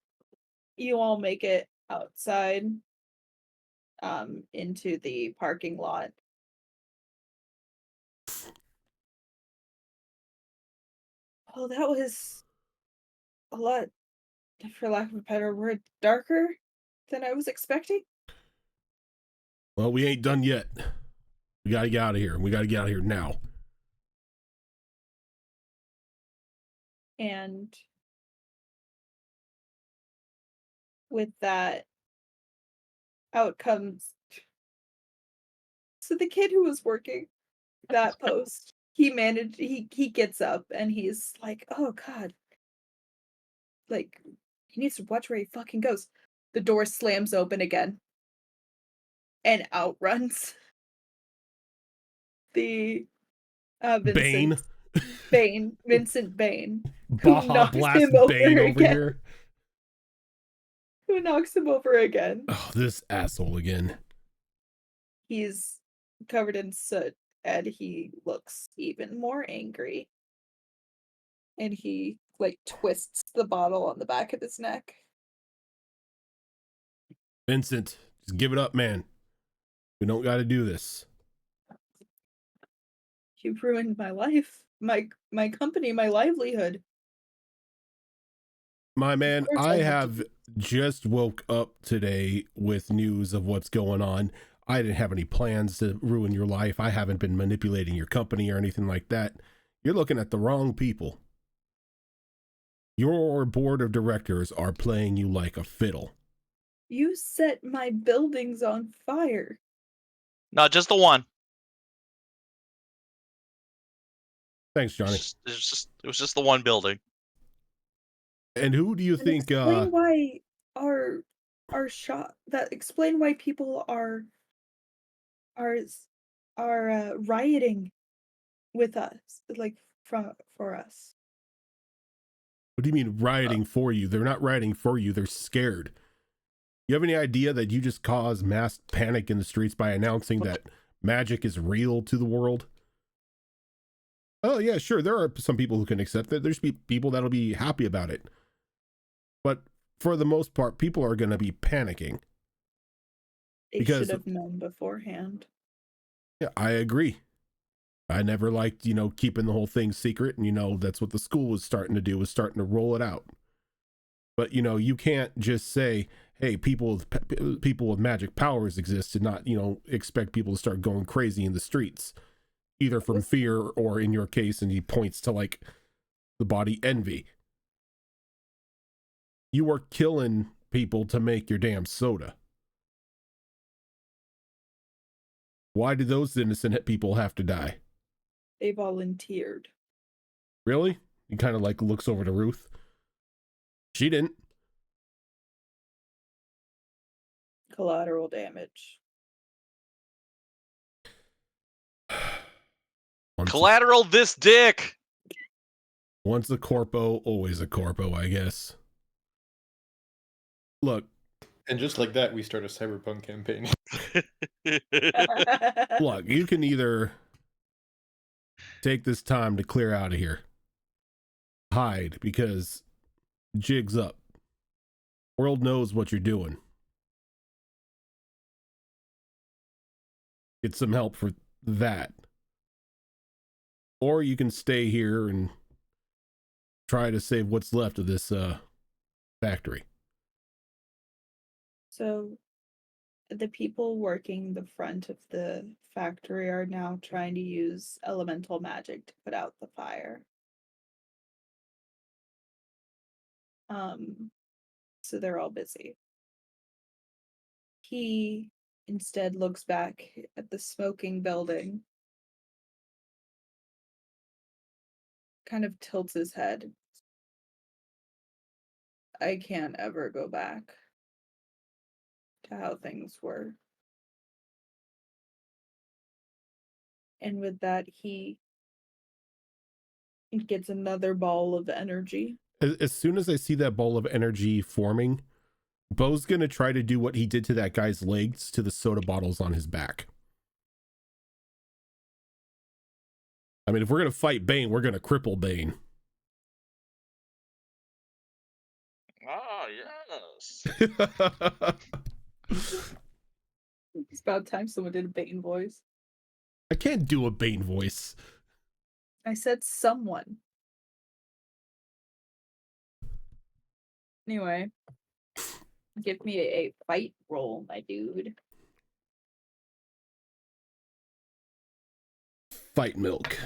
you all make it outside, into the parking lot. Oh, that was a lot, for lack of a better word, darker than I was expecting. Well, we ain't done yet. We gotta get out of here. We gotta get out of here now. And with that, out comes. So the kid who was working that post, he gets up and he's like, oh God. Like, he needs to watch where he fucking goes. The door slams open again. And out runs the Vincent. Vincent Bain. Baja knocks Blast him over Bane over again. here. Who knocks him over again. Oh, this asshole again. He's covered in soot and he looks even more angry. And he like twists the bottle on the back of his neck. Vincent, just give it up, man. We don't gotta do this. You ruined my life. My company, my livelihood. My man, course I I have to have do- just woke up today with news of what's going on. I didn't have any plans to ruin your life. I haven't been manipulating your company or anything like that. You're looking at the wrong people. Your board of directors are playing you like a fiddle. You set my buildings on fire. Not just the one. Thanks, Johnny. It was just the one building. And who do you And think explain why our explain why people are rioting with us, like for us. what do you mean rioting for you? They're not rioting for you, they're scared. You have any idea that you just caused mass panic in the streets by announcing that magic is real to the world? Oh yeah, sure, there are some people who can accept it. There's people that'll be happy about it. But for the most part, people are going to be panicking. They Because- should have known beforehand. Yeah, I agree. I never liked, keeping the whole thing secret. And, that's what the school was starting to do, was starting to roll it out. But, you can't just say, hey, people with magic powers exist and not, expect people to start going crazy in the streets, either from fear or in your case, and he points to like the body envy. You are killing people to make your damn soda. Why do those innocent people have to die? They volunteered. Really? He kind of like looks over to Ruth. She didn't. Collateral damage. Collateral this dick. Once a corpo, always a corpo, I guess. Look, And just like that, we start a cyberpunk campaign. look, you can either take this time to clear out of here, hide, because jig's up. World knows what you're doing. Get some help for that. or you can stay here and try to save what's left of this factory. So the people working the front of the factory are now trying to use elemental magic to put out the fire. So they're all busy. He instead looks back at the smoking building, kind of tilts his head. I can't ever go back to how things were. And with that, he gets another ball of energy. As soon as I see that ball of energy forming, Bo's going to try to do what he did to that guy's legs to the soda bottles on his back. I mean, if we're going to fight Bane, we're going to cripple Bane. Ah, yes. It's about time someone did a Bane voice. I can't do a Bane voice. I said someone. Anyway, give me a fight roll, my dude. Fight milk.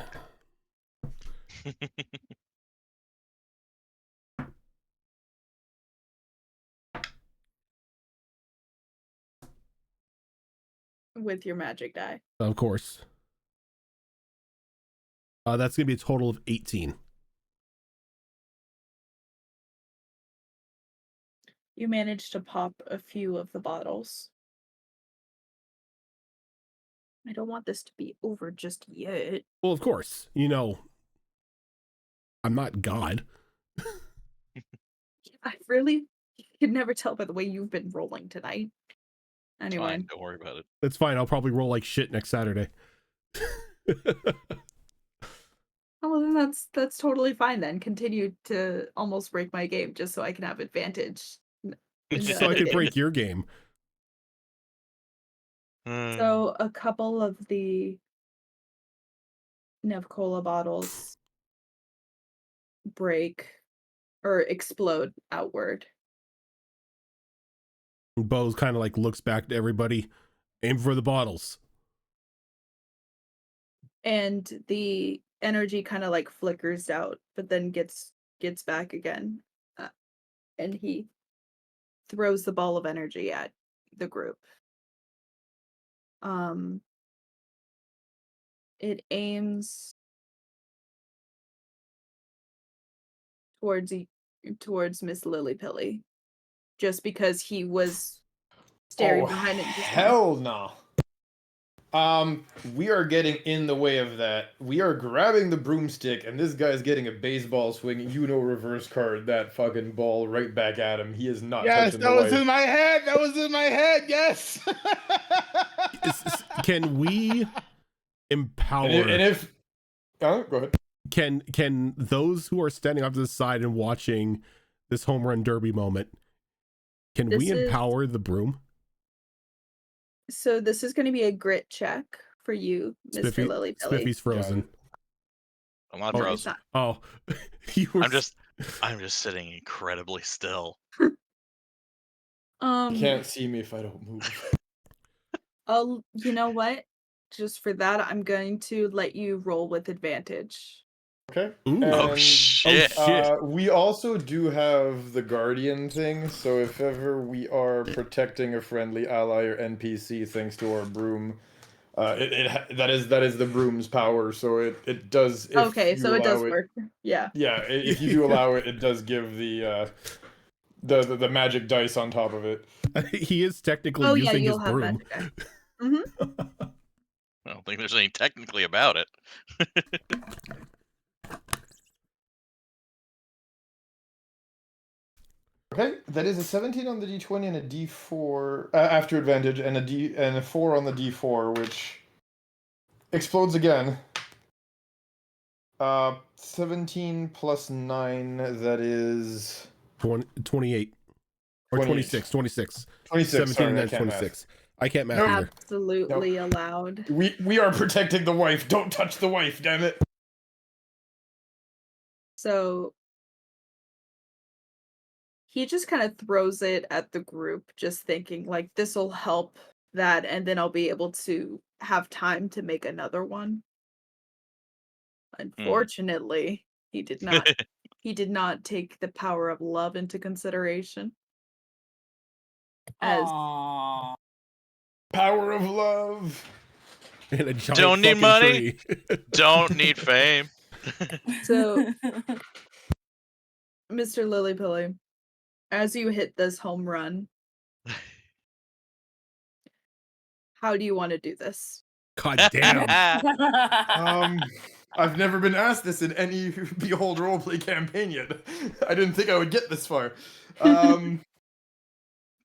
With your magic die. Of course. That's going to be a total of 18. You managed to pop a few of the bottles. I don't want this to be over just yet. Well, of course. You know, I'm not God. I really could never tell by the way you've been rolling tonight. Anyway. Fine, don't worry about it. That's fine. I'll probably roll like shit next Saturday. Oh, well, then that's totally fine then. Continue to almost break my game just so I can have advantage. Just so I can break your game. So a couple of the Nevcola bottles break or explode outward. Bo's kind of like looks back to everybody. Aim for the bottles. And the energy kind of like flickers out, but then gets back again. And he throws the ball of energy at the group. It aims towards Miss Lilypilly, just because he was staring behind it. Hell no. We are getting in the way of that. We are grabbing the broomstick, and this guy's getting a baseball swing. Reverse card that fucking ball right back at him. He is not. Yes, touching that the was wife. in my head. That was in my head. Yes. Can we empower? And if go ahead. Can those who are standing off to the side and watching this home run derby moment, can we empower the broom? So this is going to be a grit check for you, Mr. Lilypilly. Spiffy's frozen. I'm not frozen. Oh, you were. I'm just sitting incredibly still. You can't see me if I don't move. You know what? Just for that, I'm going to let you roll with advantage. Okay. Ooh. Oh shit. We also do have the guardian thing, so if ever we are protecting a friendly ally or NPC thanks to our broom, that is the broom's power. So it does. Okay, so it does work. Yeah. Yeah, if you do allow it, it does give the magic dice on top of it. He is technically using his broom. I don't think there's anything technically about it. Okay, that is a 17 on the d20 and a d4 after advantage, and a 4 on the d4, which explodes again. 17 plus 9, that is 28 or 26. 26. 17 sorry, and then 26. I can't math either. Absolutely allowed. We are protecting the wife. Don't touch the wife, damn it. So he just kind of throws it at the group, just thinking like this will help that, and then I'll be able to have time to make another one. Unfortunately, he did not. He did not take the power of love into consideration. As Aww. Power of love. In a giant Don't need fucking money. tree. Don't need fame. so, Mr. Lilypilly, as you hit this home run, how do you want to do this? God damn. I've never been asked this in any Behold roleplay campaign yet. I didn't think I would get this far.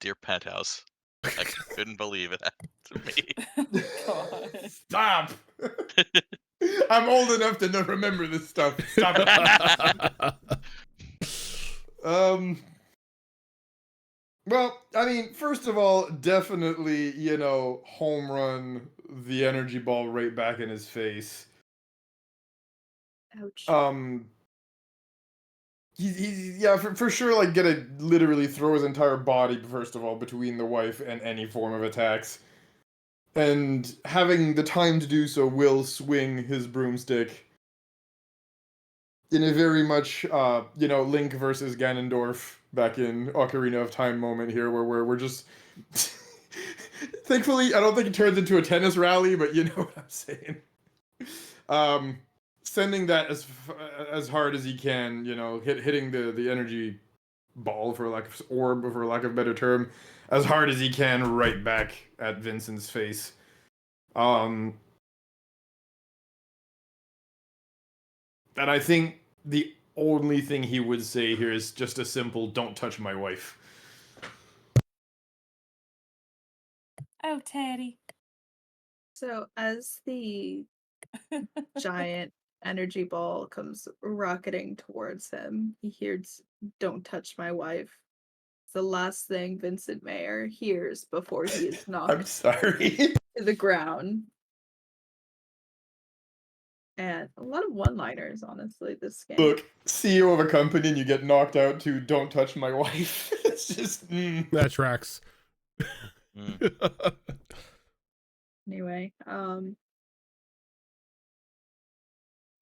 Dear Penthouse, I couldn't believe it happened to me. God. Stop! I'm old enough to not remember this stuff. Stop it. Well, I mean, first of all, definitely, home run the energy ball right back in his face. Ouch. He's yeah, for sure, like, gonna literally throw his entire body, first of all, between the wife and any form of attacks. And having the time to do so, will swing his broomstick in a very much, Link versus Ganondorf back in Ocarina of Time moment here, where we're just... Thankfully, I don't think it turns into a tennis rally, but you know what I'm saying. Sending that as hard as he can, hitting the energy ball, for lack of a better term, as hard as he can right back at Vincent's face. And I think the only thing he would say here is just a simple, "Don't touch my wife." Oh, Teddy. So as the giant energy ball comes rocketing towards him, he hears, "Don't touch my wife." It's the last thing Vincent Mayer hears before he is I'm knocked sorry. to the ground. And a lot of one-liners, honestly, this game. Look, CEO of a company and you get knocked out to "Don't touch my wife." It's just... That tracks. Anyway,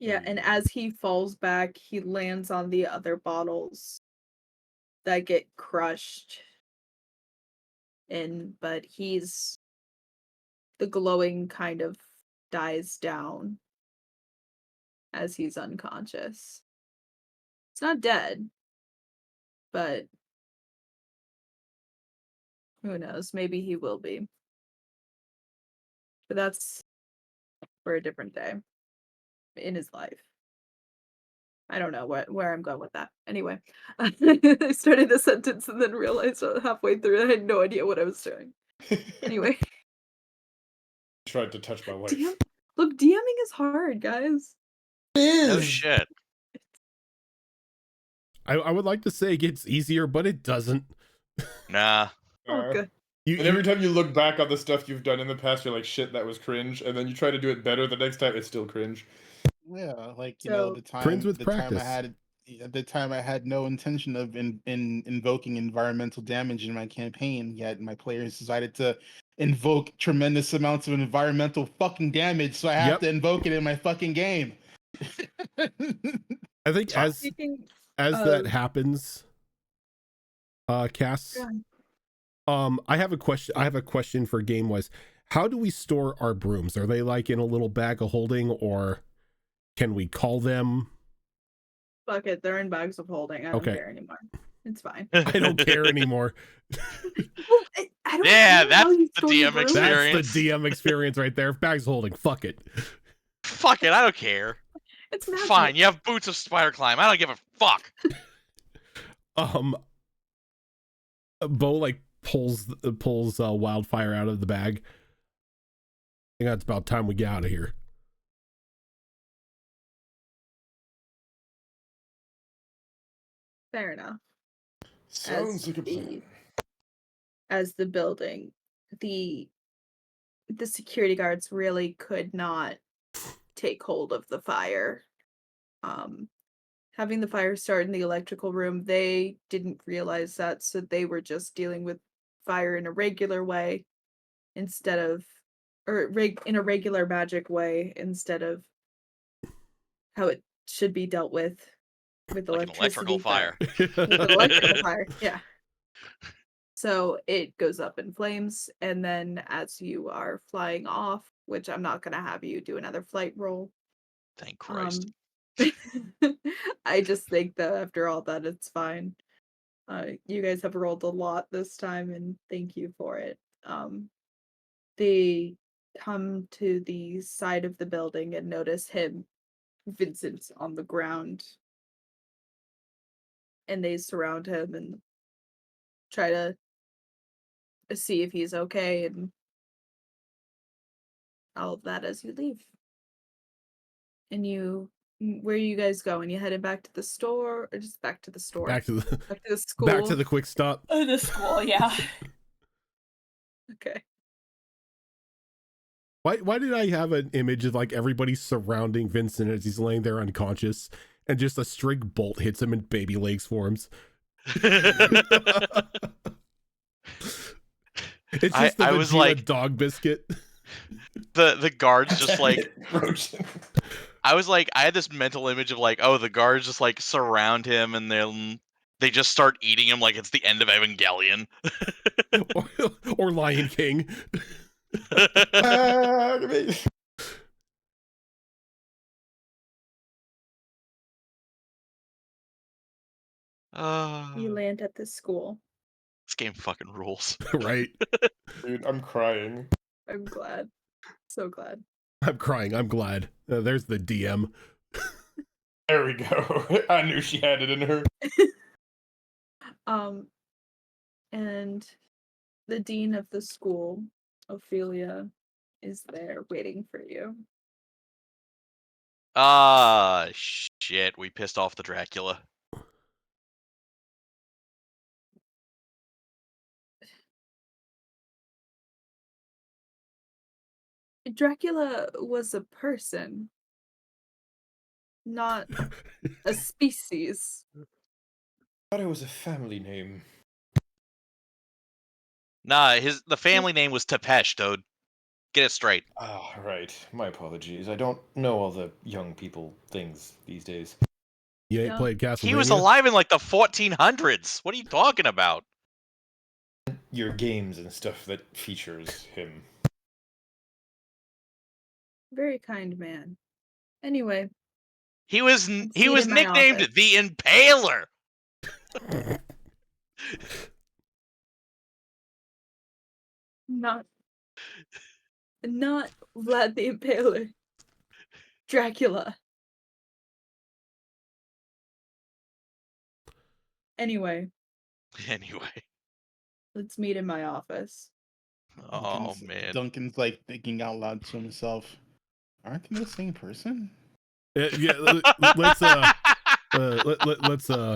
yeah, and as he falls back, he lands on the other bottles that get crushed in, but the glowing kind of dies down as he's unconscious. It's not dead, but who knows? Maybe he will be. But that's for a different day in his life. I don't know where I'm going with that. Anyway, I started a sentence and then realized halfway through I had no idea what I was doing. Anyway. Tried to touch my wife. Look, DMing is hard, guys. It is. No shit. I would like to say it gets easier, but it doesn't. Nah. Oh, good. And every time you look back on the stuff you've done in the past, you're like, "Shit, that was cringe," and then you try to do it better the next time, it's still cringe. Yeah, like So- the time Friends with the practice. time I had no intention of invoking environmental damage in my campaign, yet my players decided to invoke tremendous amounts of environmental fucking damage, so I have Yep. to invoke it in my fucking game. I think as Speaking that of- happens, Cass, I have a question for game-wise. How do we store our brooms? Are they like in a little bag of holding, or can we call them? Fuck it, they're in bags of holding. I don't Okay. care anymore. It's fine. I don't care anymore. Well, I don't Yeah, know how that's you the store your DM brooms. experience. That's the DM experience right there. Bags holding. Fuck it. Fuck it, I don't care. It's magic. Fine, you have boots of spider climb. I don't give a fuck. Bo like pulls Wildfire out of the bag. I think that's about time we get out of here. Fair enough. Sounds like a plan. As the building, the security guards really could not take hold of the fire. having the fire start in the electrical room, they didn't realize that, so they were just dealing with fire in a regular way instead of, or in a regular magic way instead of how it should be dealt with Like an electricity electrical fire. with an electrical fire. Yeah. So it goes up in flames, and then as you are flying off, which I'm not gonna have you do another flight roll. Thank Christ. I just think that after all that, it's fine. You guys have rolled a lot this time, and thank you for it. They come to the side of the building and notice him, Vincent, on the ground, and they surround him and try to see if he's okay and all of that as you leave. And where are you guys going? You headed back to the store, or just back to the store? Back to the Back to the school. back to the quick stop. Oh, the school, yeah. Okay. Why did I have an image of like everybody surrounding Vincent as he's laying there unconscious, and just a string bolt hits him and baby legs forms? It's just I the was Vegeta like- dog biscuit. the guards just like Roach. I was like, I had this mental image of like, oh, the guards just like surround him and then they just start eating him like it's the end of Evangelion. or Lion King. You land at this school. This game fucking rules. Right. Dude, I'm crying. I'm glad. So glad. I'm crying. I'm glad. There's the DM. There we go. I knew she had it in her. And the dean of the school, Ophelia, is there waiting for you. Ah, shit. We pissed off the Dracula. Dracula was a person, not a species. I thought it was a family name. Nah, the family name was Tepesh, dude. Get it straight. Ah, right. My apologies. I don't know all the young people things these days. You ain't Yeah. played Castlevania? He was alive in like the 1400s. What are you talking about? Your games and stuff that features him. Very kind man. Anyway, He was see you in my nicknamed office. the Impaler. Not Vlad the Impaler. Dracula. Anyway, let's meet in my office. Oh man. Duncan's like thinking out loud to himself, aren't they the same person? Yeah, let's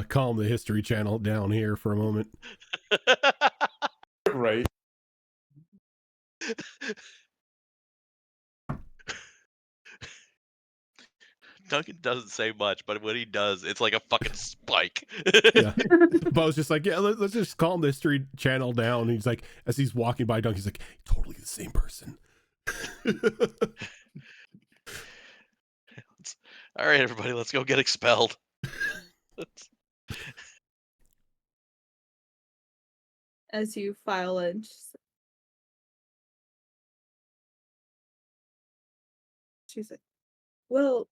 calm the History Channel down here for a moment. Right. Duncan doesn't say much, but when he does, it's like a fucking spike. Yeah. Bo's just like, yeah, let's just calm the History Channel down. And he's like, as he's walking by Duncan, he's like, totally the same person. All right, everybody, let's go get expelled. As you file in, she's like, well,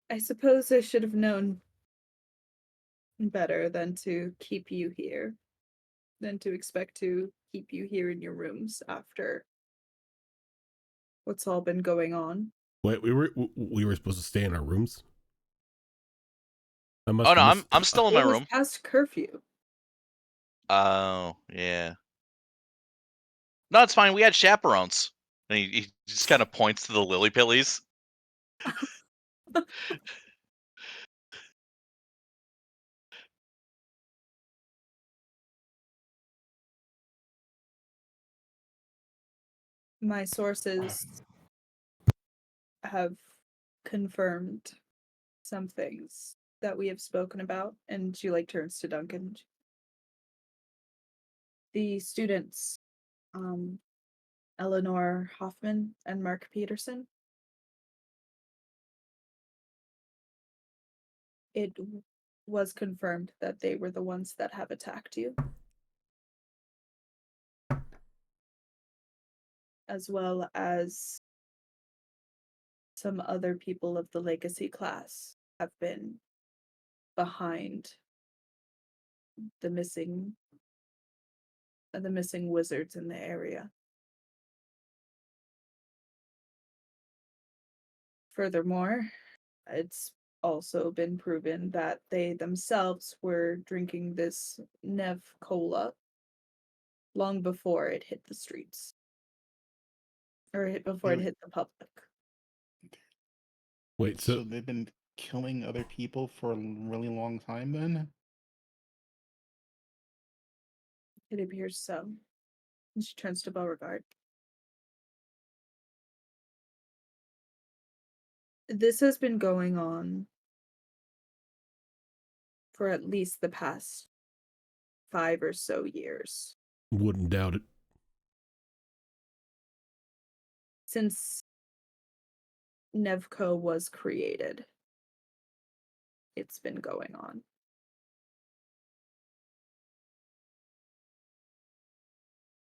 I suppose I should have known better than to keep you here, than to expect to keep you here in your rooms after what's all been going on. Wait, we were supposed to stay in our rooms? Oh no, I'm still in my It was room. past curfew. Oh yeah. No, it's fine. We had chaperones. And he just kind of points to the lily pillies. My sources have confirmed some things that we have spoken about, and she like turns to Duncan. The students, Eleanor Hoffman and Mark Peterson. It was confirmed that they were the ones that have attacked you. As well as some other people of the legacy class have been behind the missing wizards in the area. Furthermore, it's also been proven that they themselves were drinking this Nev Cola long before it hit the streets. Or before it hit the public. Wait, so they've been killing other people for a really long time then? It appears so. And she turns to Beauregard. This has been going on for at least the past 5 or so years. Wouldn't doubt it. Since Nevco was created, it's been going on.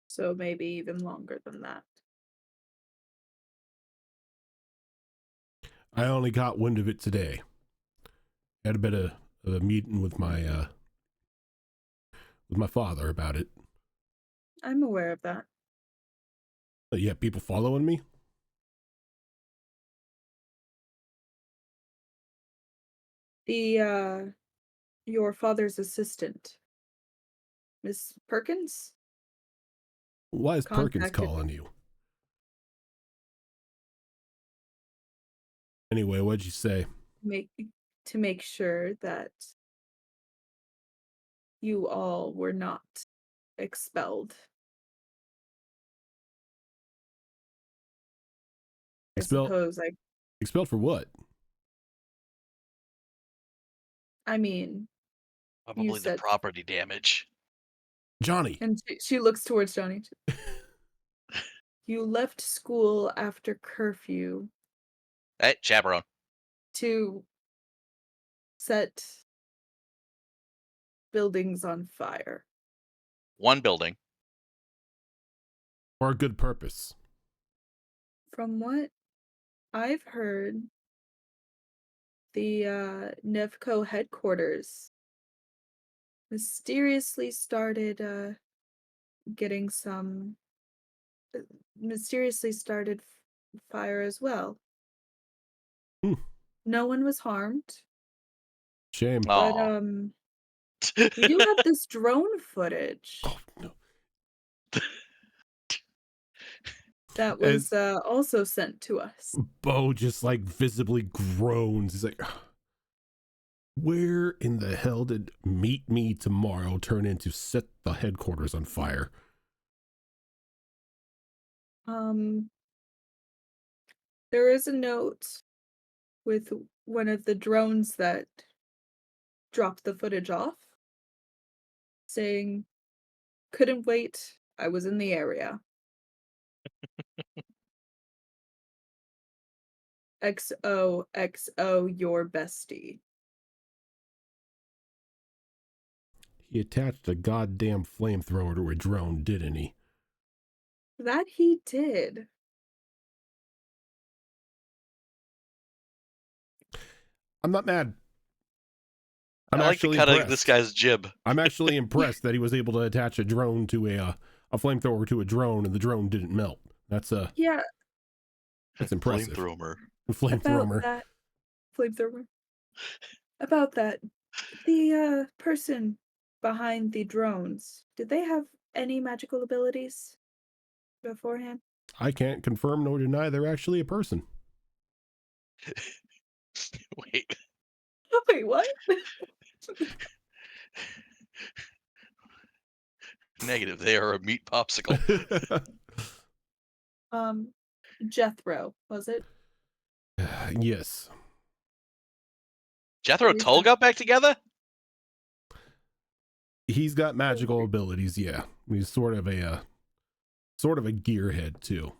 So maybe even longer than that. I only got wind of it today. Had a bit of a meeting with my father about it. I'm aware of that. Yeah, people following me? Your father's assistant, Miss Perkins? Why is Perkins Contacted calling you? Anyway, what'd you say? To make sure that you all were not expelled. Expelled for what? I mean, Probably the property damage. Johnny. And she looks towards Johnny. You left school after curfew. Hey, chaperone. To set buildings on fire. One building. For a good purpose. From what I've heard, the Nevco headquarters mysteriously started fire as well. No one was harmed. Shame. But we do have this drone footage. Oh, no. That was also sent to us. Bo just like visibly groans. He's like, where in the hell did meet me tomorrow turn into set the headquarters on fire? There is a note with one of the drones that dropped the footage off saying, couldn't wait, I was in the area. XOXO, your bestie. He attached a goddamn flamethrower to a drone, didn't he? That he did. I'm not mad. I like to cut this guy's jib. I'm actually impressed that he was able to attach a drone to a flamethrower to a drone and the drone didn't melt. That's yeah. That's impressive. Flamethrower. About that, the person behind the drones, did they have any magical abilities beforehand? I can't confirm nor deny they're actually a person. Wait, what? Negative. They are a meat popsicle. Jethro, was it? Yes. Jethro Lisa. Tull got back together? He's got magical abilities, yeah. He's sort of a gearhead too.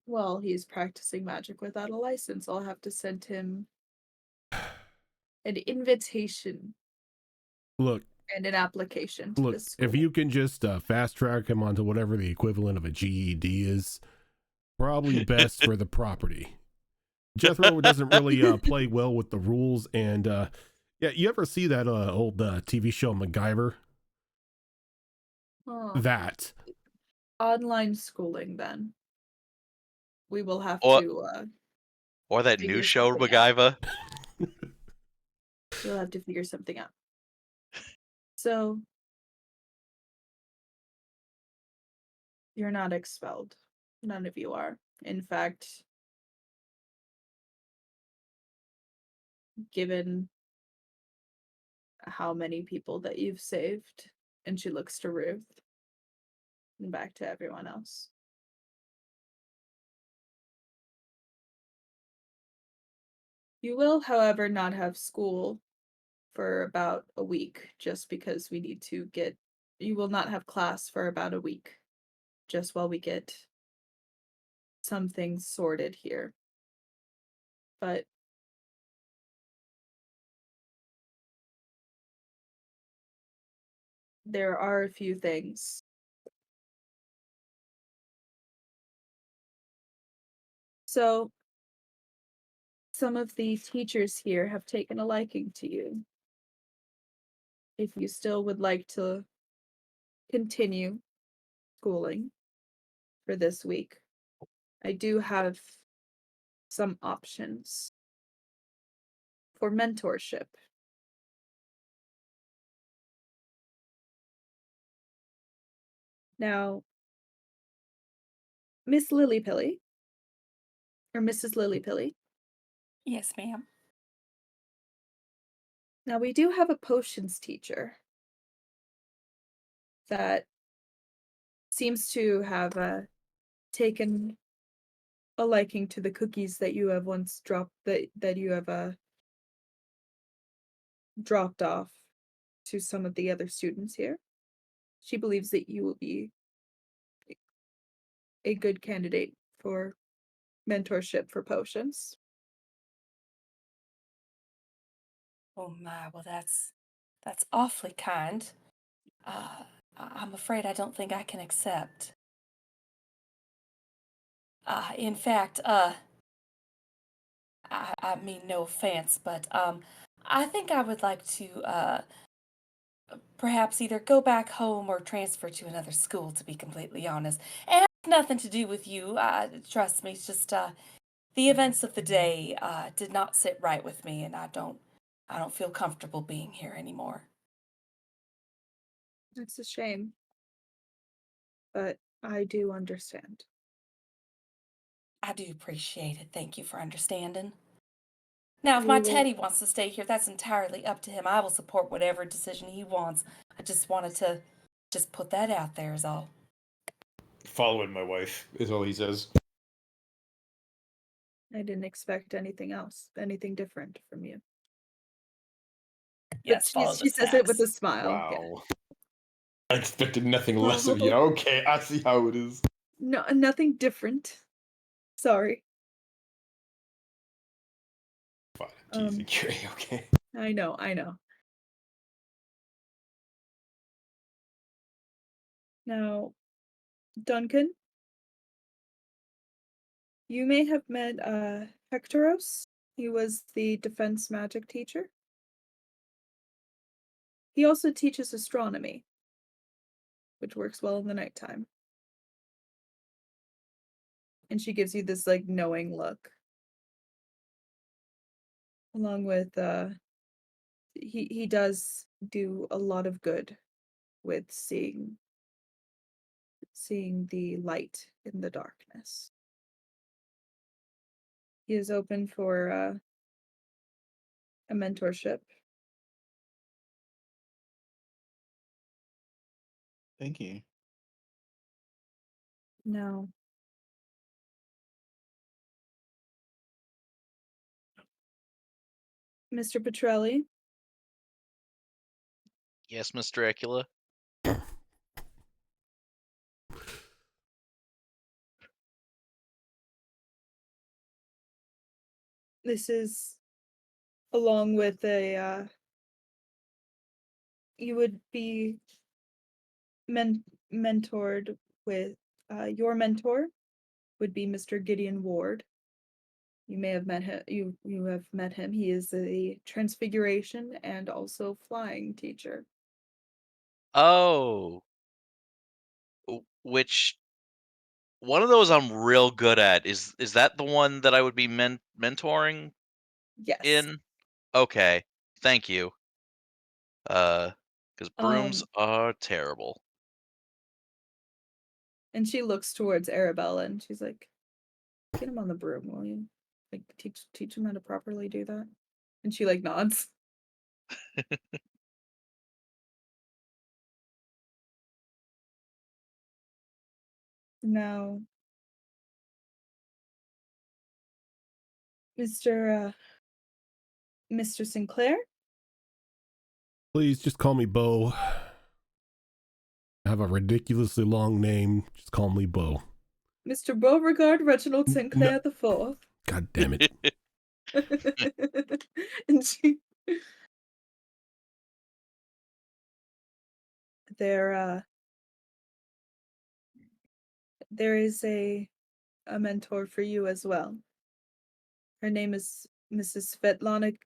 Well, he's practicing magic without a license. I'll have to send him an invitation Look, and an application to the school. if you can just fast track him onto whatever the equivalent of a GED is, probably best for the property. Jethro doesn't really play well with the rules, and yeah, you ever see that old TV show MacGyver? Oh, That. online schooling, then. We will have Or to or that new figure show something out. MacGyver? We'll have to figure something out. So, you're not expelled. None of you are. In fact, given how many people that you've saved, and she looks to Ruth and back to everyone else. You will, however, not have school for about a week, just because we need to get. You will not have class for about a week, just while we get some things sorted here. But there are a few things. So, some of the teachers here have taken a liking to you. If you still would like to continue schooling for this week, I do have some options for mentorship. Now, Miss Lilypilly, or Mrs. Lilypilly, Yes, ma'am. now we do have a potions teacher that seems to have taken a liking to the cookies that you have once dropped that you have dropped off to some of the other students here. She believes that you will be a good candidate for mentorship for potions. Oh my, well that's awfully kind. I'm afraid I don't think I can accept. In fact, I mean no offense, but I think I would like to perhaps either go back home or transfer to another school, to be completely honest. And it has nothing to do with you. Trust me, it's just the events of the day did not sit right with me, and I don't feel comfortable being here anymore. It's a shame, but I do understand. I do appreciate it. Thank you for understanding. Now, if my We will. Teddy wants to stay here, that's entirely up to him. I will support whatever decision he wants. I just wanted to just put that out there is all. Following my wife is all he says. I didn't expect anything else, anything different from you. Yes, But follow the she says it with snacks. a smile. Yeah. Wow. I expected nothing less of you. Okay, I see how it is. No, nothing different. Sorry. Fine, I'm teasing you. Okay. I know, I know. Now, Duncan, you may have met Hectoros. He was the defense magic teacher. He also teaches astronomy, which works well in the nighttime. And she gives you this like knowing look. Along with he does do a lot of good with seeing the light in the darkness. He is open for a mentorship. Thank you. No. Mr. Petrelli, Yes, Miss Dracula. this is along with a you would be mentored with your mentor would be Mr. Gideon Ward. You may have met him. You have met him. He is a transfiguration and also flying teacher. Oh, which one of those I'm real good at? Is that the one that I would be mentoring Yes. in? Okay, thank you. Because brooms are terrible. And she looks towards Arabella and she's like, "Get him on the broom, will you? Like teach him how to properly do that." And she like nods. Now, Mr. Sinclair? Please just call me Bo. I have a ridiculously long name. Just call me Bo. Mr. Beauregard Reginald Sinclair the Fourth. God damn it. And she there is a mentor for you as well. Her name is Mrs. Svetlana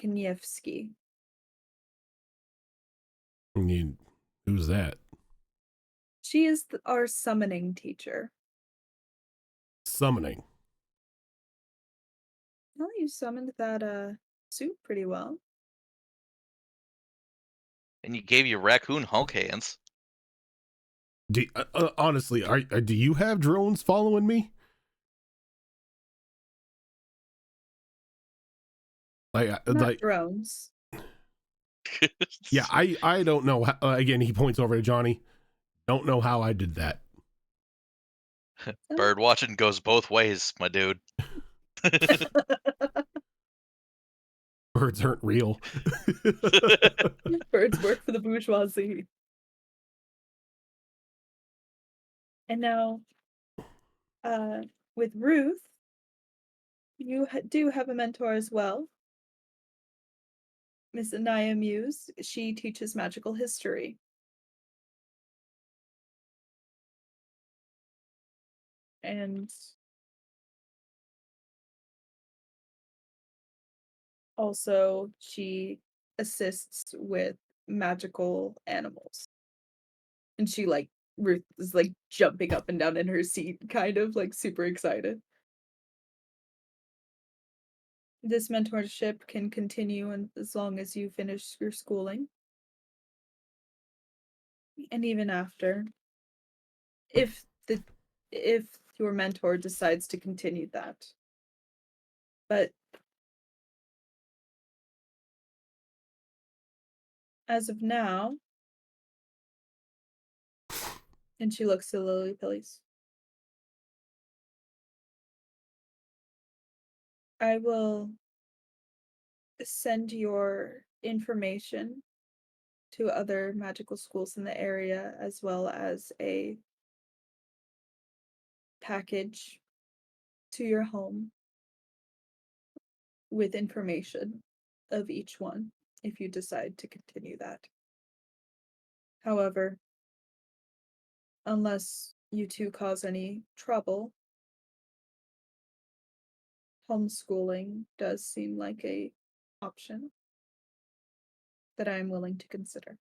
Knievsky. I mean, who's that? She is our summoning teacher. Summoning. Well, you summoned that suit pretty well. And you gave your raccoon Hulk hands. Honestly, do you have drones following me? Not drones. Yeah, I don't know. Again, he points over to Johnny. Don't know how I did that. Bird watching goes both ways, my dude. Birds aren't real. Birds work for the bourgeoisie. And now, with Ruth, you do have a mentor as well. Miss Anaya Muse. She teaches magical history. And also, she assists with magical animals. And she, like, Ruth is, like, jumping up and down in her seat, kind of, like, super excited. This mentorship can continue as long as you finish your schooling. And even after. If your mentor decides to continue that. But as of now, and she looks to Lily Pillies, I will send your information to other magical schools in the area, as well as a package to your home with information of each one if you decide to continue that. However, unless you two cause any trouble, homeschooling does seem like a option that I am willing to consider.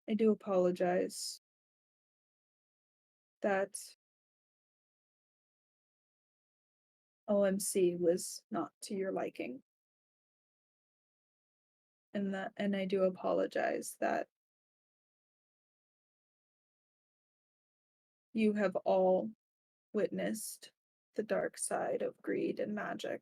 I do apologize that OMC was not to your liking. And I do apologize that you have all witnessed the dark side of greed and magic.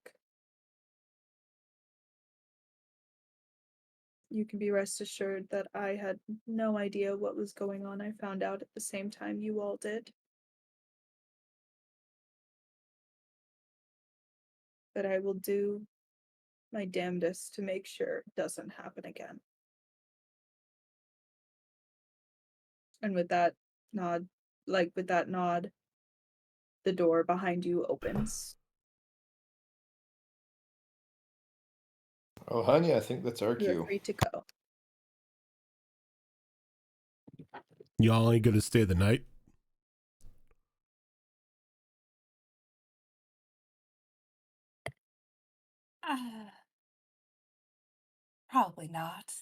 You can be rest assured that I had no idea what was going on. I found out at the same time you all did. but I will do my damnedest to make sure it doesn't happen again. And with that nod, the door behind you opens. Oh, honey, I think that's our You're cue. free to go. Y'all ain't gonna stay the night? Probably not.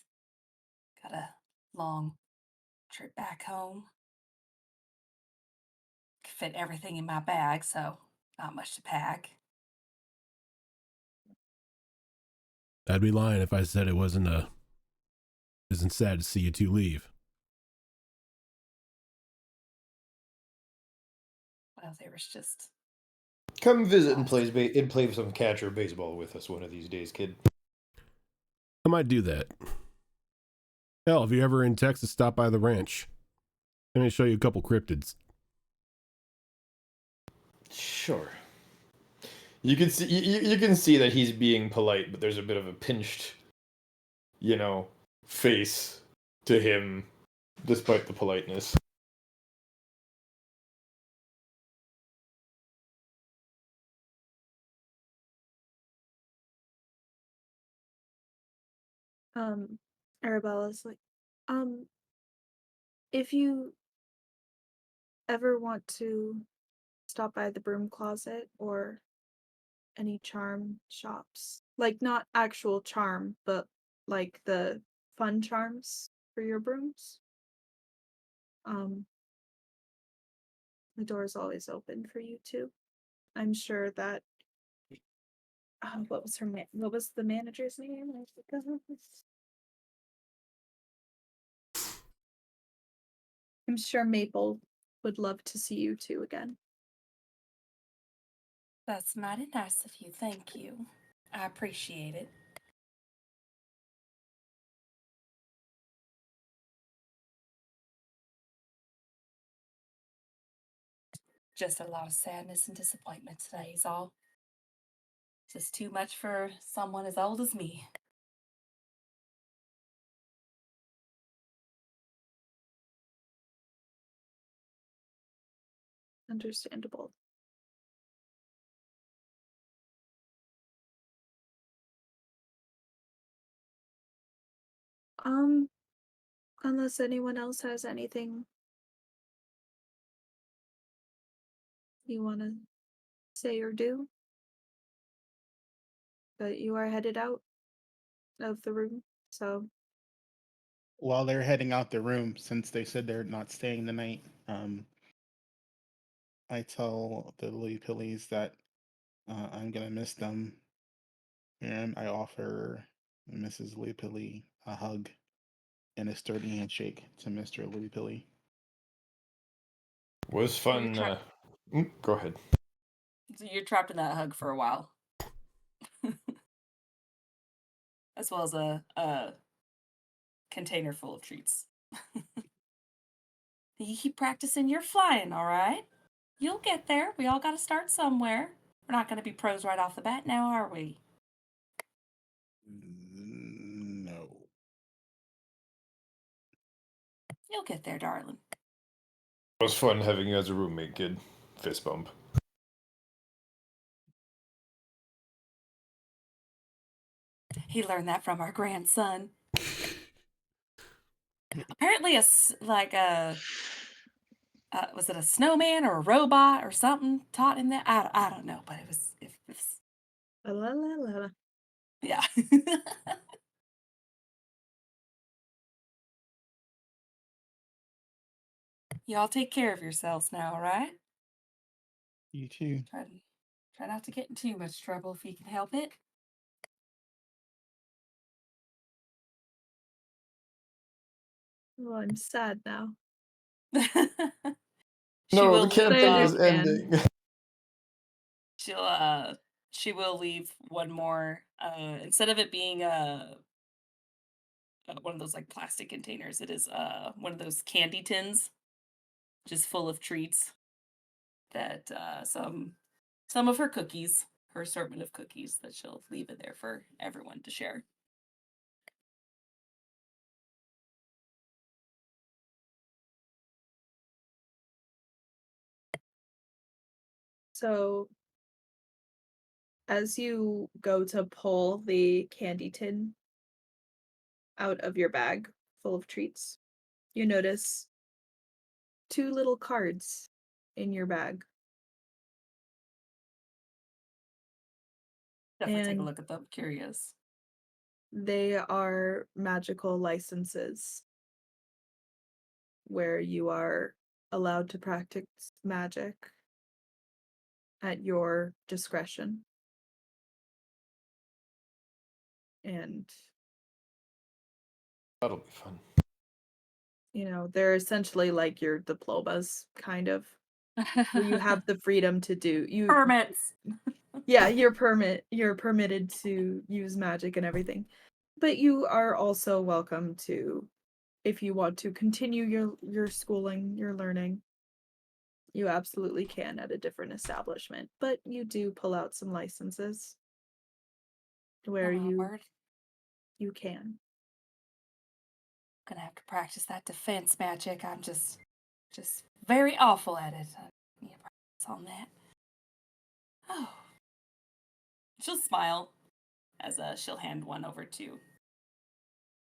Got a long trip back home. Could fit everything in my bag, so not much to pack. I'd be lying if I said it isn't sad to see you two leave. Well, there was just Come visit and play some catch or baseball with us one of these days, kid. I might do that. Hell, if you're ever in Texas, stop by the ranch. Let me show you a couple cryptids. Sure. You can see you can see that he's being polite, but there's a bit of a pinched, face to him, despite the politeness. Arabella's like, if you ever want to stop by the broom closet or any charm shops, like not actual charm, but like the fun charms for your brooms, the door is always open for you too. I'm sure that what was the manager's name? I forgot. I'm sure Maple would love to see you two again. That's mighty nice of you. Thank you. I appreciate it. Just a lot of sadness and disappointment today is all. Just too much for someone as old as me. Understandable. Unless anyone else has anything you want to say or do, but you are headed out of the room, so While they're heading out the room, since they said they're not staying the night, I tell the Lily Pillies that I'm gonna miss them, and I offer Mrs. Lily Pilly a hug and a sturdy handshake to Mr. Lily Pilly. Was fun. Go ahead. So you're trapped in that hug for a while. As well as a container full of treats. You keep practicing your flying, all right? You'll get there. We all got to start somewhere. We're not going to be pros right off the bat now, are we? No. You'll get there, darling. It was fun having you as a roommate, kid. Fist bump. He learned that from our grandson. Apparently, was it a snowman or a robot or something taught him that? I don't know, but it was la la la la. yeah. Y'all take care of yourselves now, all right? You too. Try not to get in too much trouble if you can help it. Well, I'm sad now. No, the campaign is ending. She will leave one more. Instead of it being one of those like plastic containers, it is one of those candy tins, just full of treats. That some of her cookies, her assortment of cookies that she'll leave in there for everyone to share. So as you go to pull the candy tin out of your bag full of treats, you notice 2 little cards in your bag. Definitely take a And look at them. Curious. they are magical licenses where you are allowed to practice magic at your discretion. And, That'll be fun. you know, they're essentially like your diplomas, kind of, where you have the freedom to do you Permits. yeah, you're permitted to use magic and everything. But you are also welcome to, if you want to continue your schooling, your learning, you absolutely can at a different establishment. But you do pull out some licenses where Oh, you word. can. Gonna have to practice that defense magic. I'm just very awful at it. I need to practice on that. Oh. She'll smile as she'll hand one over to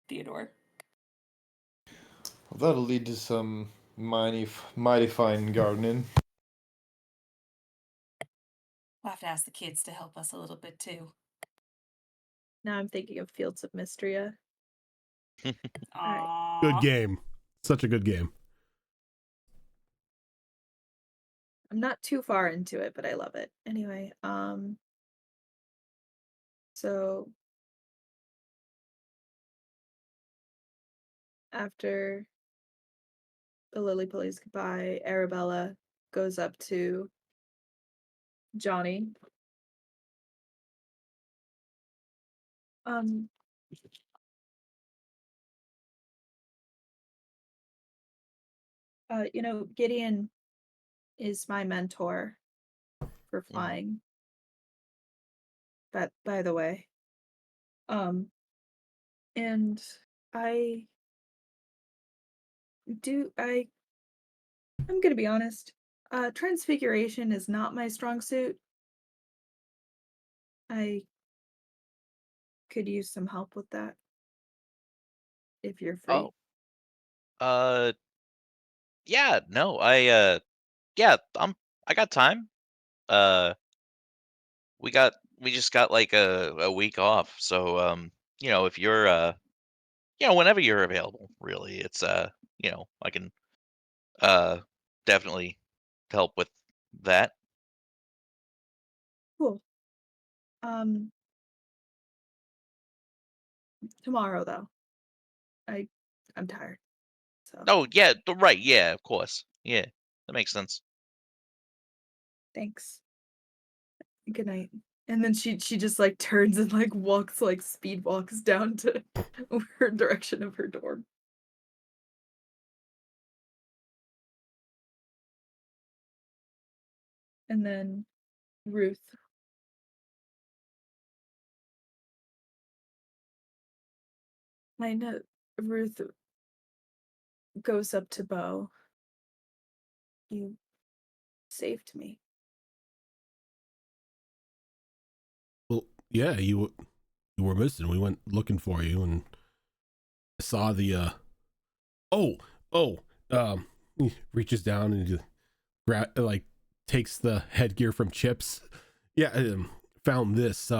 Theodore. Well, that'll lead to some mighty fine gardening. We'll have to ask the kids to help us a little bit too. Now I'm thinking of Fields of Mystria. Aww. Good game. Such a good game. I'm not too far into it, but I love it. Anyway, so after the Lily Pulleys goodbye, Arabella goes up to Johnny. You know, Gideon is my mentor for flying. But by the way, and I I'm gonna be honest. Transfiguration is not my strong suit. I could use some help with that if you're free. Oh. Yeah, no, yeah, I got time. Uh, we just got like a week off, so if you're whenever you're available, really, it's I can uh definitely help with that. Cool. Um, Tomorrow though. I'm tired. So Oh yeah, right, yeah, of course, yeah, that makes sense. thanks. Good night. And then she just like turns and like walks, like speed walks down to her direction of her dorm. And then Ruth. I know Ruth goes up to Bo. You saved me. Well, yeah, you were missing. We went looking for you and saw the oh, he reaches down and just like takes the headgear from Chips. Yeah, found this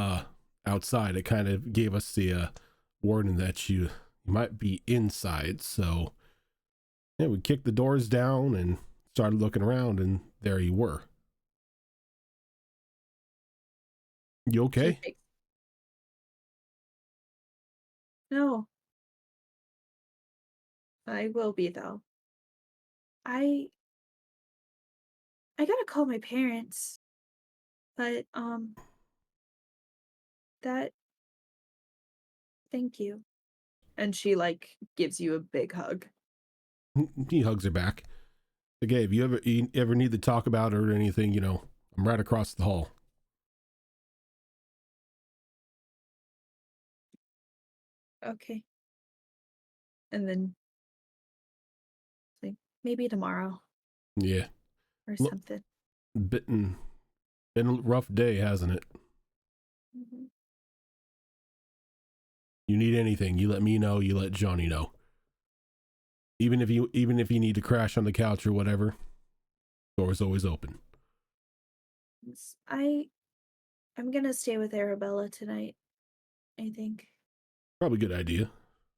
outside. It kind of gave us the warning that you might be inside. So yeah, we kicked the doors down and started looking around, and there you were. You okay? No. I will be though. I gotta call my parents. But that thank you. And she like gives you a big hug. He hugs her back. Okay, if you ever need to talk about it or anything, I'm right across the hall. Okay. And then like maybe tomorrow Yeah. or Look, something. been a rough day, hasn't it? Mhm. You need anything, you let me know, you let Johnny know. Even if you need to crash on the couch or whatever, door's always open. I'm gonna stay with Arabella tonight, I think. Probably a good idea.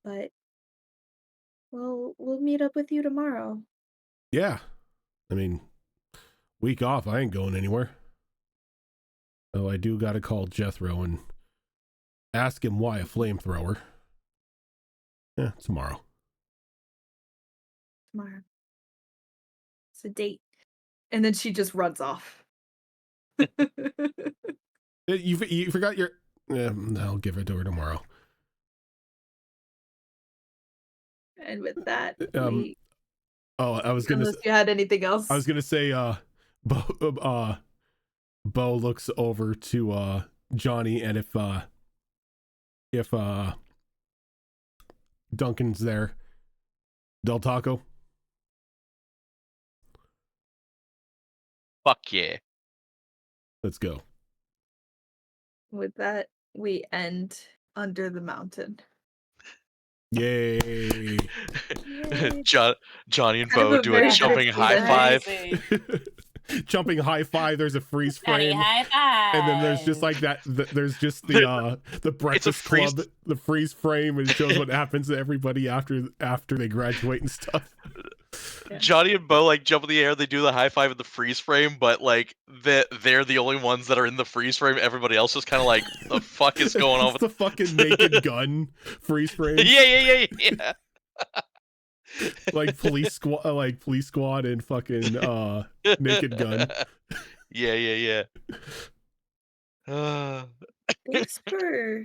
But we'll meet up with you tomorrow. Yeah. I mean, week off, I ain't going anywhere. Oh, I do gotta call Jethro and ask him why a flamethrower. Yeah, tomorrow. Tomorrow. It's a date. And then she just runs off. You forgot your... I'll give it to her tomorrow. And with that, Oh, I was gonna. unless you had anything else. I was gonna say, Bo looks over to Johnny, and if Duncan's there, Del Taco. Fuck yeah. Let's go. With that, we end Under the Mountain. Yay! Yay. Johnny and Kind of Bo a do a very jumping bittersweet high ending. five. Jumping high five. There's a freeze Johnny, frame, high five. and then there's just like that. There's just the Breakfast freeze- Club, the freeze frame, and it shows what happens to everybody after they graduate and stuff. Yeah. Johnny and Bo like jump in the air, they do the high five in the freeze frame, but like they're the only ones that are in the freeze frame. Everybody else is kind of like, the fuck is going on It's the fucking Naked Gun freeze frame. Yeah. like police squad and fucking Naked Gun. Yeah. Thanks for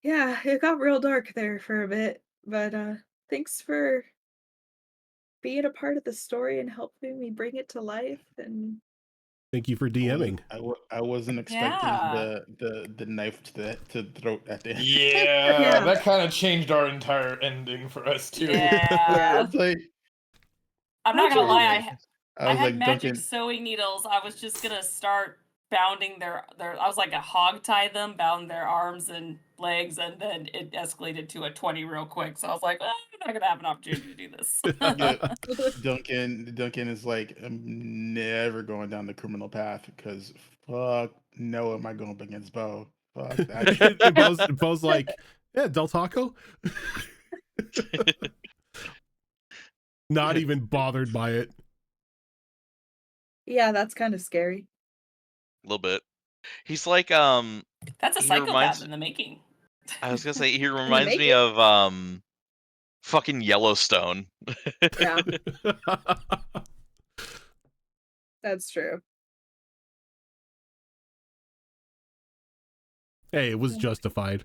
yeah, it got real dark there for a bit, but thanks for being a part of the story and helping me bring it to life. And Thank you for DMing. I wasn't expecting Yeah. the knife to the throat at the end. Yeah, Yeah. that kind of changed our entire ending for us too. Yeah. It's like, I'm not gonna lie, I I was had like, magic Duncan, sewing needles. I was just gonna start bounding their I was like a hog tie them, bound their arms and legs, and then it escalated to a 20 real quick. So I was like, I'm not gonna have an opportunity to do this. Duncan is like, I'm never going down the criminal path because fuck no, am I going up against Bo? Fuck that shit. Bo's like, yeah, Del Taco. Not even bothered by it. yeah, that's kind of scary. A little bit. He's like That's a He psychopath reminds- in the making. I was gonna say he reminds me making? of fucking Yellowstone. Yeah, that's true. Hey, it was justified.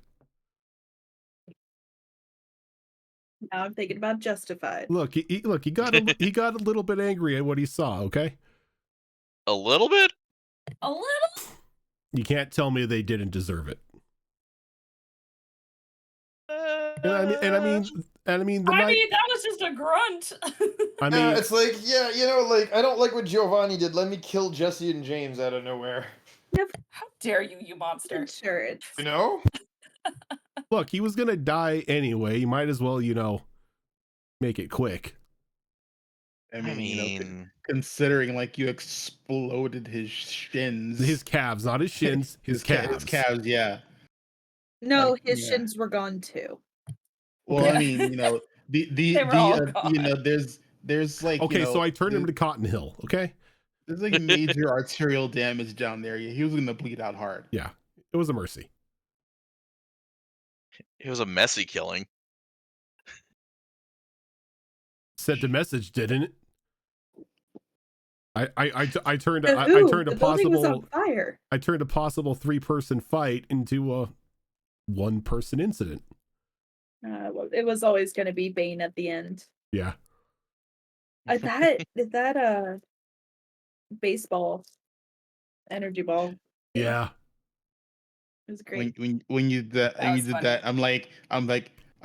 Now I'm thinking about Justified. Look, he got he got a little bit angry at what he saw. Okay, A little bit. A little. you can't tell me they didn't deserve it. And I mean, the night. That was just a grunt. I mean, It's like, yeah, like I don't like what Giovanni did. Let me kill Jesse and James out of nowhere. How dare you, you monster! Insurance. You know? look, he was gonna die anyway. You might as well, make it quick. I mean, considering like you exploded his shins, His calves, not his shins, his calves. his calves, yeah. No, Like, his yeah. shins were gone too. Well, I mean, They were all gone. there's like, Okay, so I turned him to Cotton Hill. Okay, there's like major arterial damage down there. He was gonna bleed out hard. yeah, it was a mercy. It was a messy killing. Sent a message, didn't it? I turned The a building was on possible fire. 3-person fight into a 1-person incident. Well, it was always going to be Bane at the end. Yeah. That baseball energy ball. Yeah. It was great. When you did that, That was funny. I'm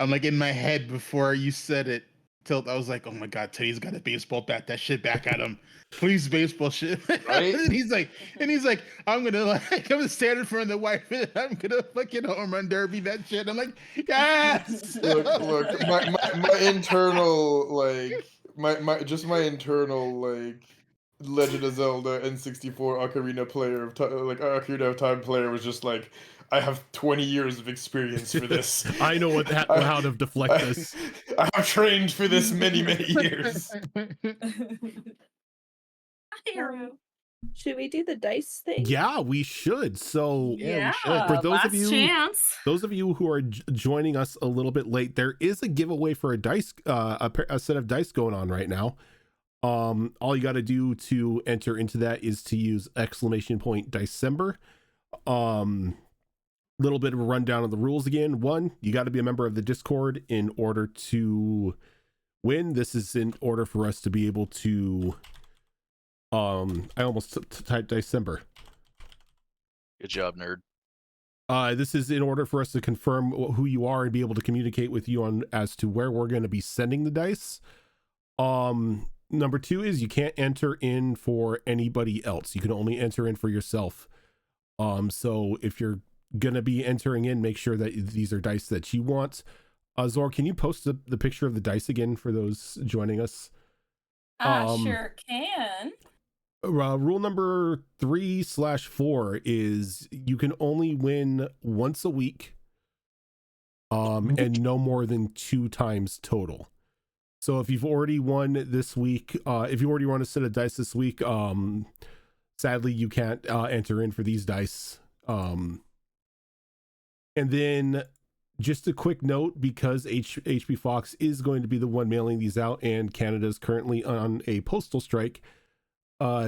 like in my head before you said it. Tilt, I was like, oh my god, Teddy's got a baseball bat. That shit back at him. Please, baseball shit. Right? and he's like, I'm gonna stand in front of the wife and I'm gonna fucking home run derby that shit. I'm like, yes. Look, my internal like my internal like Legend of Zelda N64 Ocarina player of Ocarina of Time player was just like, I have 20 years of experience for this. I know how to deflect this. I have trained for this many years. Should we do the dice thing? Yeah, we should. So Yeah, we should. For those of last you, chance. those of you who are joining us a little bit late, there is a giveaway for a dice, a set of dice going on right now. All you got to do to enter into that is to use !December. Little bit of a rundown of the rules again. 1, you got to be a member of the Discord in order to win. This is in order for us to be able to I almost typed December. Good job, nerd. This is in order for us to confirm who you are and be able to communicate with you on as to where we're going to be sending the dice. Number 2 is you can't enter in for anybody else. You can only enter in for yourself. So if you're going to be entering in, make sure that these are dice that you want. Zor, can you post the picture of the dice again for those joining us? Sure can. Rule number 3/4 is you can only win once a week, and no more than 2 times total. So if you've already won this week, if you already won a set of dice this week, sadly you can't enter in for these dice. And then just a quick note, because HP Fox is going to be the one mailing these out, and Canada is currently on a postal strike.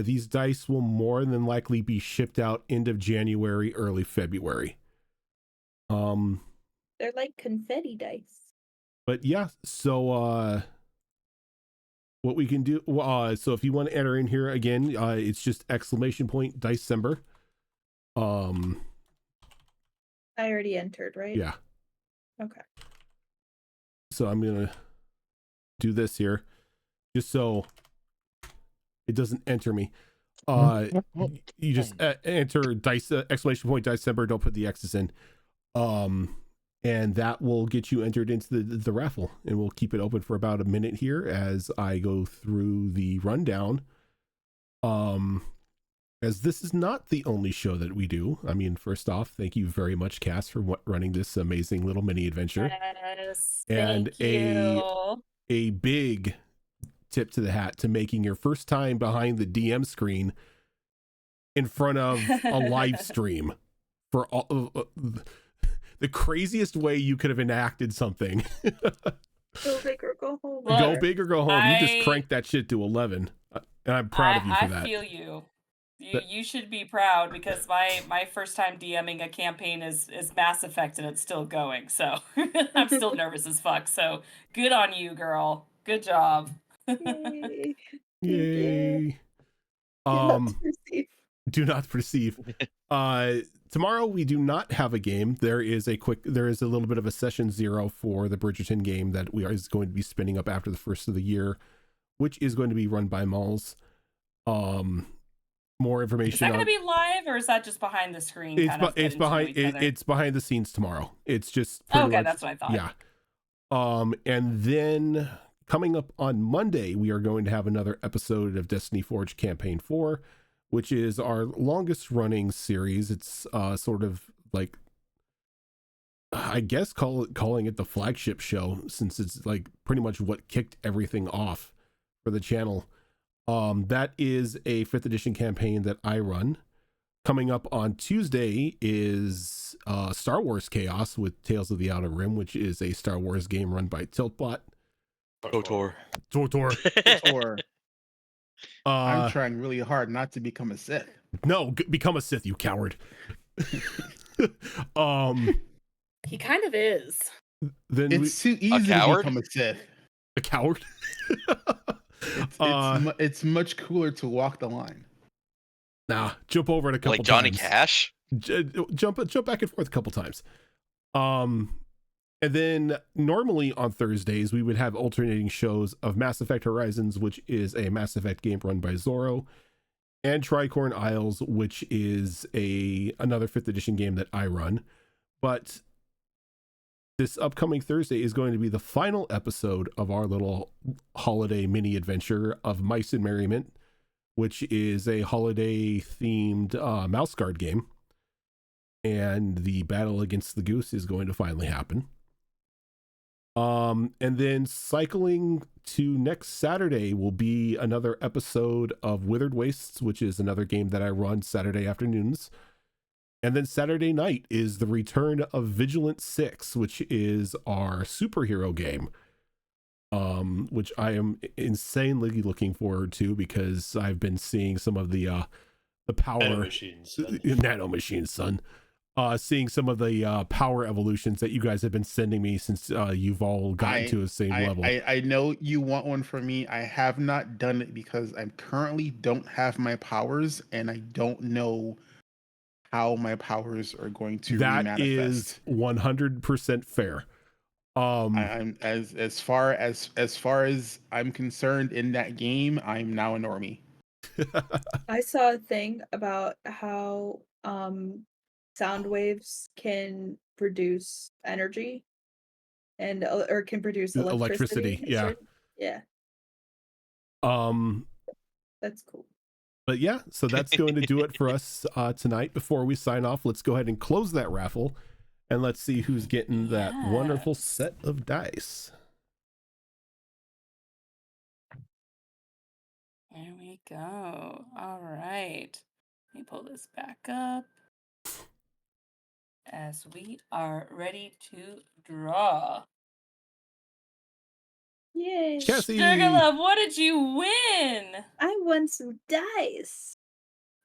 These dice will more than likely be shipped out end of January, early February. They're like confetti dice. But yeah, so what we can do, so if you want to enter in here again, it's just !December. I already entered, right? Yeah. Okay. So I'm gonna do this here, just so it doesn't enter me. You just enter dice !December. Don't put the X's in, and that will get you entered into the raffle. And we'll keep it open for about a minute here as I go through the rundown. As this is not the only show that we do. I mean, first off, thank you very much, Cass, for running this amazing little mini adventure. Yes, And thank you. a big tip to the hat to making your first time behind the DM screen in front of a live stream for all the craziest way you could have enacted something. Go big or go home. Go big or go home. You just cranked that shit to 11, and I'm proud of you for that. I feel you. You should be proud, because my first time DMing a campaign is Mass Effect, and it's still going. So I'm still nervous as fuck. So good on you, girl. Good job. Yay. Yay. Do not perceive. Tomorrow we do not have a game. There is a little bit of a session 0 for the Bridgerton game that is going to be spinning up after the first of the year, which is going to be run by Malls. More information. Is that going to be live, or is that just behind the screen? It's behind the scenes tomorrow. It's just okay. That's what I thought. Yeah. And then coming up on Monday, we are going to have another episode of Destiny Forge Campaign 4, which is our longest running series. It's sort of like, I guess calling it the flagship show, since it's like pretty much what kicked everything off for the channel. That is a 5th edition campaign that I run. Coming up on Tuesday is Star Wars Chaos with Tales of the Outer Rim, which is a Star Wars game run by Tiltbot. KOTOR. I'm trying really hard not to become a Sith. No, become a Sith, you coward. He kind of is. Then it's too easy to become a Sith. A coward? It's much cooler to walk the line. Nah, jump over it a couple like Johnny times. Cash? jump back and forth a couple times. And then normally on Thursdays, we would have alternating shows of Mass Effect Horizons, which is a Mass Effect game run by Zorro, and Tricorn Isles, which is another 5th edition game that I run. But this upcoming Thursday is going to be the final episode of our little holiday mini adventure of Mice and Merriment, which is a holiday themed mouse guard game. And the battle against the goose is going to finally happen. And then cycling to next Saturday will be another episode of Withered Wastes, which is another game that I run Saturday afternoons. And then Saturday night is the return of Vigilant 6, which is our superhero game, which I am insanely looking forward to because I've been seeing some of the power nanomachines, son. Seeing some of the power evolutions that you guys have been sending me since you've all gotten to the same level. I know you want one from me. I have not done it because I currently don't have my powers, and I don't know how my powers are going to that remanifest. Is 100% fair. I'm as far as I'm concerned in that game, I'm now a normie. I saw a thing about how sound waves can produce energy and or can produce electricity. Yeah. Yeah. That's cool. But yeah, so that's going to do it for us tonight. Before we sign off, let's go ahead and close that raffle and let's see who's getting that wonderful set of dice. There we go. All right. Let me pull this back up as we are ready to draw. Yay. Cassie! Sugar Love, what did you win? I won some dice.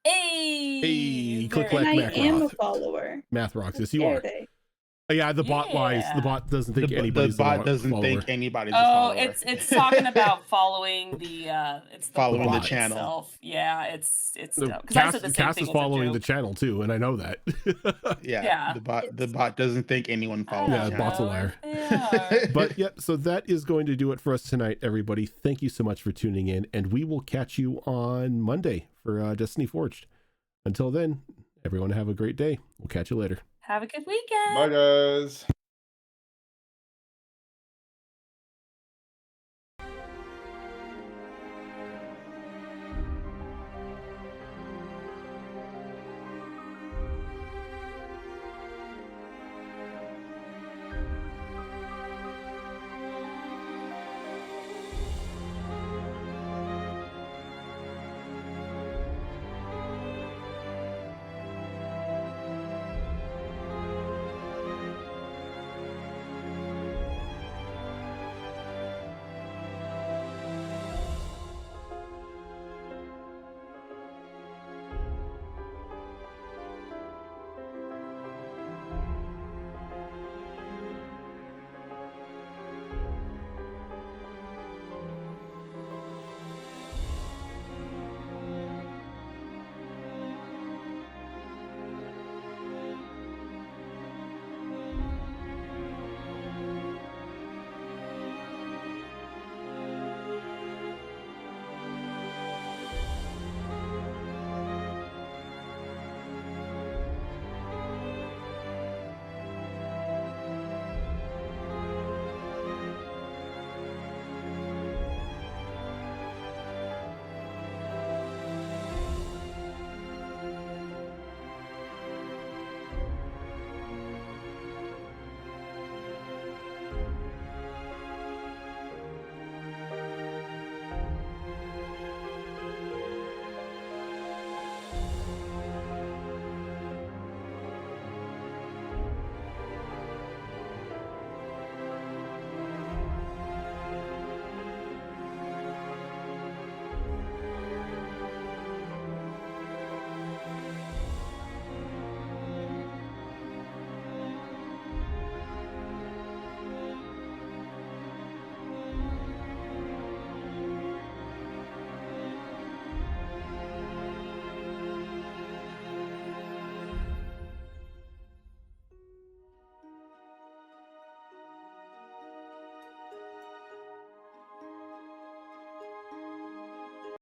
Hey, click very like And I Math am a Roth. follower. Math rocks. Yes, How you dare are. they? Yeah, the bot lies. The bot doesn't think anybody's The bot a doesn't follower. think anybody's a Oh, follower. it's talking about following the it's the Following bot the channel. itself. Yeah, it's So dumb. 'Cause I said the same Cass thing is as a following the joke. channel too, and I know that. Yeah. The bot doesn't think anyone follows. Yeah, the the bot's a channel. liar. Yeah. But yep, so that is going to do it for us tonight, everybody. Thank you so much for tuning in, and we will catch you on Monday for Destiny Forged. Until then, everyone have a great day. We'll catch you later. Have a good weekend. Bye, guys.